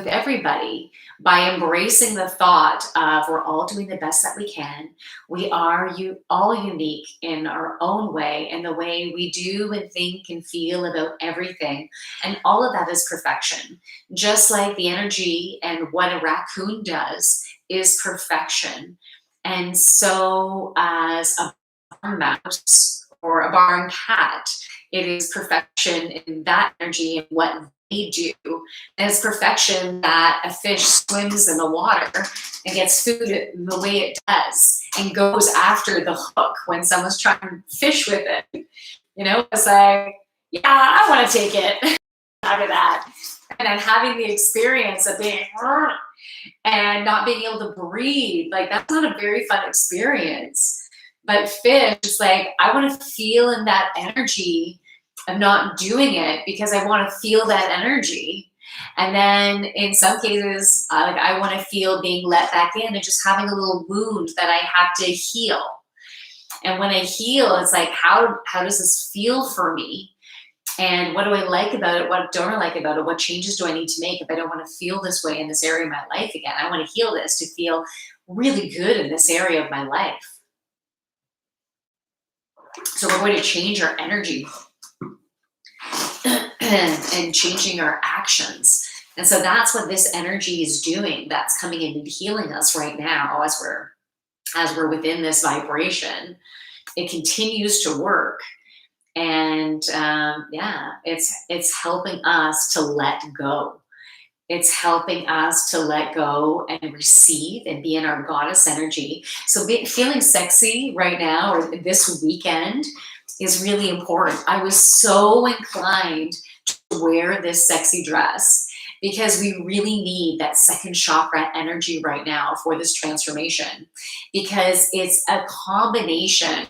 everybody by embracing the thought of we're all doing the best that we can. We are all unique in our own way, and the way we do and think and feel about everything. And all of that is perfection. Just like the energy and what a raccoon does is perfection. And so as a barn mouse or a barn cat, it is perfection in that energy and what they do. And it's perfection that a fish swims in the water and gets food the way it does and goes after the hook when someone's trying to fish with it. It's like, yeah, I want to take it out of that. And then having the experience of being and not being able to breathe, like that's not a very fun experience. But fish, it's like, I want to feel in that energy. I'm not doing it because I want to feel that energy. And then in some cases, I want to feel being let back in and just having a little wound that I have to heal. And when I heal, it's like, how does this feel for me? And what do I like about it? What don't I like about it? What changes do I need to make if I don't want to feel this way in this area of my life again? I want to heal this to feel really good in this area of my life. So we're going to change our energy and changing our actions. And so that's what this energy is doing. That's coming in and healing us right now as we're within this vibration. It continues to work. And it's helping us to let go. It's helping us to let go and receive and be in our goddess energy. So feeling sexy right now or this weekend is really important. I was so inclined to wear this sexy dress because we really need that second chakra energy right now for this transformation, because it's a combination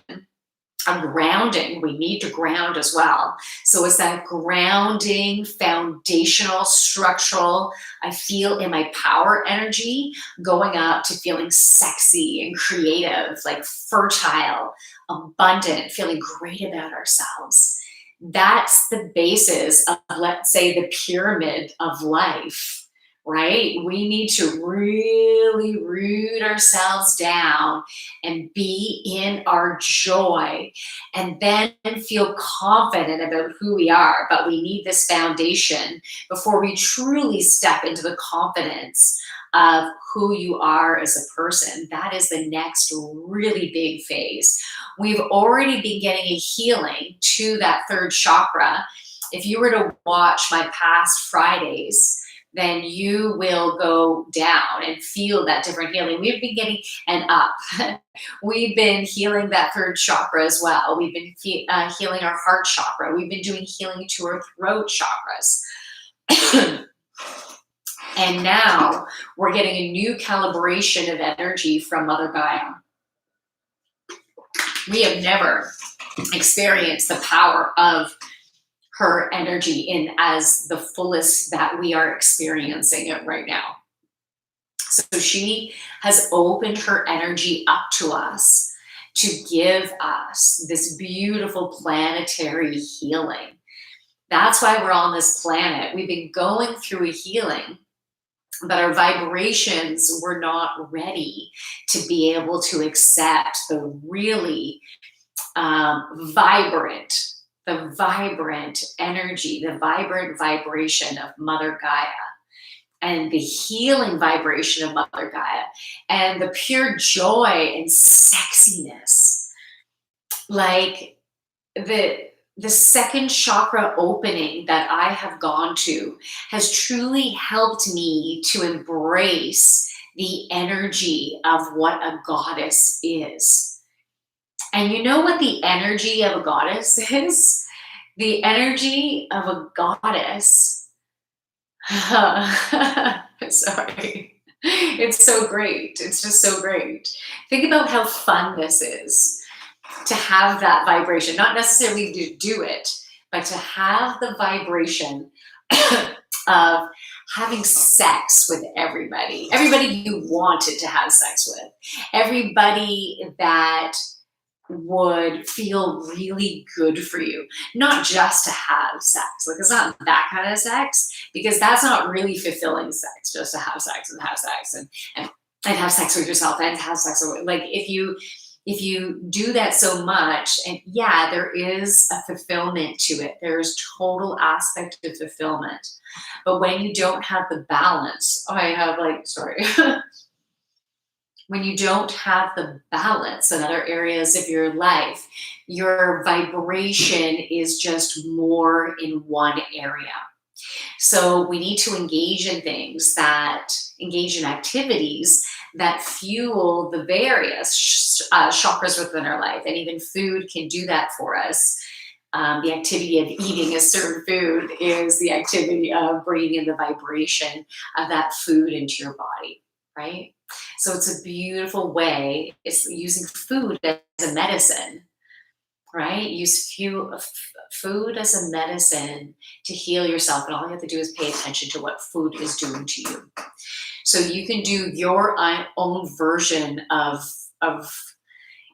of grounding. We need to ground as well. So it's that grounding, foundational, structural, I feel in my power energy, going up to feeling sexy and creative, like fertile, abundant, feeling great about ourselves. That's the basis of, let's say, the pyramid of life. Right? We need to really root ourselves down and be in our joy, and then feel confident about who we are. But we need this foundation before we truly step into the confidence of who you are as a person. That is the next really big phase. We've already been getting a healing to that third chakra. If you were to watch my past Fridays, then you will go down and feel that different healing. We've been getting and up. We've been healing that third chakra as well. We've been healing our heart chakra. We've been doing healing to our throat chakras. And now we're getting a new calibration of energy from Mother Gaia. We have never experienced the power of her energy in as the fullest that we are experiencing it right now. So she has opened her energy up to us to give us this beautiful planetary healing. That's why we're on this planet. We've been going through a healing, but our vibrations were not ready to be able to accept the really vibrant energy, the vibrant vibration of Mother Gaia, and the healing vibration of Mother Gaia, and the pure joy and sexiness. Like the second chakra opening that I have gone to has truly helped me to embrace the energy of what a goddess is. And you know what the energy of a goddess is? The energy of a goddess Sorry. It's so great. It's just so great. Think about how fun this is to have that vibration, not necessarily to do it, but to have the vibration of having sex with everybody you wanted to have sex with, everybody that would feel really good for you, not just to have sex. Like, it's not that kind of sex, because that's not really fulfilling sex, just to have sex and have sex and have sex with yourself and have sex with, like, if you do that so much, and yeah, there is a fulfillment to it. There's total aspect of fulfillment. But when you don't have the balance, oh, I have like, sorry. When you don't have the balance in other areas of your life, your vibration is just more in one area. So we need to engage in activities that fuel the various chakras within our life. And even food can do that for us. The activity of eating a certain food is the activity of bringing in the vibration of that food into your body, right? So it's a beautiful way. It's using food as a medicine, right? Use food as a medicine to heal yourself. And all you have to do is pay attention to what food is doing to you. So you can do your own version of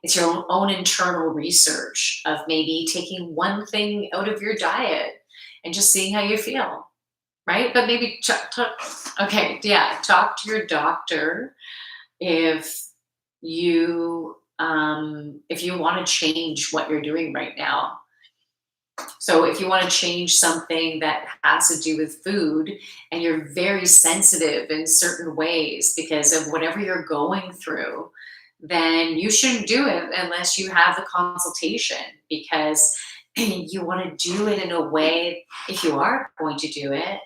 it's your own internal research of maybe taking one thing out of your diet and just seeing how you feel, right? But maybe talk to your doctor if you want to change what you're doing right now. So if you want to change something that has to do with food, and you're very sensitive in certain ways because of whatever you're going through, then you shouldn't do it unless you have the consultation, because you want to do it in a way, if you are going to do it,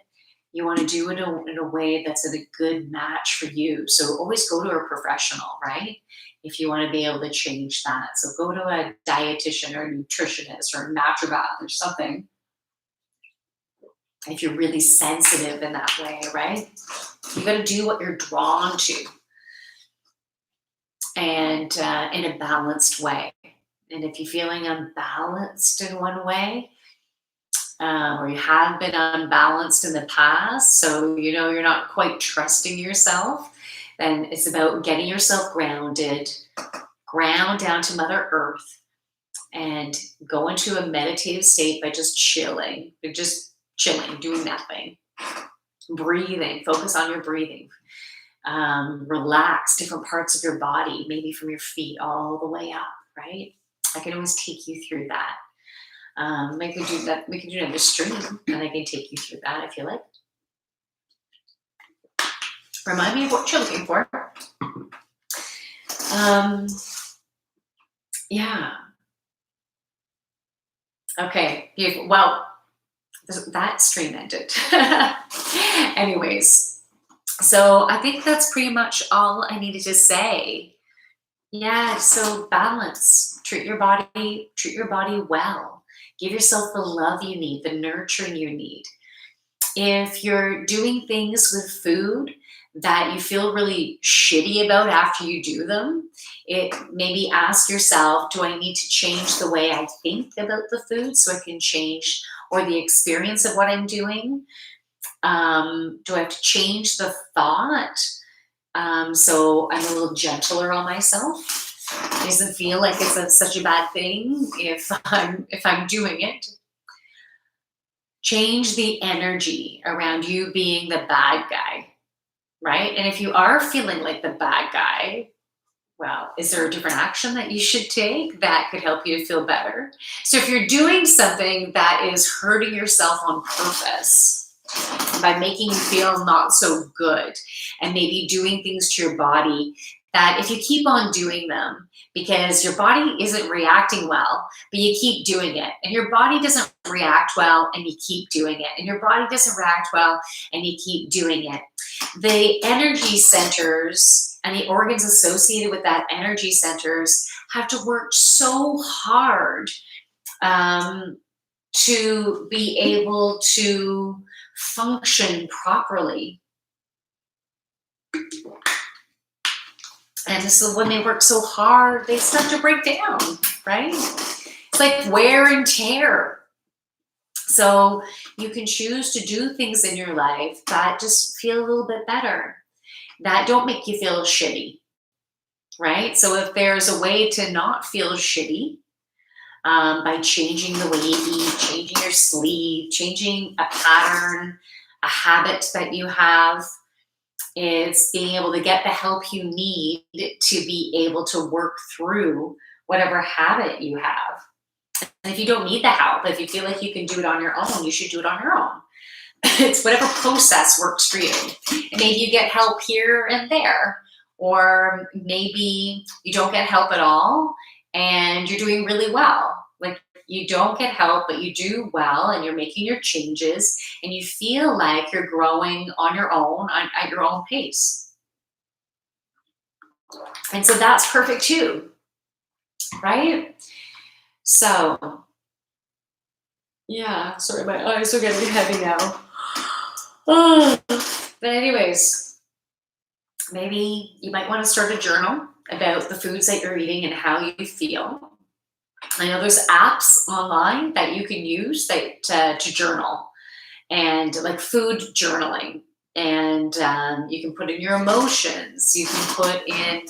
you want to do it in a way that's a good match for you. So always go to a professional, right? If you want to be able to change that. So go to a dietitian or a nutritionist or a naturopath or something. If you're really sensitive in that way, right? You got to do what you're drawn to, and in a balanced way. And if you're feeling unbalanced in one way, or you have been unbalanced in the past, so you know you're not quite trusting yourself, then it's about getting yourself grounded, ground down to Mother Earth, and go into a meditative state by just chilling, doing nothing, breathing, focus on your breathing. Relax different parts of your body, maybe from your feet all the way up, right? I can always take you through that. We can do that. We can do another stream, and I can take you through that if you like. Remind me of what you're looking for. Yeah. Okay. Beautiful. Well, that stream ended. Anyways, so I think that's pretty much all I needed to say. Yeah. So balance. Treat your body well. Give yourself the love you need, the nurturing you need. If you're doing things with food that you feel really shitty about after you do them, maybe ask yourself, do I need to change the way I think about the food so I can change, or the experience of what I'm doing? Do I have to change the thought so I'm a little gentler on myself? It doesn't feel like it's such a bad thing if I'm doing it. Change the energy around you being the bad guy, right? And if you are feeling like the bad guy, well, is there a different action that you should take that could help you to feel better? So if you're doing something that is hurting yourself on purpose by making you feel not so good, and maybe doing things to your body that if you keep on doing them because your body isn't reacting well, but you keep doing it, and your body doesn't react well and you keep doing it, and your body doesn't react well and you keep doing it, the energy centers and the organs associated with that energy centers have to work so hard to be able to function properly. And so when they work so hard, they start to break down, right? It's like wear and tear. So you can choose to do things in your life that just feel a little bit better, that don't make you feel shitty, right? So if there's a way to not feel shitty, by changing the way you eat, changing your sleep, changing a pattern, a habit that you have, is being able to get the help you need to be able to work through whatever habit you have. And if you don't need the help, if you feel like you can do it on your own, you should do it on your own. It's whatever process works for you. And maybe you get help here and there, or maybe you don't get help at all and you're doing really well. Like you don't get help, but you do well and you're making your changes and you feel like you're growing on your own, at your own pace. And so that's perfect too, right? So, yeah, sorry, my eyes are getting heavy now. Oh. But anyways, maybe you might want to start a journal about the foods that you're eating and how you feel. I know there's apps online that you can use to journal, and like food journaling. And you can put in your emotions. You can put in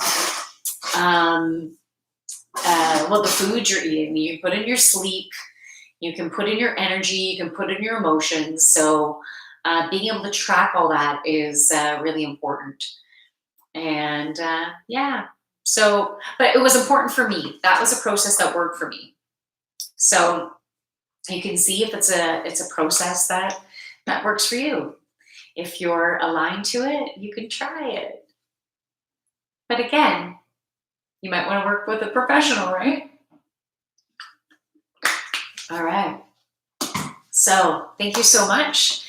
the food you're eating. You can put in your sleep. You can put in your energy. You can put in your emotions. So being able to track all that is really important. And yeah. So, but it was important for me. That was a process that worked for me. So you can see if it's a process that works for you. If you're aligned to it, you can try it. But again, you might want to work with a professional, right? All right. So thank you so much.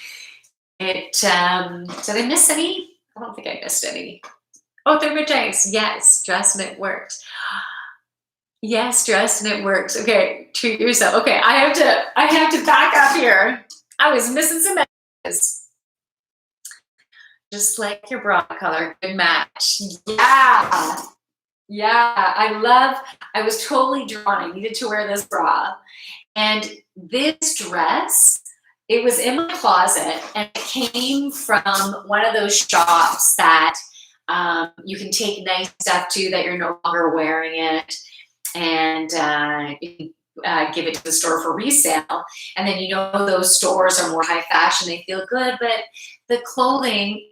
Did I miss any? I don't think I missed any. Oh, thermogenics. Yes, dress and it works. Yes, dress and it works. Okay, treat yourself. Okay, I have to back up here. I was missing some messages. Just like your bra color, good match. Yeah. Yeah, I was totally drawn. I needed to wear this bra. And this dress, it was in my closet and it came from one of those shops that you can take nice stuff to that you're no longer wearing it, and you can give it to the store for resale. And then those stores are more high fashion, they feel good, but the clothing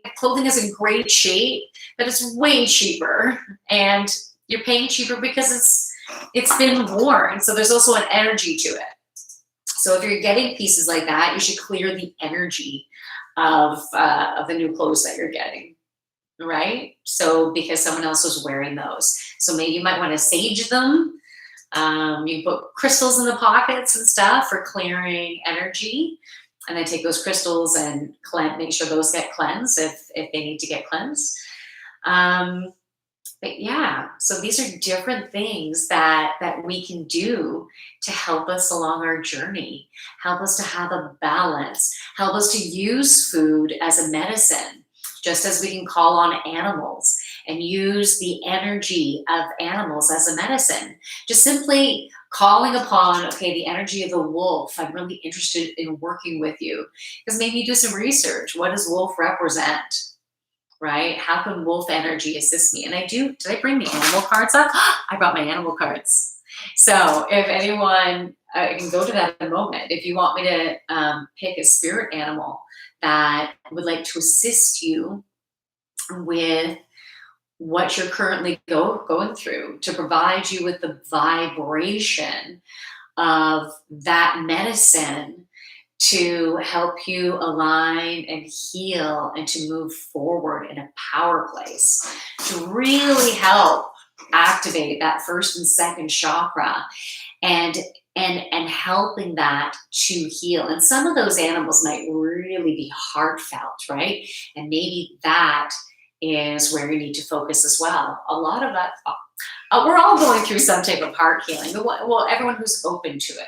is in great shape, but it's way cheaper, and you're paying cheaper because it's been worn. So there's also an energy to it. So if you're getting pieces like that, you should clear the energy of the new clothes that you're getting, right? So because someone else was wearing those. So maybe you might want to sage them. You put crystals in the pockets and stuff for clearing energy. And then take those crystals and make sure those get cleansed if they need to get cleansed. But yeah, so these are different things that we can do to help us along our journey, help us to have a balance, help us to use food as a medicine, just as we can call on animals and use the energy of animals as a medicine. Just simply calling upon, okay, the energy of the wolf. I'm really interested in working with you, because maybe you do some research. What does wolf represent? Right? How can wolf energy assist me? And did I bring the animal cards up? I brought my animal cards. So if anyone, I can go to that in a moment. If you want me to pick a spirit animal that would like to assist you with what you're currently going through, to provide you with the vibration of that medicine to help you align and heal and to move forward in a power place, to really help activate that first and second chakra and helping that to heal. And some of those animals might really be heartfelt, right? And maybe that is where you need to focus as well. A lot of that, we're all going through some type of heart healing, but well, everyone who's open to it.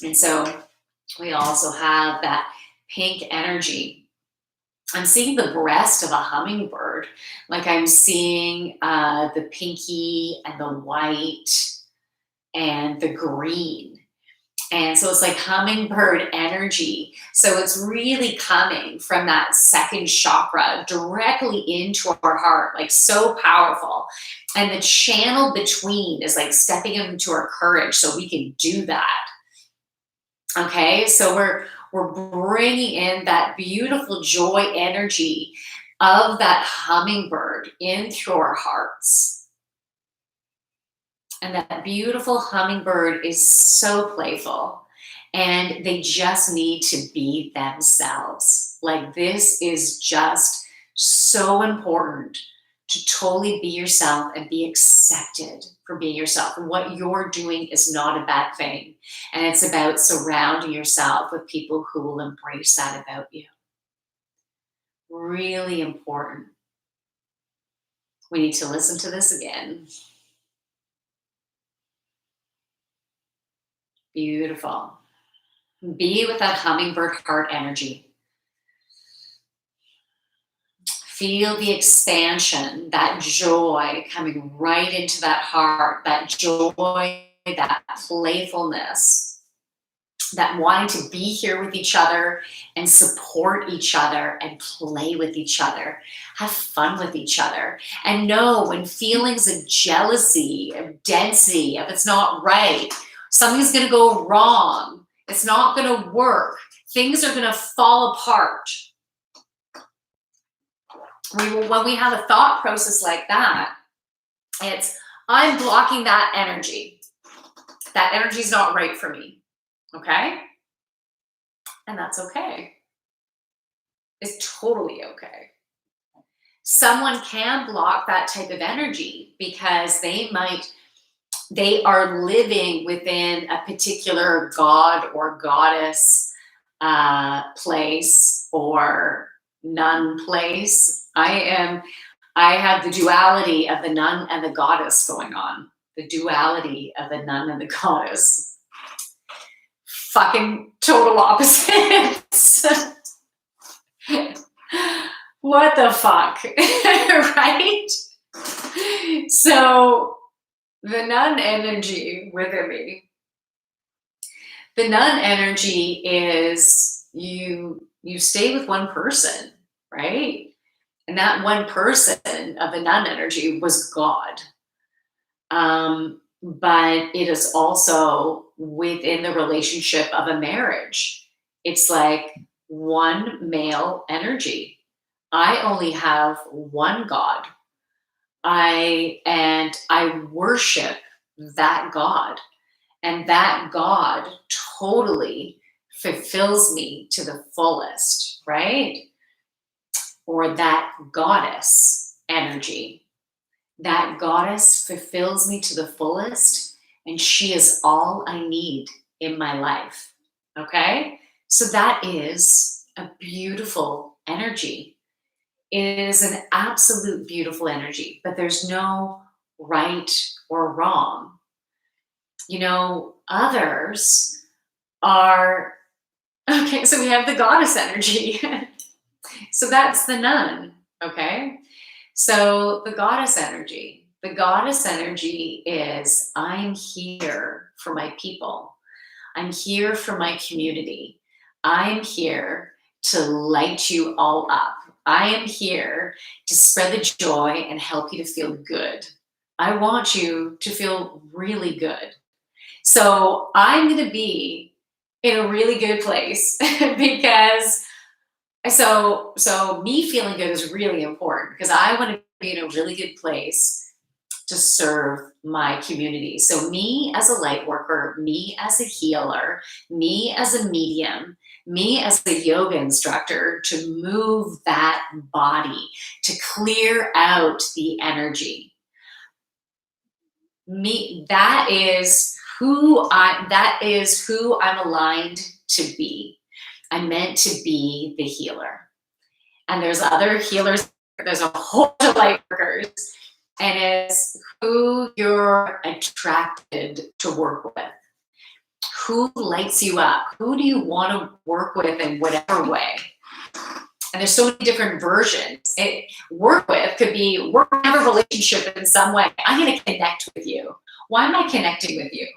And so we also have that pink energy. I'm seeing the breast of a hummingbird. Like I'm seeing the pinky and the white and the green. And so it's like hummingbird energy. So it's really coming from that second chakra directly into our heart, like so powerful. And the channel between is like stepping into our courage so we can do that. Okay, so we're bringing in that beautiful joy energy of that hummingbird in through our hearts. And that beautiful hummingbird is so playful, and they just need to be themselves. Like this is just so important to totally be yourself and be accepted for being yourself. And what you're doing is not a bad thing. And it's about surrounding yourself with people who will embrace that about you. Really important. We need to listen to this again. Beautiful. Be with that hummingbird heart energy. Feel the expansion, that joy coming right into that heart, that joy, that playfulness, that wanting to be here with each other and support each other and play with each other, have fun with each other. And know when feelings of jealousy, of density, if it's not right, something's going to go wrong. It's not going to work. Things are going to fall apart. When we have a thought process like that, it's, I'm blocking that energy. That energy is not right for me. Okay? And that's okay. It's totally okay. Someone can block that type of energy because they are living within a particular god or goddess place or nun place. I have the duality of the nun and the goddess going on. The duality of the nun and the goddess. Fucking total opposites. What the fuck? Right? So the nun energy within me. The nun energy is you stay with one person, right? And that one person of the nun energy was God. But it is also within the relationship of a marriage. It's like one male energy. I only have one God. I worship that God. And that God totally fulfills me to the fullest, right? Or that goddess energy. That goddess fulfills me to the fullest, and she is all I need in my life. Okay? So that is a beautiful energy. It is an absolute beautiful energy, but there's no right or wrong. You know, others are, okay, so we have the goddess energy. So that's the nun, okay? So the goddess energy is, I'm here for my people. I'm here for my community. I'm here to light you all up. I am here to spread the joy and help you to feel good. I want you to feel really good. So I'm going to be in a really good place because so me feeling good is really important because I want to be in a really good place to serve my community. So me as a light worker, me as a healer, me as a medium, me as a yoga instructor to move that body, to clear out the energy. Me, that is who I'm aligned to be. I'm meant to be the healer. And there's other healers, there's a whole bunch of light workers, and it's who you're attracted to work with, Who lights you up? Who do you want to work with in whatever way? And there's so many different versions. Work with could be have a relationship in some way. I'm going to connect with you. Why am I connecting with you?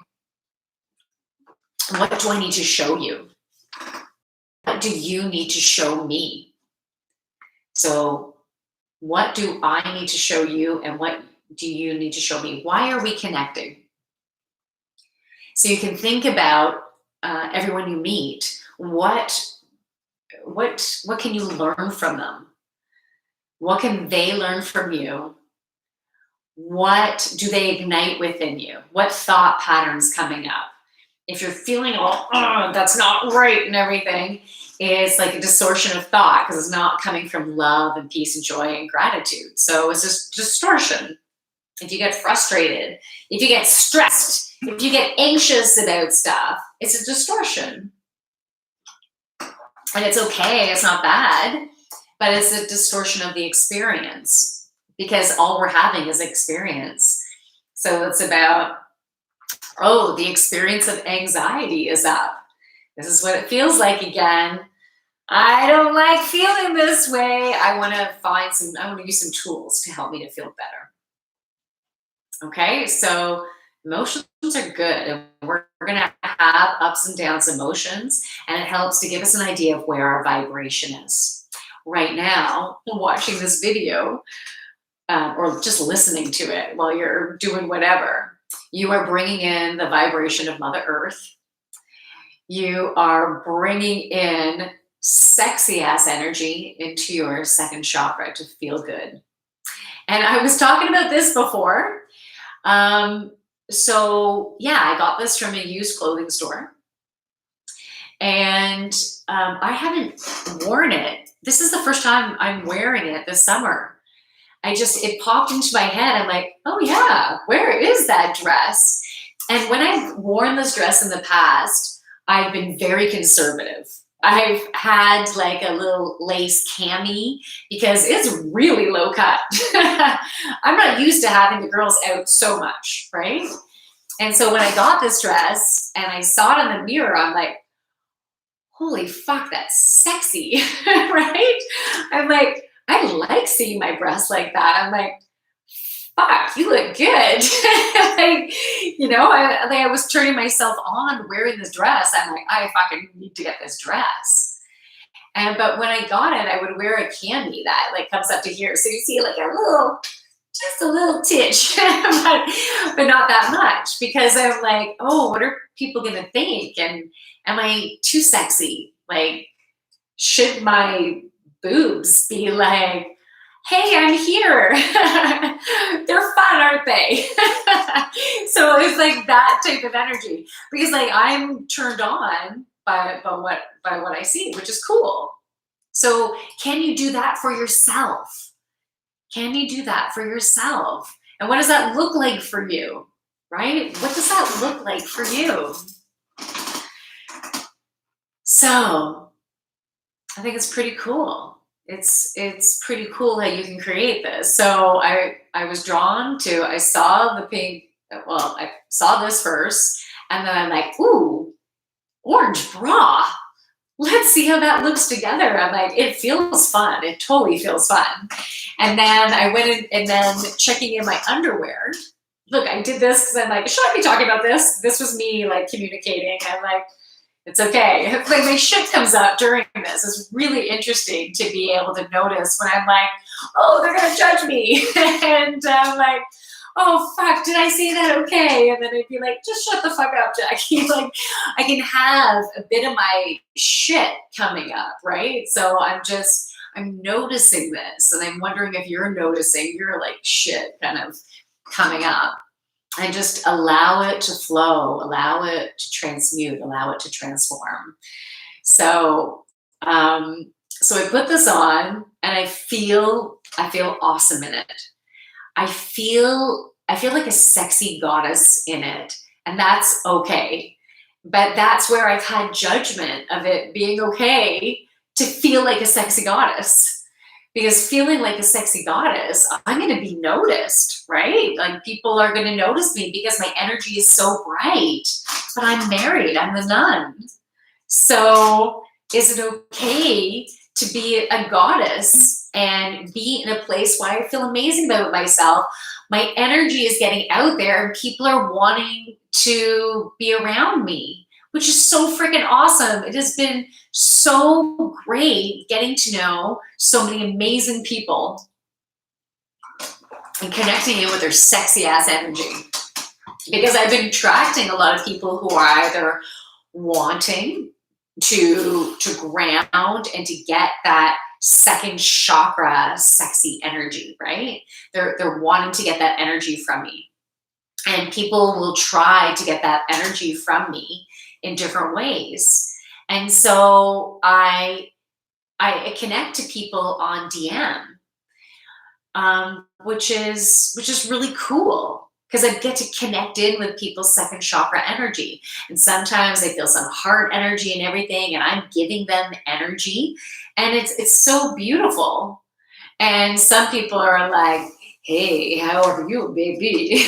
What do I need to show you? What do you need to show me? So what do I need to show you, and what do you need to show me? Why are we connecting? So you can think about everyone you meet. What can you learn from them? What can they learn from you? What do they ignite within you? What thought patterns coming up? If you're feeling all, that's not right and everything, it's like a distortion of thought, because it's not coming from love and peace and joy and gratitude. So it's just distortion. If you get frustrated, if you get stressed, if you get anxious about stuff, it's a distortion. And it's okay, it's not bad, but it's a distortion of the experience, because all we're having is experience. So it's about, the experience of anxiety is up. This is what it feels like again. I don't like feeling this way. I want to use some tools to help me to feel better. Okay, so emotions are good, and we're going to have ups and downs emotions, and it helps to give us an idea of where our vibration is. Right now, watching this video, or just listening to it while you're doing whatever, you are bringing in the vibration of Mother Earth. You are bringing in sexy ass energy into your second chakra to feel good. And I was talking about this before. So yeah, I got this from a used clothing store, and I haven't worn it. This is the first time I'm wearing it this summer. It popped into my head. I'm like, oh yeah, where is that dress? And when I've worn this dress in the past, I've been very conservative. I've had like a little lace cami, because it's really low cut. I'm not used to having the girls out so much, right? And so when I got this dress and I saw it in the mirror, I'm like, holy fuck, that's sexy, right? I'm like, I like seeing my breasts like that. I'm like, fuck, you look good. I was turning myself on wearing this dress. I'm like, I fucking need to get this dress. But when I got it, I would wear a cami that like comes up to here. So you see like just a little titch, but not that much, because I'm like, oh, what are people going to think? And am I too sexy? Like, should my boobs be like, hey, I'm here. They're fun, aren't they? So it's like that type of energy, because like I'm turned on by what I see, which is cool. So can you do that for yourself? Can you do that for yourself? And what does that look like for you? Right? What does that look like for you? So I think it's pretty cool. It's pretty cool how you can create this. So I was drawn to, I saw the pink, well, I saw this first, and then I'm like, ooh, orange bra. Let's see how that looks together. I'm like, it feels fun. It totally feels fun. And then I went in, and then checking in my underwear. Look, I did this because I'm like, should I be talking about this? This was me like communicating. I'm like, it's okay. Like my shit comes up during this. It's really interesting to be able to notice when I'm like, oh, they're going to judge me. And I'm like, oh, fuck, did I say that okay? And then I'd be like, just shut the fuck up, Jackie. Like, I can have a bit of my shit coming up, right? So I'm noticing this, and I'm wondering if you're noticing your like shit kind of coming up. And just allow it to flow, allow it to transmute, allow it to transform. So, so I put this on, and I feel awesome in it. I feel like a sexy goddess in it, and that's okay. But that's where I've had judgment of it being okay to feel like a sexy goddess. Because feeling like a sexy goddess, I'm going to be noticed, right? Like people are going to notice me because my energy is so bright. But I'm married, I'm the nun. So is it okay to be a goddess and be in a place where I feel amazing about myself? My energy is getting out there and people are wanting to be around me, which is so freaking awesome. It has been so great getting to know so many amazing people and connecting in with their sexy ass energy. Because I've been attracting a lot of people who are either wanting to ground and to get that second chakra sexy energy, right? They're wanting to get that energy from me. And people will try to get that energy from me in different ways. And so I connect to people on DM, which is really cool because I get to connect in with people's second chakra energy. And sometimes I feel some heart energy and everything, and I'm giving them energy, and it's so beautiful. And some people are like, hey, how are you, baby?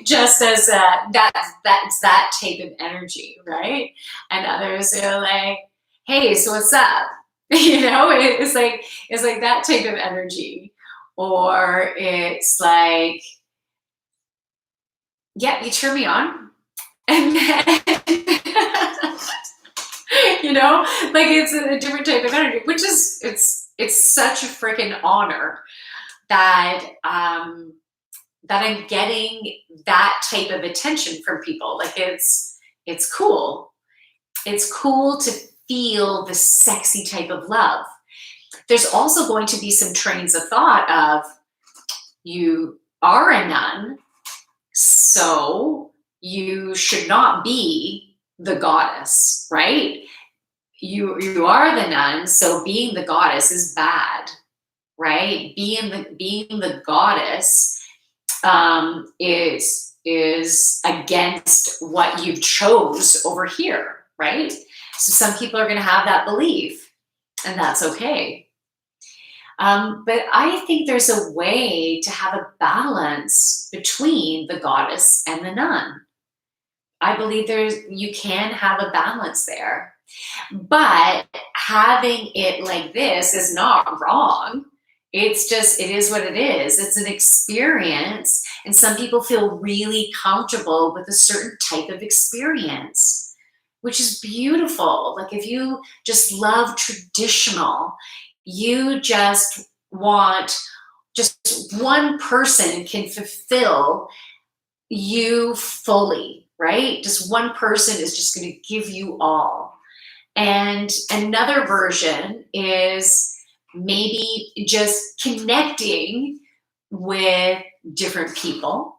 Just as that's that type of energy, right? And others are like, hey, so what's up? It's like that type of energy. Or it's like, yeah, you turn me on. And then, like it's a different type of energy, which is, it's such a freaking honor that that I'm getting that type of attention from people. Like it's cool. It's cool to feel the sexy type of love. There's also going to be some trains of thought of, you are a nun, so you should not be the goddess, right? You are the nun, so being the goddess is bad, right? Being the goddess is against what you chose over here, right? So some people are going to have that belief, and that's okay. But I think there's a way to have a balance between the goddess and the nun. I believe you can have a balance there. But having it like this is not wrong. It's just, it is what it is. It's an experience. And some people feel really comfortable with a certain type of experience, which is beautiful. Like if you just love traditional, you just want just one person can fulfill you fully, right? Just one person is just going to give you all. And another version is maybe just connecting with different people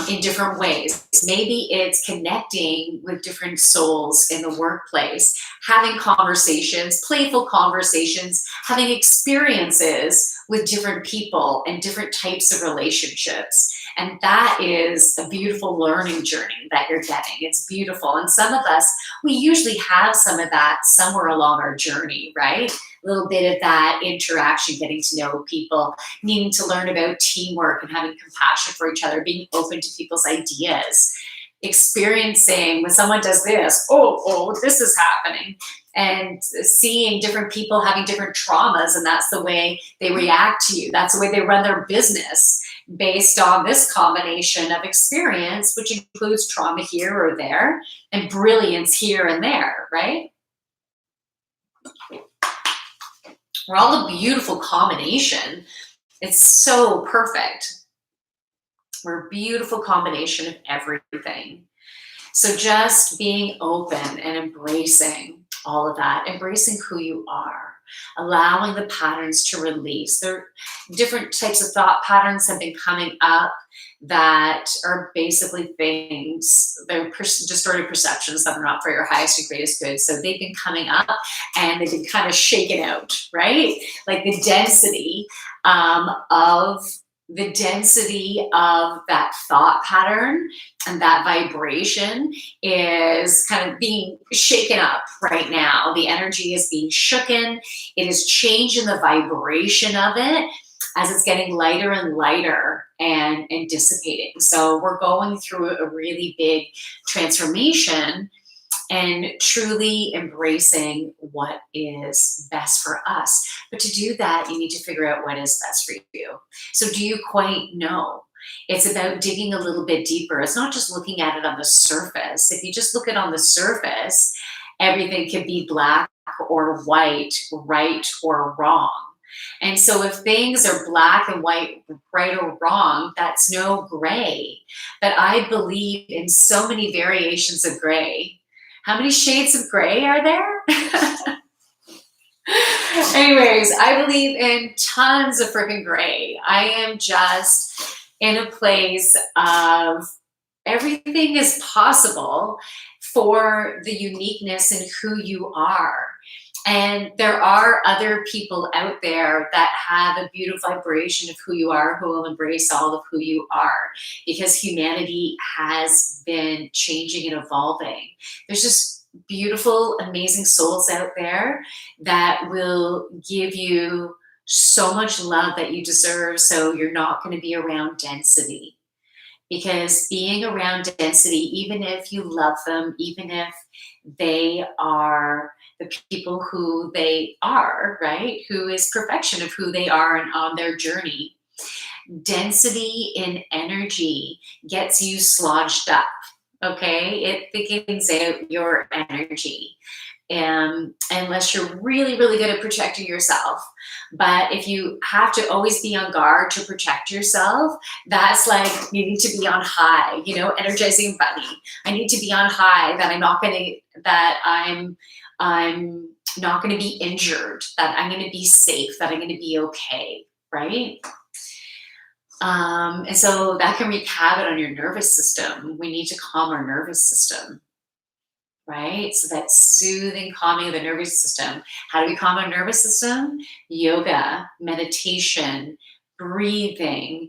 in different ways. Maybe it's connecting with different souls in the workplace, having conversations, playful conversations, having experiences with different people and different types of relationships. And that is a beautiful learning journey that you're getting. It's beautiful. And some of us, we usually have some of that somewhere along our journey, right? A little bit of that interaction, getting to know people, needing to learn about teamwork and having compassion for each other, being open to people's ideas, experiencing when someone does this, oh, this is happening, and seeing different people having different traumas, and that's the way they react to you. That's the way they run their business, based on this combination of experience, which includes trauma here or there and brilliance here and there, right? We're all a beautiful combination. It's so perfect. We're a beautiful combination of everything. So just being open and embracing all of that, embracing who you are, allowing the patterns to release. There are different types of thought patterns have been coming up that are basically things, they're distorted perceptions that are not for your highest and greatest good. So they've been coming up and they've been kind of shaken out, right? Like the density of the density of that thought pattern and that vibration is kind of being shaken up right now. The energy is being shooken. It is changing the vibration of it as it's getting lighter and lighter and dissipating. So we're going through a really big transformation and truly embracing what is best for us. But to do that, you need to figure out what is best for you. So do you quite know? It's about digging a little bit deeper. It's not just looking at it on the surface. If you just look at it on the surface, everything can be black or white, right or wrong. And so if things are black and white, right or wrong, that's no gray. But I believe in so many variations of gray. How many shades of gray are there? Anyways, I believe in tons of freaking gray. I am just in a place of everything is possible for the uniqueness in who you are. And there are other people out there that have a beautiful vibration of who you are, who will embrace all of who you are, because humanity has been changing and evolving. There's just beautiful, amazing souls out there that will give you so much love that you deserve, so you're not going to be around density. Because being around density, even if you love them, even if they are the people who they are, right? Who is perfection of who they are and on their journey. Density in energy gets you slodged up, okay? It thickens out your energy. Unless you're really, really good at protecting yourself. But if you have to always be on guard to protect yourself, that's like needing to be on high, you know, energizing bunny. I need to be on high that I'm not going to be injured, that I'm going to be safe, that I'm going to be okay, right? And so that can wreak havoc on your nervous system. We need to calm our nervous system. Right? So that soothing, calming of the nervous system. How do we calm our nervous system? Yoga, meditation, breathing,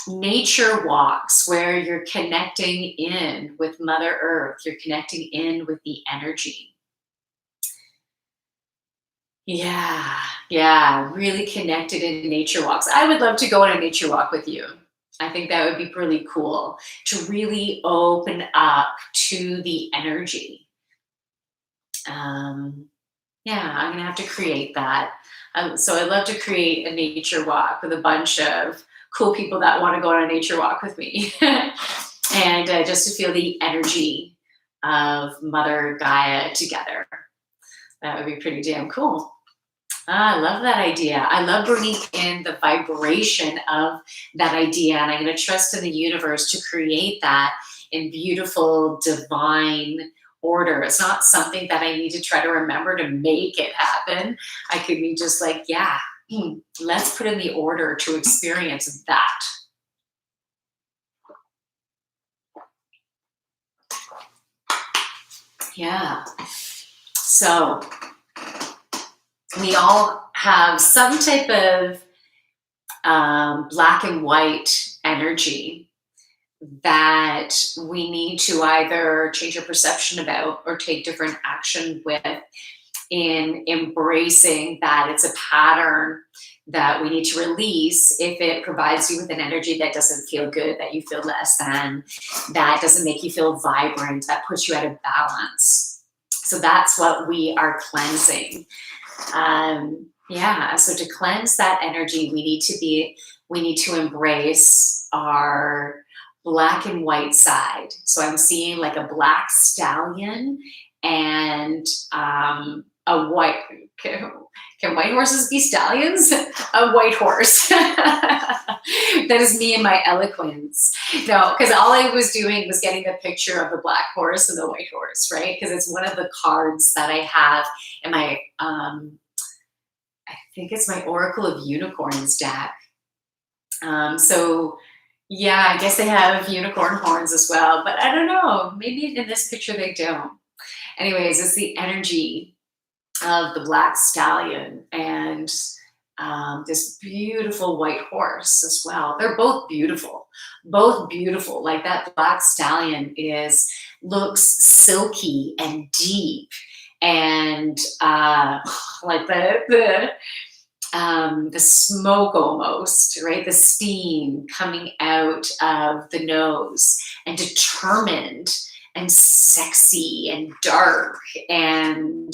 nature walks where you're connecting in with Mother Earth. You're connecting in with the energy. Yeah, really connected in nature walks. I would love to go on a nature walk with you. I think that would be really cool to really open up to the energy. I'm going to have to create that. So I'd love to create a nature walk with a bunch of cool people that want to go on a nature walk with me. And just to feel the energy of Mother Gaia together. That would be pretty damn cool. I love that idea. I love bringing in the vibration of that idea, and I'm going to trust in the universe to create that in beautiful, divine order. It's not something that I need to try to remember to make it happen. I could be just like, let's put in the order to experience that. Yeah. So we all have some type of black and white energy that we need to either change our perception about or take different action with, in embracing that it's a pattern that we need to release if it provides you with an energy that doesn't feel good, that you feel less than, that doesn't make you feel vibrant, that puts you out of balance. So that's what we are cleansing. So to cleanse that energy, we need to embrace our black and white side. So I'm seeing like a black stallion and a white. Can white horses be stallions? A white horse. That is me and my eloquence. No, because all I was doing was getting the picture of the black horse and the white horse, right? Because it's one of the cards that I have in my, I think it's my Oracle of Unicorns deck. I guess they have unicorn horns as well, but I don't know. Maybe in this picture they don't. Anyways, it's the energy of the black stallion, and this beautiful white horse as well. They're both beautiful, both beautiful. Like that black stallion looks silky and deep, and like the smoke almost, right? The steam coming out of the nose, and determined and sexy and dark and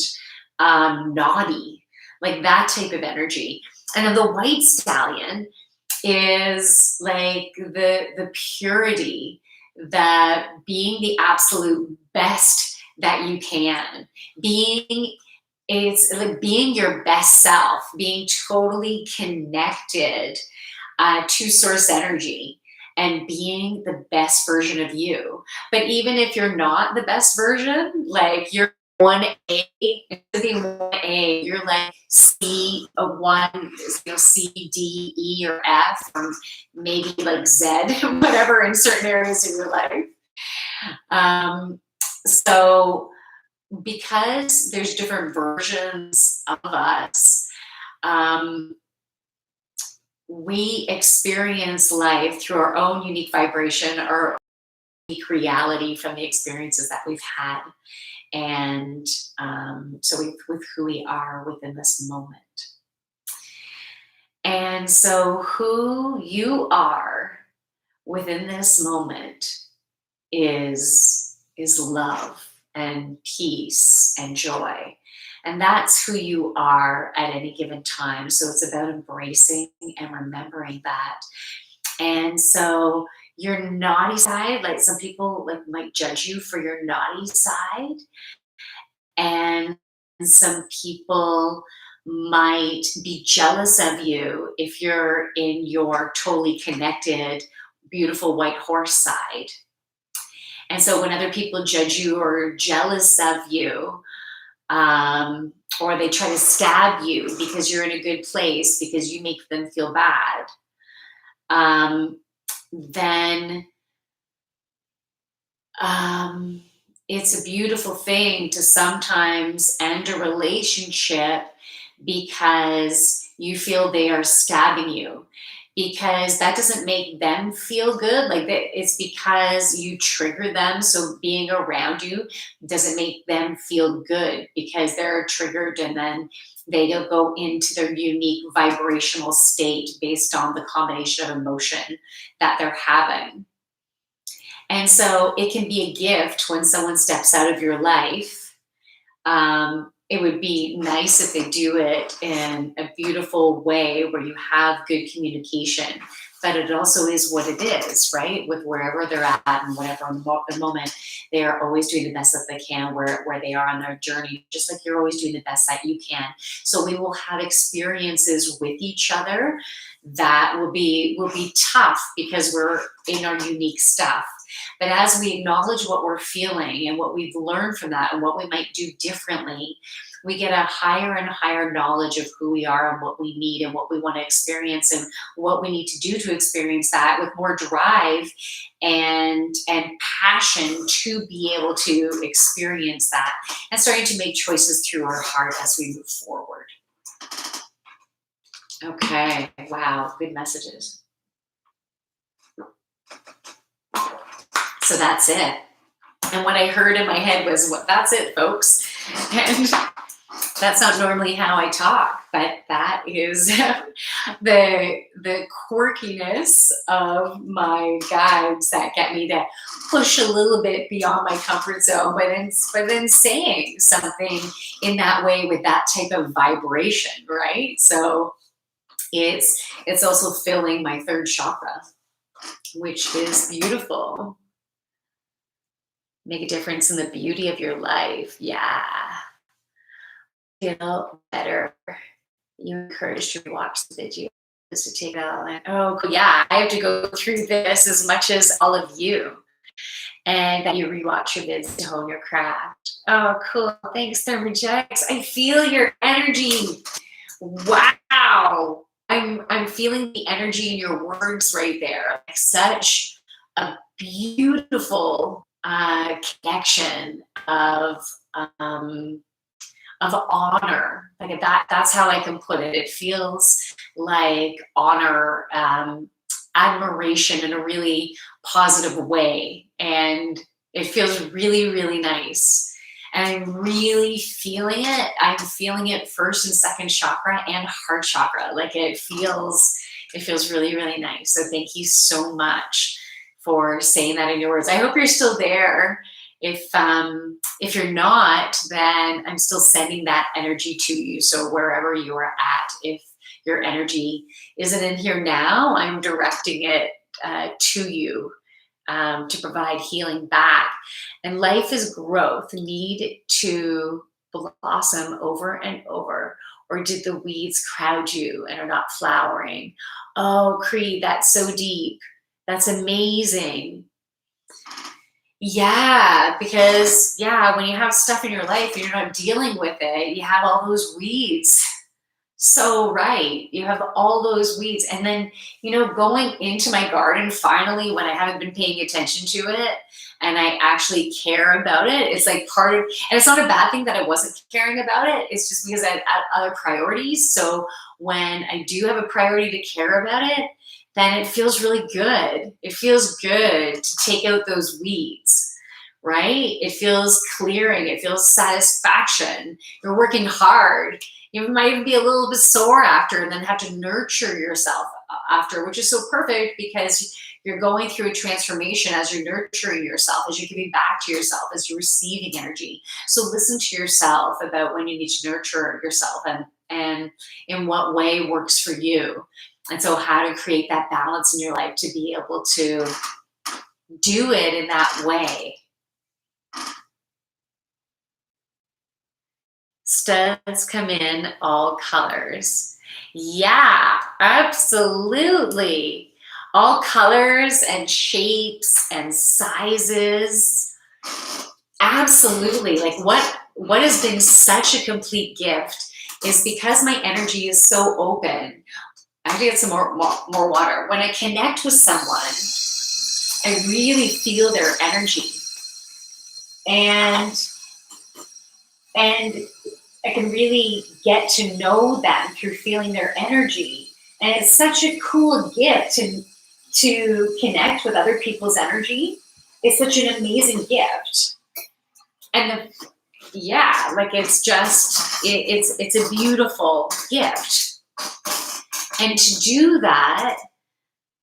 naughty, like that type of energy. And then the white stallion is like the purity, that being the absolute best that you can, it's like being your best self, being totally connected to source energy, and being the best version of you. But even if you're not the best version, like you're 1A, instead of being 1A, you're like C1, C, D, E, or F, or maybe like Z, whatever, in certain areas of your life. So because there's different versions of us, we experience life through our own unique vibration, our unique reality from the experiences that we've had. And so with who we are within this moment. And so who you are within this moment is love and peace and joy. And that's who you are at any given time. So it's about embracing and remembering that. And so your naughty side, like some people might judge you for your naughty side, and some people might be jealous of you if you're in your totally connected, beautiful white horse side. And so when other people judge you or are jealous of you, or they try to stab you because you're in a good place, because you make them feel bad, then it's a beautiful thing to sometimes end a relationship because you feel they are stabbing you, because that doesn't make them feel good. Like it's because you trigger them. So being around you doesn't make them feel good, because they're triggered, and then they'll go into their unique vibrational state based on the combination of emotion that they're having. And so it can be a gift when someone steps out of your life. It would be nice if they do it in a beautiful way where you have good communication. But it also is what it is, right? With wherever they're at and whatever the moment, they are always doing the best that they can where they are on their journey, just like you're always doing the best that you can. So we will have experiences with each other that will be tough because we're in our unique stuff. But as we acknowledge what we're feeling and what we've learned from that and what we might do differently, we get a higher and higher knowledge of who we are and what we need and what we want to experience and what we need to do to experience that, with more drive and passion to be able to experience that, and starting to make choices through our heart as we move forward. Okay, wow, good messages. So that's it. And what I heard in my head was, well, that's it, folks. And that's not normally how I talk, but that is the quirkiness of my guides that get me to push a little bit beyond my comfort zone, but then saying something in that way with that type of vibration, right? So it's also filling my third chakra, which is beautiful. Make a difference in the beauty of your life. Yeah. Feel better. You're encouraged to watch the video, to take it all in. Oh, cool. Yeah, I have to go through this as much as all of you. And that you rewatch your vids to hone your craft. Oh, cool. Thanks, Thermojects. I feel your energy. Wow. I'm feeling the energy in your words right there. Like such a beautiful connection of of honor. Like that's how I can put it. It feels like honor, admiration in a really positive way. And it feels really, really nice. And I'm really feeling it. I'm feeling it first and second chakra and heart chakra. Like it feels really, really nice. So thank you so much for saying that in your words. I hope you're still there. If you're not, then I'm still sending that energy to you. So wherever you are at, if your energy isn't in here now, I'm directing it to you to provide healing back. And life is growth. Need to blossom over and over. Or did the weeds crowd you and are not flowering? Oh, Creed, that's so deep. That's amazing. Yeah, because when you have stuff in your life and you're not dealing with it, you have all those weeds. So right, you have all those weeds. And then, going into my garden finally when I haven't been paying attention to it and I actually care about it, it's like part of, and it's not a bad thing that I wasn't caring about it. It's just because I had other priorities. So when I do have a priority to care about it, then it feels really good. It feels good to take out those weeds, right? It feels clearing. It feels satisfaction. You're working hard. You might even be a little bit sore after and then have to nurture yourself after, which is so perfect because you're going through a transformation as you're nurturing yourself, as you're giving back to yourself, as you're receiving energy. So listen to yourself about when you need to nurture yourself and in what way works for you. And so how to create that balance in your life to be able to do it in that way. Studs come in all colors. Yeah, absolutely. All colors and shapes and sizes. Absolutely. Like what has been such a complete gift is because my energy is so open. I have to get some more water. When I connect with someone, I really feel their energy. And I can really get to know them through feeling their energy. And it's such a cool gift to connect with other people's energy. It's such an amazing gift. And it's just, it's a beautiful gift. And to do that,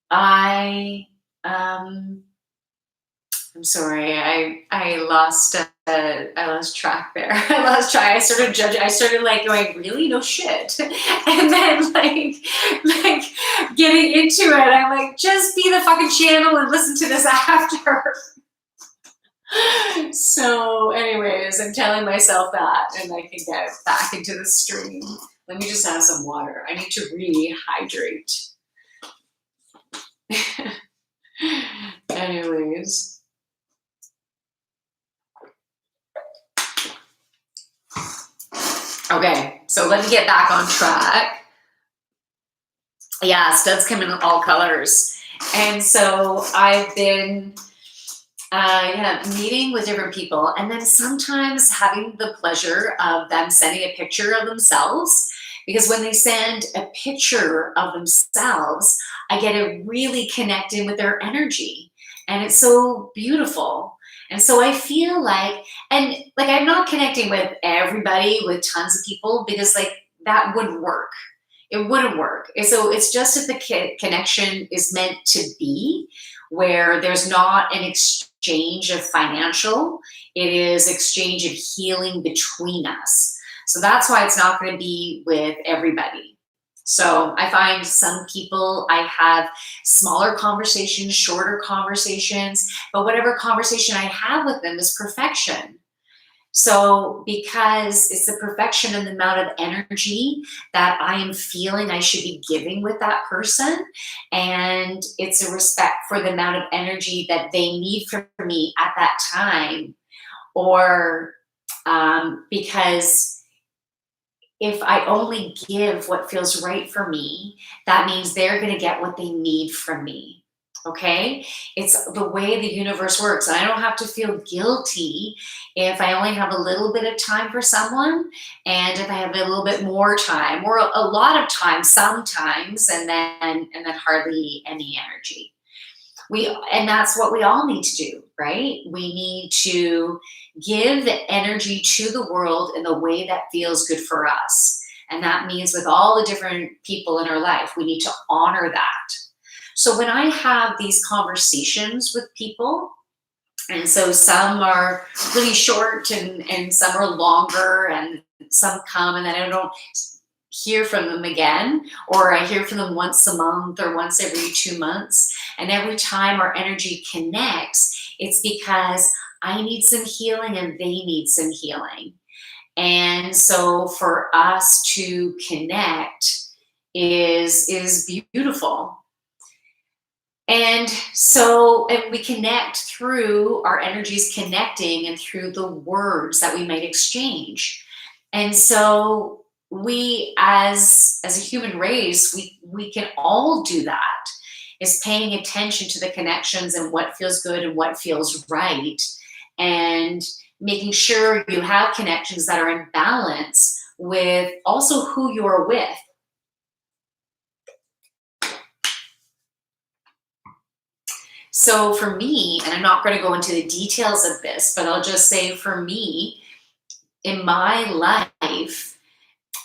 I'm sorry, I lost track there. I lost track. I started judging. I started like going, really? No shit. And then like getting into it, I'm like, just be the fucking channel and listen to this after. So anyways, I'm telling myself that and I can get back into the stream. Let me just have some water. I need to rehydrate. Anyways. Okay, so let me get back on track. Yeah, studs come in all colors. And so I've been meeting with different people and then sometimes having the pleasure of them sending a picture of themselves, because when they send a picture of themselves, I get to really connect in with their energy and it's so beautiful. And so I feel like, and like I'm not connecting with everybody, with tons of people, because like that wouldn't work. It wouldn't work. And so it's just if the connection is meant to be, where there's not an exchange of financial, it is exchange of healing between us. So that's why it's not going to be with everybody. So I find some people, I have smaller conversations, shorter conversations, but whatever conversation I have with them is perfection. So because it's the perfection and the amount of energy that I am feeling I should be giving with that person, and it's a respect for the amount of energy that they need from me at that time, or because if I only give what feels right for me, that means they're going to get what they need from me. Okay? It's the way the universe works. And I don't have to feel guilty if I only have a little bit of time for someone, and if I have a little bit more time, or a lot of time sometimes, and then hardly any energy. And that's what we all need to do, right? We need to give energy to the world in the way that feels good for us. And that means with all the different people in our life, we need to honor that. So when I have these conversations with people, and so some are really short, and some are longer, and some come and then I don't hear from them again, or I hear from them once a month or once every 2 months. And every time our energy connects, it's because I need some healing and they need some healing. And so for us to connect is beautiful. And so, and we connect through our energies connecting and through the words that we might exchange. And so we as a human race, we can all do that, is paying attention to the connections and what feels good and what feels right, and making sure you have connections that are in balance with also who you're with. So for me, and I'm not going to go into the details of this, but I'll just say for me, in my life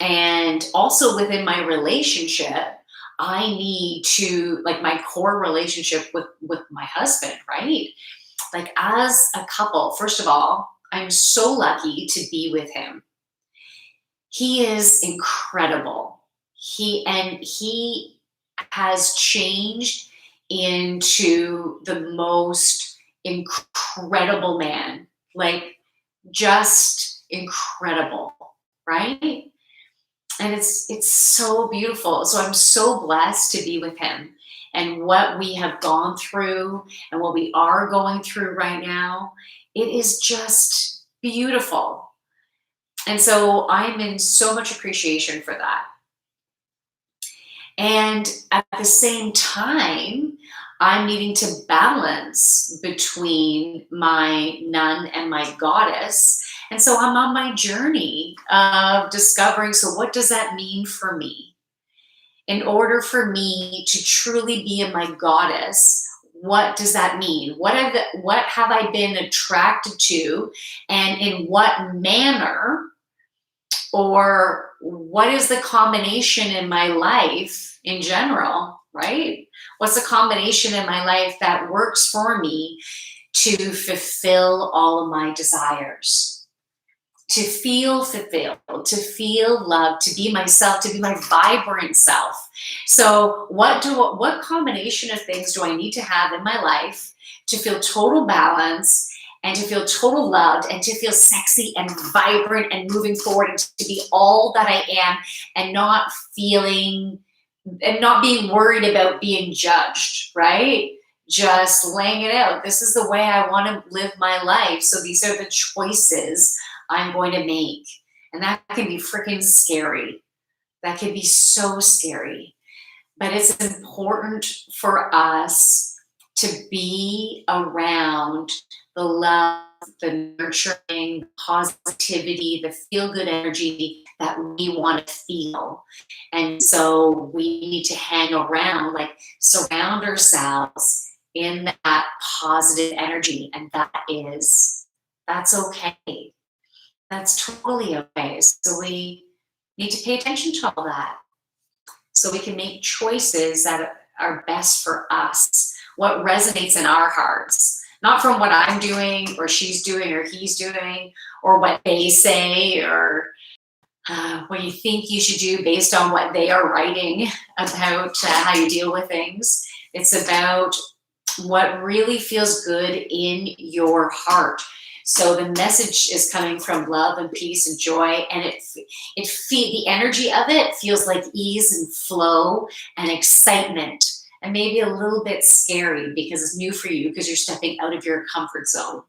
and also within my relationship, I need to, like my core relationship with my husband, right? Like as a couple, first of all, I'm so lucky to be with him. He is incredible. He has changed into the most incredible man, like just incredible, right? And it's so beautiful. So I'm so blessed to be with him, and what we have gone through and what we are going through right now. It is just beautiful. And so I'm in so much appreciation for that. And at the same time, I'm needing to balance between my nun and my goddess. And so I'm on my journey of discovering, so what does that mean for me? In order for me to truly be in my goddess, what does that mean? What have I been attracted to, and in what manner, or what is the combination in my life in general, right? What's the combination in my life that works for me to fulfill all of my desires, to feel fulfilled, to feel loved, to be myself, to be my vibrant self? So what combination of things do I need to have in my life to feel total balance, and to feel total loved, and to feel sexy and vibrant and moving forward, and to be all that I am, and not feeling and not being worried about being judged, right? Just laying it out. This is the way I want to live my life. So these are the choices I'm going to make. And that can be freaking scary. That can be so scary. But it's important for us to be around the love, the nurturing, the positivity, the feel-good energy that we want to feel. And so we need to hang around, like surround ourselves in that positive energy. And that's okay. That's totally okay. So we need to pay attention to all that, so we can make choices that are best for us, what resonates in our hearts, not from what I'm doing or she's doing or he's doing, or what they say, or what you think you should do based on what they are writing about how you deal with things. It's about what really feels good in your heart. So the message is coming from love and peace and joy, and the energy of it feels like ease and flow and excitement, and maybe a little bit scary because it's new for you, because you're stepping out of your comfort zone.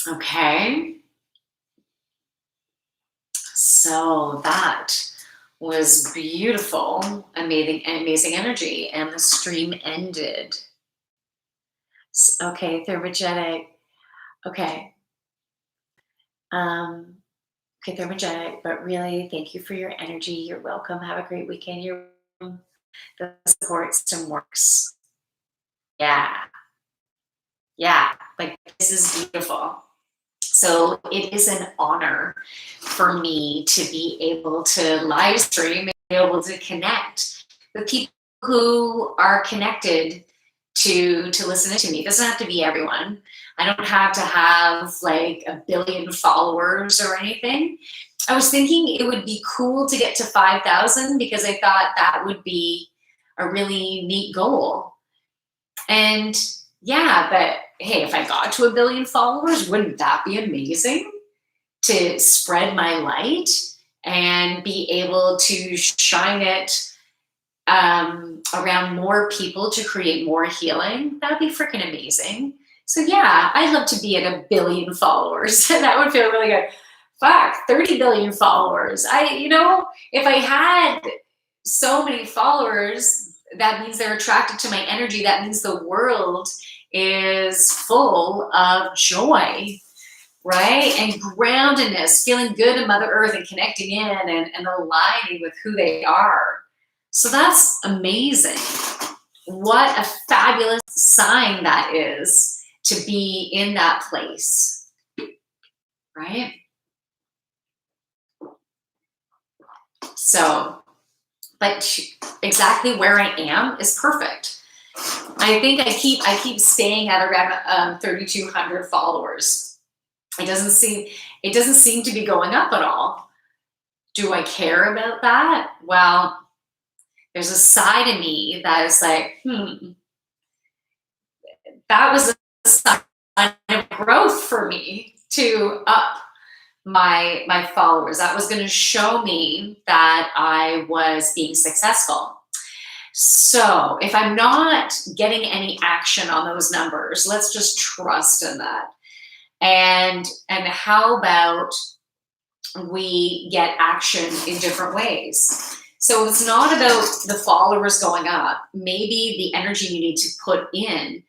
Okay. So that was beautiful, amazing energy, and the stream ended. Okay, thermogenic. Okay. Okay, thermogenic, but really, thank you for your energy. You're welcome. Have a great weekend. The support system works. Yeah. Yeah. Like, this is beautiful. So it is an honor for me to be able to live stream and be able to connect with people who are connected to listen to me. It doesn't have to be everyone. I don't have to have like 1 billion followers or anything. I was thinking it would be cool to get to 5,000 because I thought that would be a really neat goal. And yeah, but hey, if I got to 1 billion followers, wouldn't that be amazing to spread my light and be able to shine it around more people to create more healing? That'd be freaking amazing. So yeah, I'd love to be at 1 billion followers. That would feel really good. Fuck, 30 billion followers. If I had so many followers, that means they're attracted to my energy. That means the world is full of joy, right? And groundedness, feeling good in Mother Earth and connecting in and aligning with who they are. So that's amazing. What a fabulous sign that is to be in that place, right? So, but exactly where I am is perfect. I think I keep staying at around 3,200 followers. It doesn't seem to be going up at all. Do I care about that? Well, there's a side of me that is like, that was a sign of growth for me to up my followers. That was going to show me that I was being successful. So if I'm not getting any action on those numbers, let's just trust in that. And how about we get action in different ways? So it's not about the followers going up. Maybe the energy you need to put in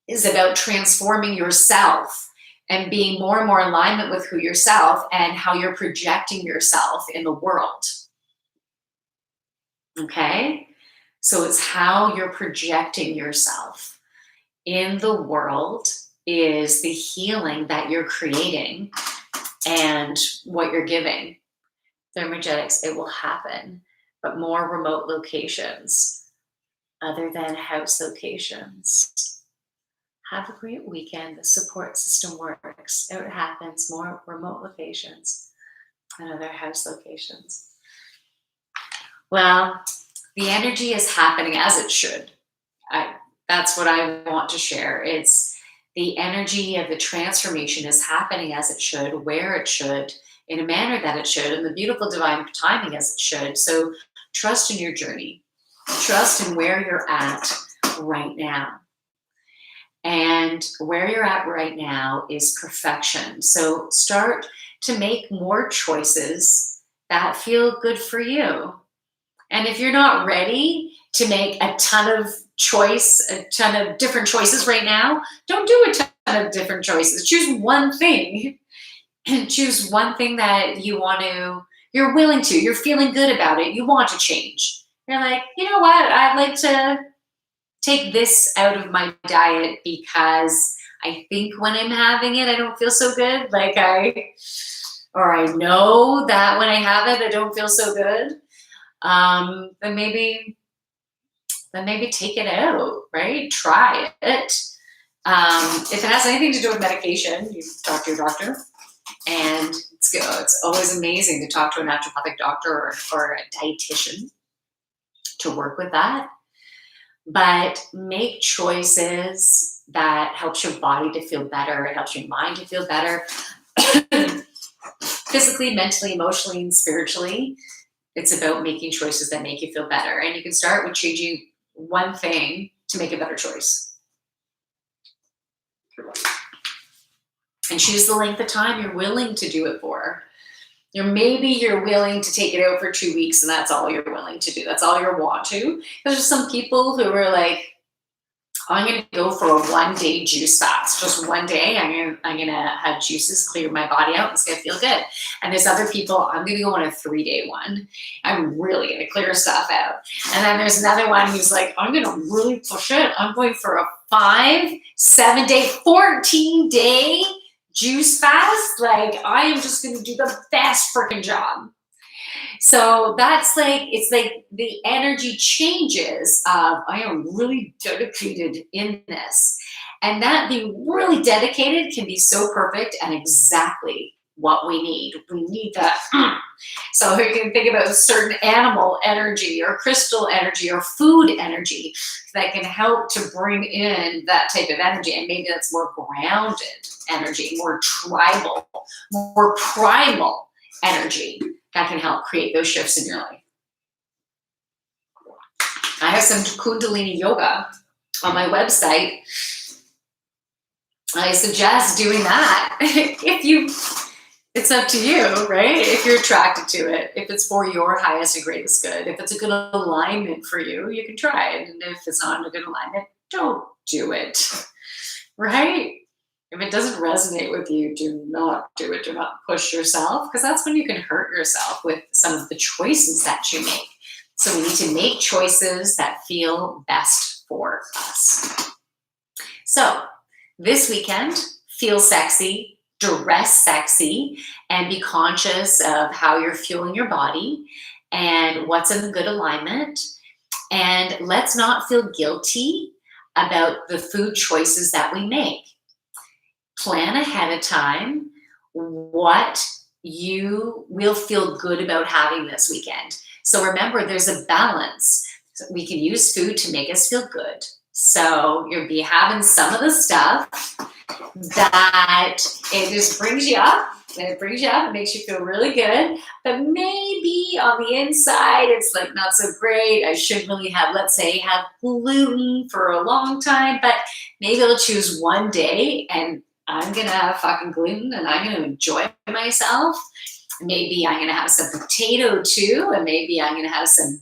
is about transforming yourself and being more and more in alignment with who yourself and how you're projecting yourself in the world. Okay? So it's how you're projecting yourself in the world is the healing that you're creating and what you're giving. Thermogenics, it will happen, but more remote locations other than house locations. Have a great weekend. The support system works. It happens, more remote locations and other house locations. Well, the energy is happening as it should. That's what I want to share. It's the energy of the transformation is happening as it should, where it should, in a manner that it should, and the beautiful divine timing as it should. So trust in your journey. Trust in where you're at right now. And where you're at right now is perfection. So start to make more choices that feel good for you. And if you're not ready to make a ton of different choices right now, don't do a ton of different choices. Choose one thing. Choose one thing that you're willing to, you're feeling good about it, you want to change. You're like, you know what, I'd like to take this out of my diet because I think when I'm having it, I don't feel so good. Or I know that when I have it, I don't feel so good. Then maybe take it out, right? Try it. If it has anything to do with medication, you talk to your doctor. And it's always amazing to talk to a naturopathic doctor or a dietitian to work with that. But make choices that helps your body to feel better. It helps your mind to feel better. Physically, mentally, emotionally, and spiritually. It's about making choices that make you feel better. And you can start with changing one thing to make a better choice. And choose the length of time you're willing to do it for. Or maybe you're willing to take it out for 2 weeks and that's all you're willing to do. That's all you want to. There's some people who are like, I'm going to go for a 1-day juice fast. Just 1 day, I'm gonna have juices clear my body out. It's going to feel good. And there's other people, I'm going to go on a 3-day one. I'm really going to clear stuff out. And then there's another one who's like, I'm going to really push it. I'm going for a 5, 7-day, 14-day juice fast. Like, I am just going to do the best freaking job. So that's like, it's like the energy changes of, I am really dedicated in this. And that being really dedicated can be so perfect and exactly what we need. We need that. So you can think about a certain animal energy or crystal energy or food energy that can help to bring in that type of energy. And maybe that's more grounded energy, more tribal, more primal energy that can help create those shifts in your life. I have some Kundalini yoga on my website. I suggest doing that it's up to you, right? If you're attracted to it, if it's for your highest and greatest good, if it's a good alignment for you, you can try it. And if it's not a good alignment, don't do it, right? If it doesn't resonate with you, do not do it. Do not push yourself, because that's when you can hurt yourself with some of the choices that you make. So we need to make choices that feel best for us. So this weekend, feel sexy, dress sexy, and be conscious of how you're fueling your body and what's in the good alignment. And let's not feel guilty about the food choices that we make. Plan ahead of time what you will feel good about having this weekend. So remember, there's a balance. So we can use food to make us feel good. So you'll be having some of the stuff that it just brings you up. And it brings you up, it makes you feel really good. But maybe on the inside, it's like not so great. I shouldn't really have, let's say, have gluten for a long time. But maybe I'll choose 1 day and I'm going to have fucking gluten and I'm going to enjoy myself. Maybe I'm going to have some potato too. And maybe I'm going to have some,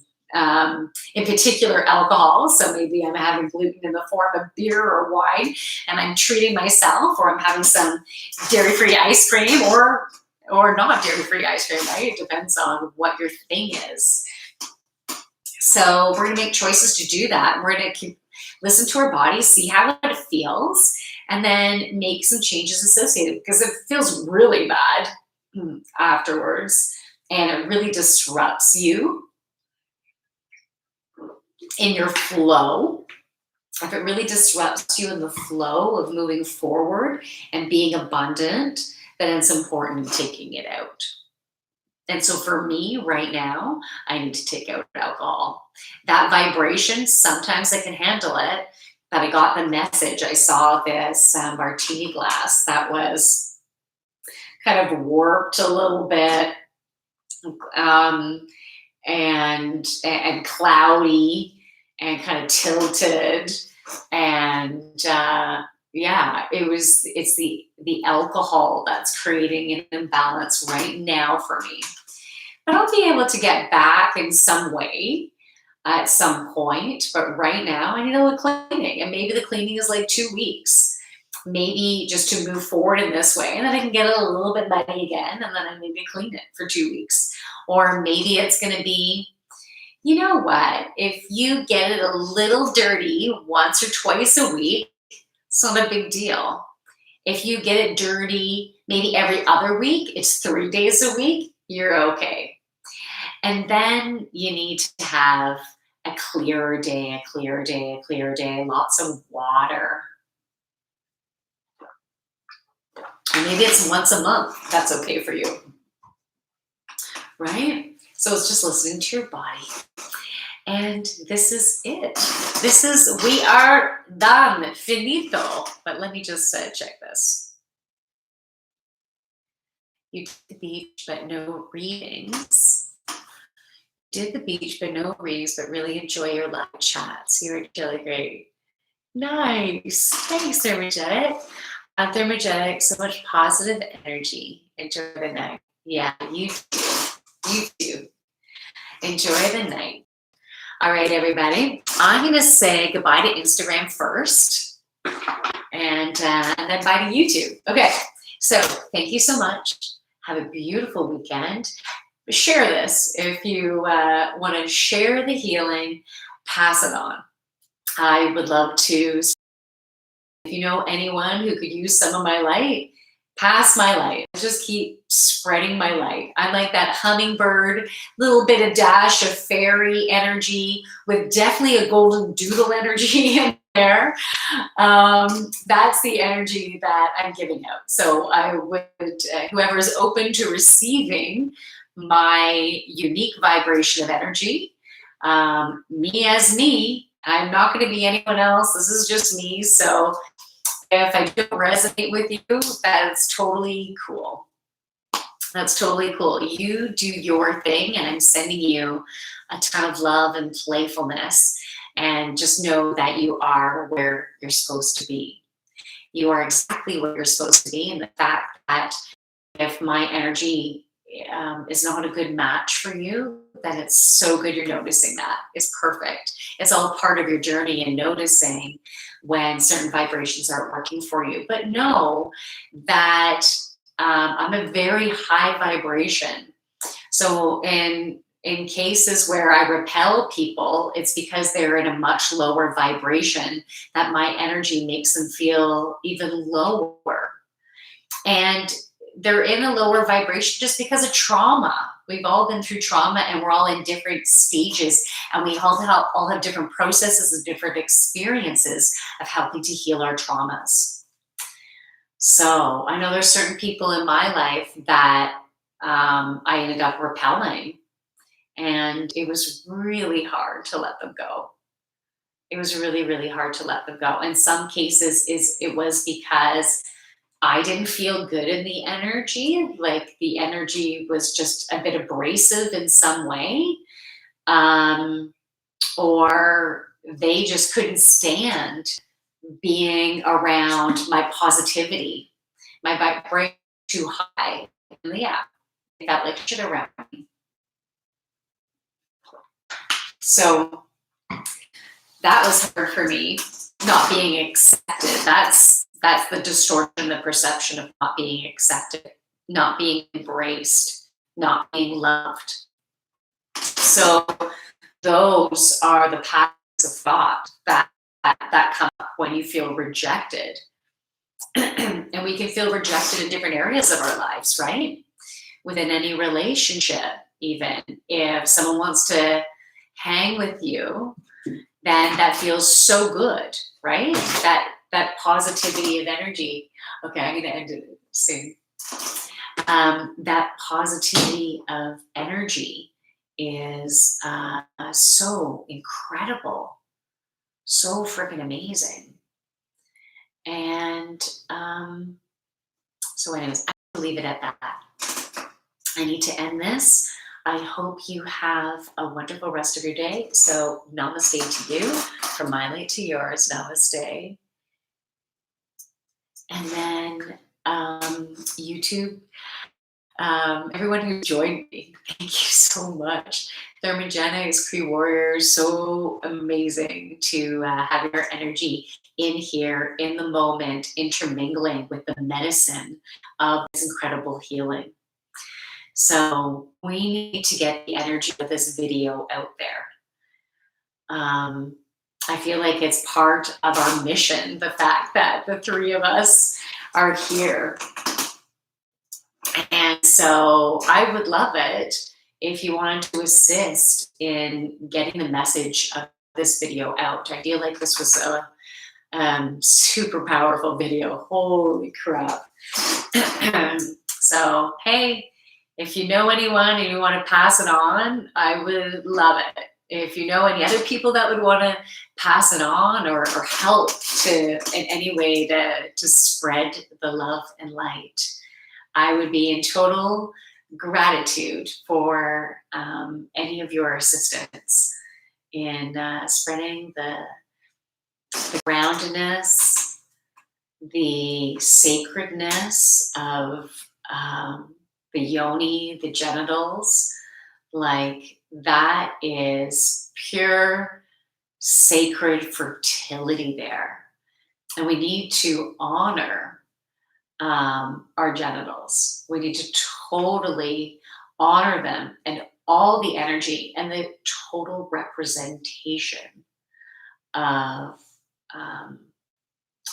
in particular, alcohol. So maybe I'm having gluten in the form of beer or wine and I'm treating myself, or I'm having some dairy-free ice cream or not dairy-free ice cream, right? It depends on what your thing is. So we're going to make choices to do that. We're going to listen to our body, see how it feels, and then make some changes associated, because it feels really bad afterwards and it really disrupts you in your flow. If it really disrupts you in the flow of moving forward and being abundant, then it's important taking it out. And so for me right now, I need to take out alcohol. That vibration, sometimes I can handle it, but I got the message. I saw this martini glass that was kind of warped a little bit and cloudy and kind of tilted. And yeah, it's the alcohol that's creating an imbalance right now for me. But I'll be able to get back in some way at some point, but right now I need a little cleaning, and maybe the cleaning is like 2 weeks, maybe just to move forward in this way, and then I can get it a little bit muddy again, and then I maybe clean it for 2 weeks. Or maybe it's going to be, you know what, if you get it a little dirty once or twice a week, it's not a big deal. If you get it dirty maybe every other week, it's 3 days a week, you're okay. And then you need to have a clearer day, lots of water. And maybe it's once a month. That's okay for you, right? So it's just listening to your body. And this is it. We are done, finito. But let me just check this. You did the beach, but no readings. Did the beach, but no readings, but really enjoy your live chats. You're really great. Nice. Thanks, Thermogenic. Thermogenic, so much positive energy. Enjoy the night. Yeah, you too. You too. Enjoy the night. All right, everybody. I'm going to say goodbye to Instagram first, and then bye to YouTube. Okay. So thank you so much. Have a beautiful weekend. Share this if you want to share the healing. Pass it on. I would love to. If you know anyone who could use some of my light, pass my light. Just keep spreading my light. I'm like that hummingbird, little bit of dash of fairy energy with definitely a golden doodle energy in there. That's the energy that I'm giving out. So I would, whoever is open to receiving my unique vibration of energy, me as me, I'm not going to be anyone else. This is just me. So if I don't resonate with you, that's totally cool. That's totally cool. You do your thing, and I'm sending you a ton of love and playfulness. And just know that you are where you're supposed to be. You are exactly where you're supposed to be. And the fact that if my energy is not a good match for you, then it's so good you're noticing that. It's perfect. It's all part of your journey and noticing when certain vibrations aren't working for you. But know that I'm a very high vibration. So in cases where I repel people, it's because they're in a much lower vibration that my energy makes them feel even lower. And they're in a lower vibration just because of trauma. We've all been through trauma, and we're all in different stages, and we all have different processes and different experiences of helping to heal our traumas. So I know there's certain people in my life that I ended up repelling, and it was really hard to let them go. It was really, really hard to let them go. In some cases, it was because I didn't feel good in the energy. Like the energy was just a bit abrasive in some way. Or they just couldn't stand being around my positivity. My vibration too high. And yeah, they felt like shit around me. So that was hard for me, not being accepted. That's the distortion, the perception of not being accepted, not being embraced, not being loved. So those are the patterns of thought that come up when you feel rejected. And we can feel rejected in different areas of our lives, right? Within any relationship, even if someone wants to hang with you, then that feels so good, right? That positivity of energy. Okay, I'm going to end it soon. That positivity of energy is so incredible, so freaking amazing. And so anyways, I'm going to leave it at that. I need to end this. I hope you have a wonderful rest of your day. So namaste to you. From my light to yours, namaste. And then YouTube, everyone who joined me, thank you so much. Thermogenics, Cree Warriors, so amazing to have your energy in here, in the moment, intermingling with the medicine of this incredible healing. So we need to get the energy of this video out there. I feel like it's part of our mission, the fact that the three of us are here. And so I would love it if you wanted to assist in getting the message of this video out. I feel like this was a super powerful video. Holy crap. So, hey, if you know anyone and you want to pass it on, I would love it. If you know any other people that would want to pass it on or help to in any way to spread the love and light, I would be in total gratitude for any of your assistance in spreading the groundedness, the sacredness of the yoni, the genitals, like that is pure sacred fertility there. And we need to honor our genitals. We need to totally honor them and all the energy and the total representation of, um,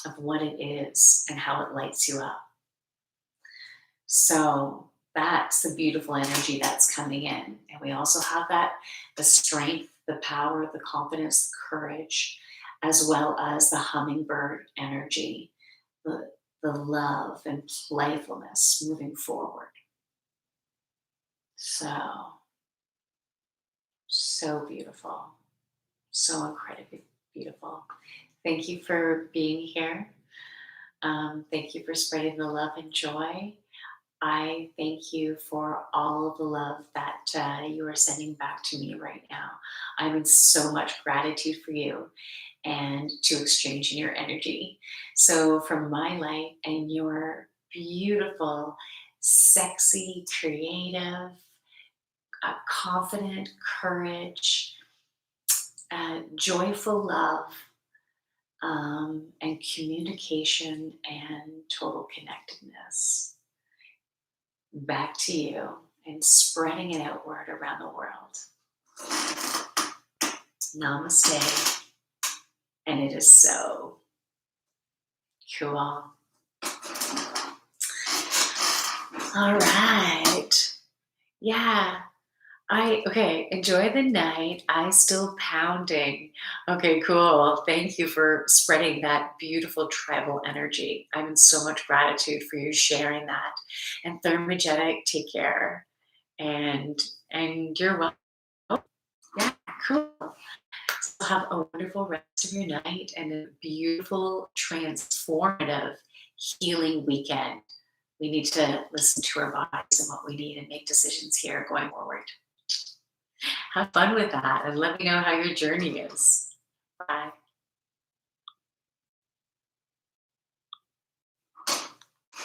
of what it is and how it lights you up. So that's the beautiful energy that's coming in. And we also have that, the strength, the power, the confidence, the courage, as well as the hummingbird energy, the love and playfulness moving forward. So beautiful. So incredibly beautiful. Thank you for being here. Thank you for spreading the love and joy. I thank you for all of the love that you are sending back to me right now. I'm in so much gratitude for you and to exchange in your energy. So, from my light and your beautiful, sexy, creative, confident courage, joyful love, and communication and total connectedness. Back to you and spreading it outward around the world. Namaste. And it is so cool. All right. Yeah. Okay, enjoy the night. I still pounding. Okay, cool. Thank you for spreading that beautiful tribal energy. I'm in so much gratitude for you sharing that. And Thermogenic, take care. And you're welcome. Yeah, cool. So have a wonderful rest of your night and a beautiful, transformative, healing weekend. We need to listen to our bodies and what we need and make decisions here going forward. Have fun with that and let me know how your journey is. Bye.